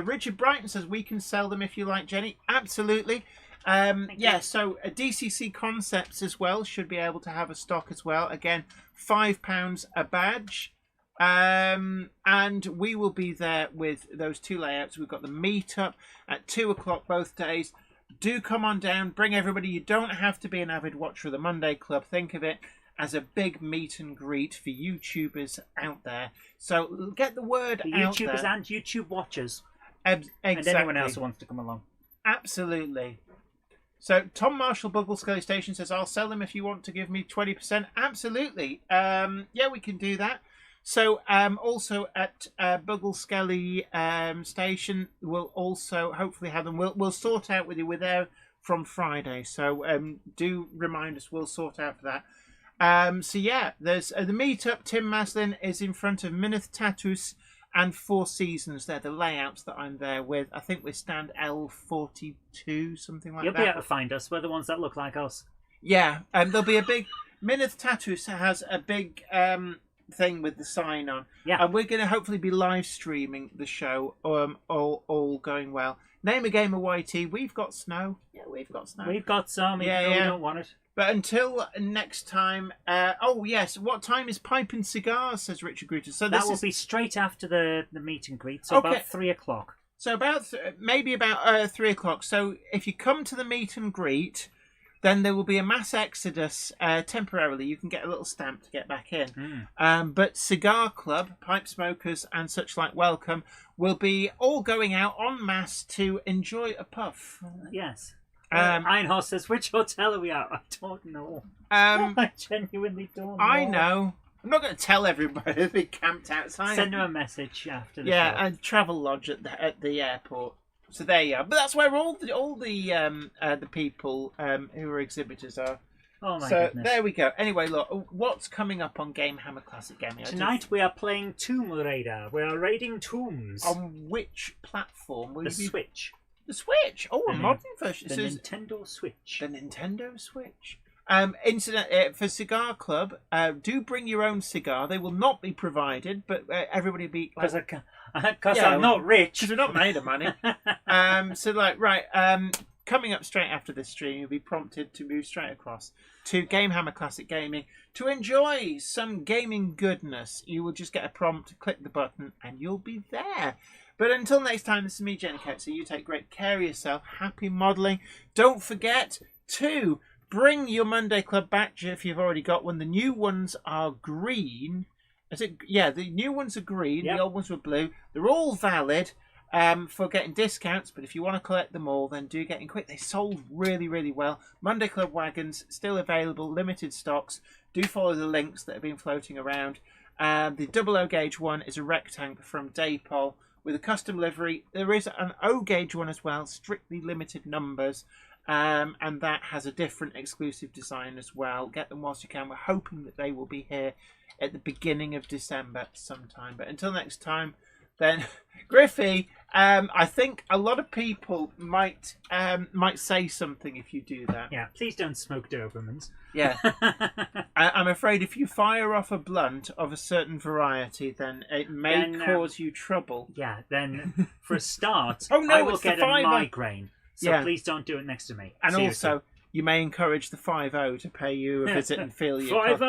Richard Brighton says we can sell them if you like, Jenny. Absolutely. So DCC Concepts as well should be able to have a stock as well. Again, £5 a badge. And we will be there with those two layouts. We've got the meetup at 2:00 both days. Do come on down, bring everybody. You don't have to be an avid watcher of the Monday Club. Think of it as a big meet and greet for YouTubers out there. So get the word out there. YouTubers and YouTube watchers. Exactly. And anyone else who wants to come along. Absolutely. So Tom Marshall, Buggle Scully Station says, I'll sell them if you want to give me 20%. Absolutely. Yeah, we can do that. So also at Buggle Scully Station, we'll also hopefully have them. We'll sort out with you. We're there from Friday. So do remind us. We'll sort out for that. So yeah, there's the meetup. Tim Maslin is in front of Minith Tattoos and Four Seasons. They're the layouts that I'm there with. I think we stand L42, something like You'll that. be able to find us. We're the ones that look like us. Yeah, there'll be a big... Minith Tattoos has a big thing with the sign on. Yeah. And we're going to hopefully be live streaming the show, all going well. Name a Game of YT. We've got snow. Yeah, we've got snow. We've got some, even though we don't want it. But until next time, oh yes, what time is Pipe and Cigars, says Richard Gruter. So that will be straight after the meet and greet, so about 3:00. So about maybe about 3:00. So if you come to the meet and greet, then there will be a mass exodus temporarily. You can get a little stamp to get back in. But Cigar Club, pipe smokers and such like welcome, will be all going out en masse to enjoy a puff. Yes. Ironhorse says, which hotel are we at? I don't know. I genuinely don't know. I know. I'm not going to tell everybody. They'll be camped outside. Send them a message after the show. Yeah, and travel lodge at the airport. So there you are. But that's where all the people who are exhibitors are. Oh my so goodness. There we go. Anyway, look, what's coming up on Game Hammer Classic Gaming? Tonight we are playing Tomb Raider. We are raiding tombs. On which platform will the you be? Switch. The Switch. Oh, a modern version. The Nintendo Switch. The Nintendo Switch. For Cigar Club, do bring your own cigar. They will not be provided, but everybody be because I'm not rich. Because we're not made of money. Coming up straight after this stream, you'll be prompted to move straight across to Game Hammer Classic Gaming to enjoy some gaming goodness. You will just get a prompt, click the button, and you'll be there. But until next time, this is me, Jenny Kirk. So you take great care of yourself. Happy modelling. Don't forget to bring your Monday Club badge if you've already got one. The new ones are green. The new ones are green. Yep. The old ones were blue. They're all valid for getting discounts. But if you want to collect them all, then do get in quick. They sold really, really well. Monday Club wagons still available. Limited stocks. Do follow the links that have been floating around. The 00 gauge one is a rectangle from Daypol with a custom livery. There is an O gauge one as well. Strictly limited numbers. And that has a different exclusive design as well. Get them whilst you can. We're hoping that they will be here at the beginning of December sometime. But until next time, then Griffey, I think a lot of people might say something if you do that. Yeah, please don't smoke Dobermans. Yeah. I'm afraid if you fire off a blunt of a certain variety, then it may cause you trouble. Yeah, then for a start, I will get a migraine. So please don't do it next to me. And seriously. Also, you may encourage the 50 to pay you a visit and feel your 50.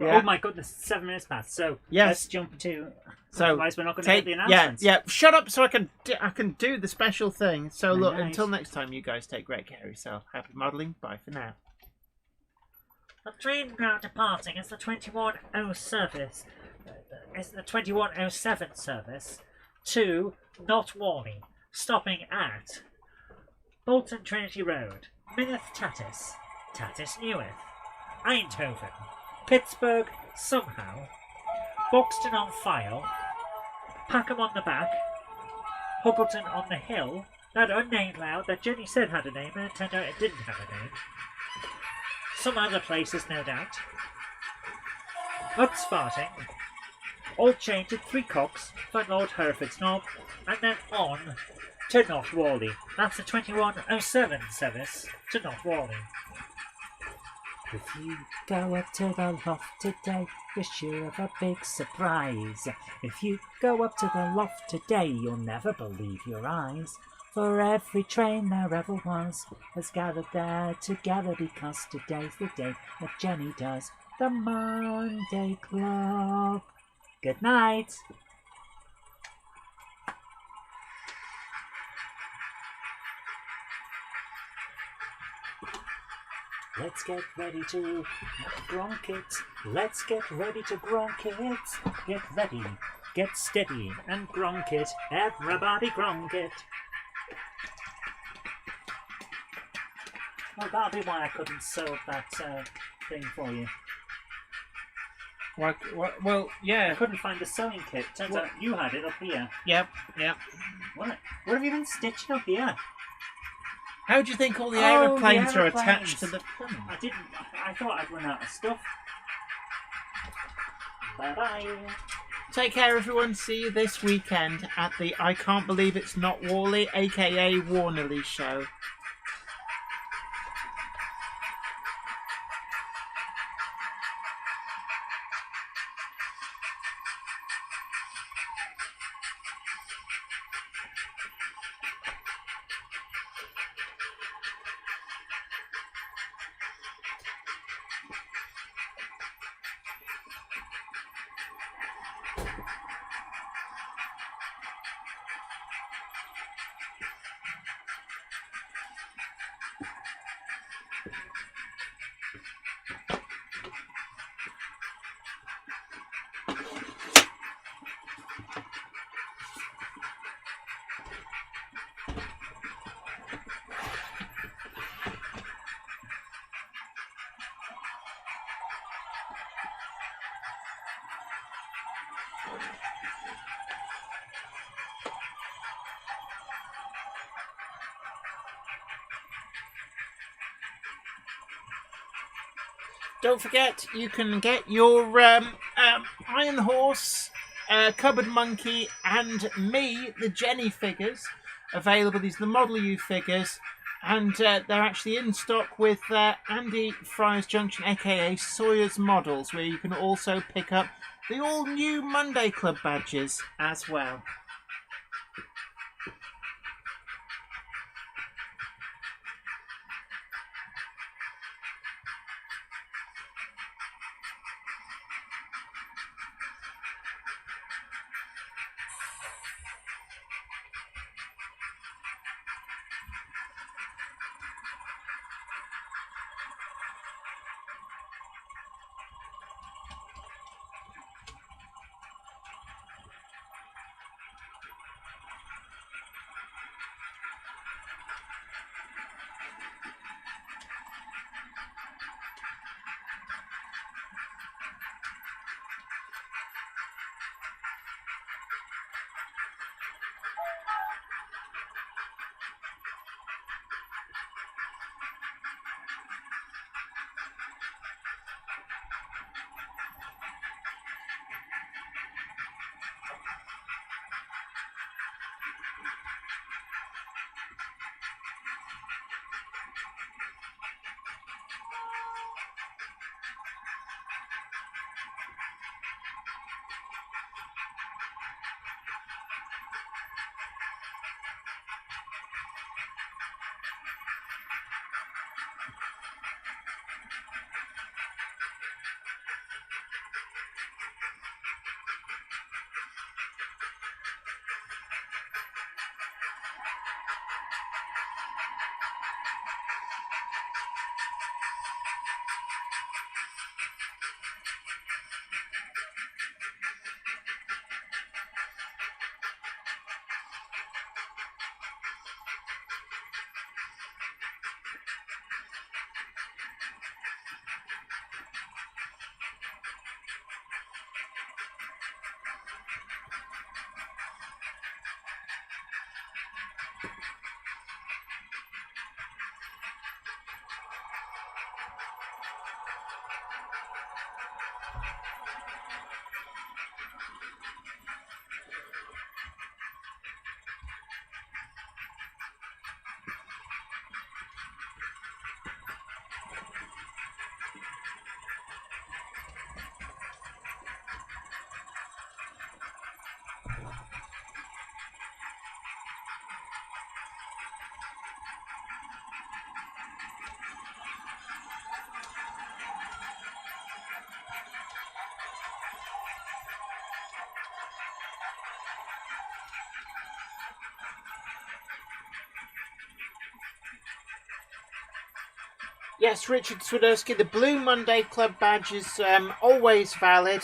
Yeah. Oh my goodness, 7 minutes past. So let's jump to. So otherwise, we're not going to get the announcements. Yeah. Shut up, so I can do the special thing. So look, until next time, you guys take great care of yourself. Happy modelling. Bye for now. The train now departing is the 2107 service. It's the 2107 service to Not-Warley, stopping at Bolton Trinity Road, Minith Tattis, Tattis Newith, Eindhoven, Pittsburgh somehow, Boxton on File, Packham on the back, Hubbleton on the hill, that unnamed loud that Jenny said had a name and it turned out it didn't have a name. Some other places, no doubt. Utsparting, all change at 3 cocks for Lord Hereford's Knob, and then on to Not-Warley. That's the 2107 service to Not-Warley. If you go up to the loft today, you're sure of a big surprise. If you go up to the loft today, you'll never believe your eyes. For every train there ever was has gathered there together, because today's the day that Jenny does the Monday Club. Good night. Let's get ready to gronk it. Let's get ready to gronk it. Get ready, get steady, and gronk it. Everybody gronk it. Well, that'll be why I couldn't sew that thing for you. Well, I yeah. couldn't find the sewing kit. Turns out you had it up here. Yep. What have you been stitching up here? How do you think all the Oh, aeroplanes the are attached to the... I thought I'd run out of stuff. Bye-bye. Take care, everyone. See you this weekend at the I Can't Believe It's Not-Warley, a.k.a. Warnerly Show. Don't forget, you can get your Iron Horse, Cupboard Monkey, and me, the Jenny figures, available. These are the Model U figures, and they're actually in stock with Andy Fryer's Junction, aka Sawyer's Models, where you can also pick up the all-new Monday Club badges as well. Yes, Richard Swiderski, the Blue Monday Club badge is always valid.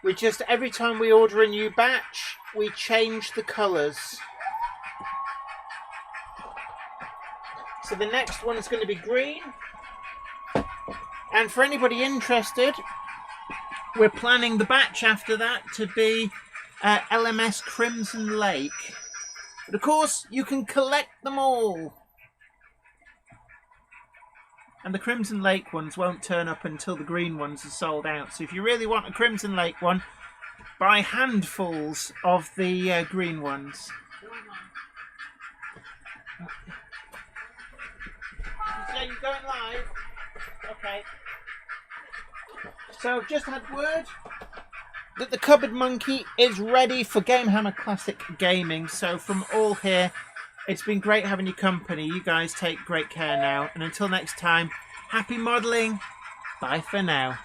We just, every time we order a new batch, we change the colours. So the next one is going to be green. And for anybody interested, we're planning the batch after that to be LMS Crimson Lake. But of course, you can collect them all. And the Crimson Lake ones won't turn up until the green ones are sold out. So if you really want a Crimson Lake one, buy handfuls of the green ones. So you're going live? Okay. So I've just had word that the Cupboard Monkey is ready for Gamehammer Classic Gaming. So from all here, it's been great having your company. You guys take great care now. And until next time, happy modelling. Bye for now.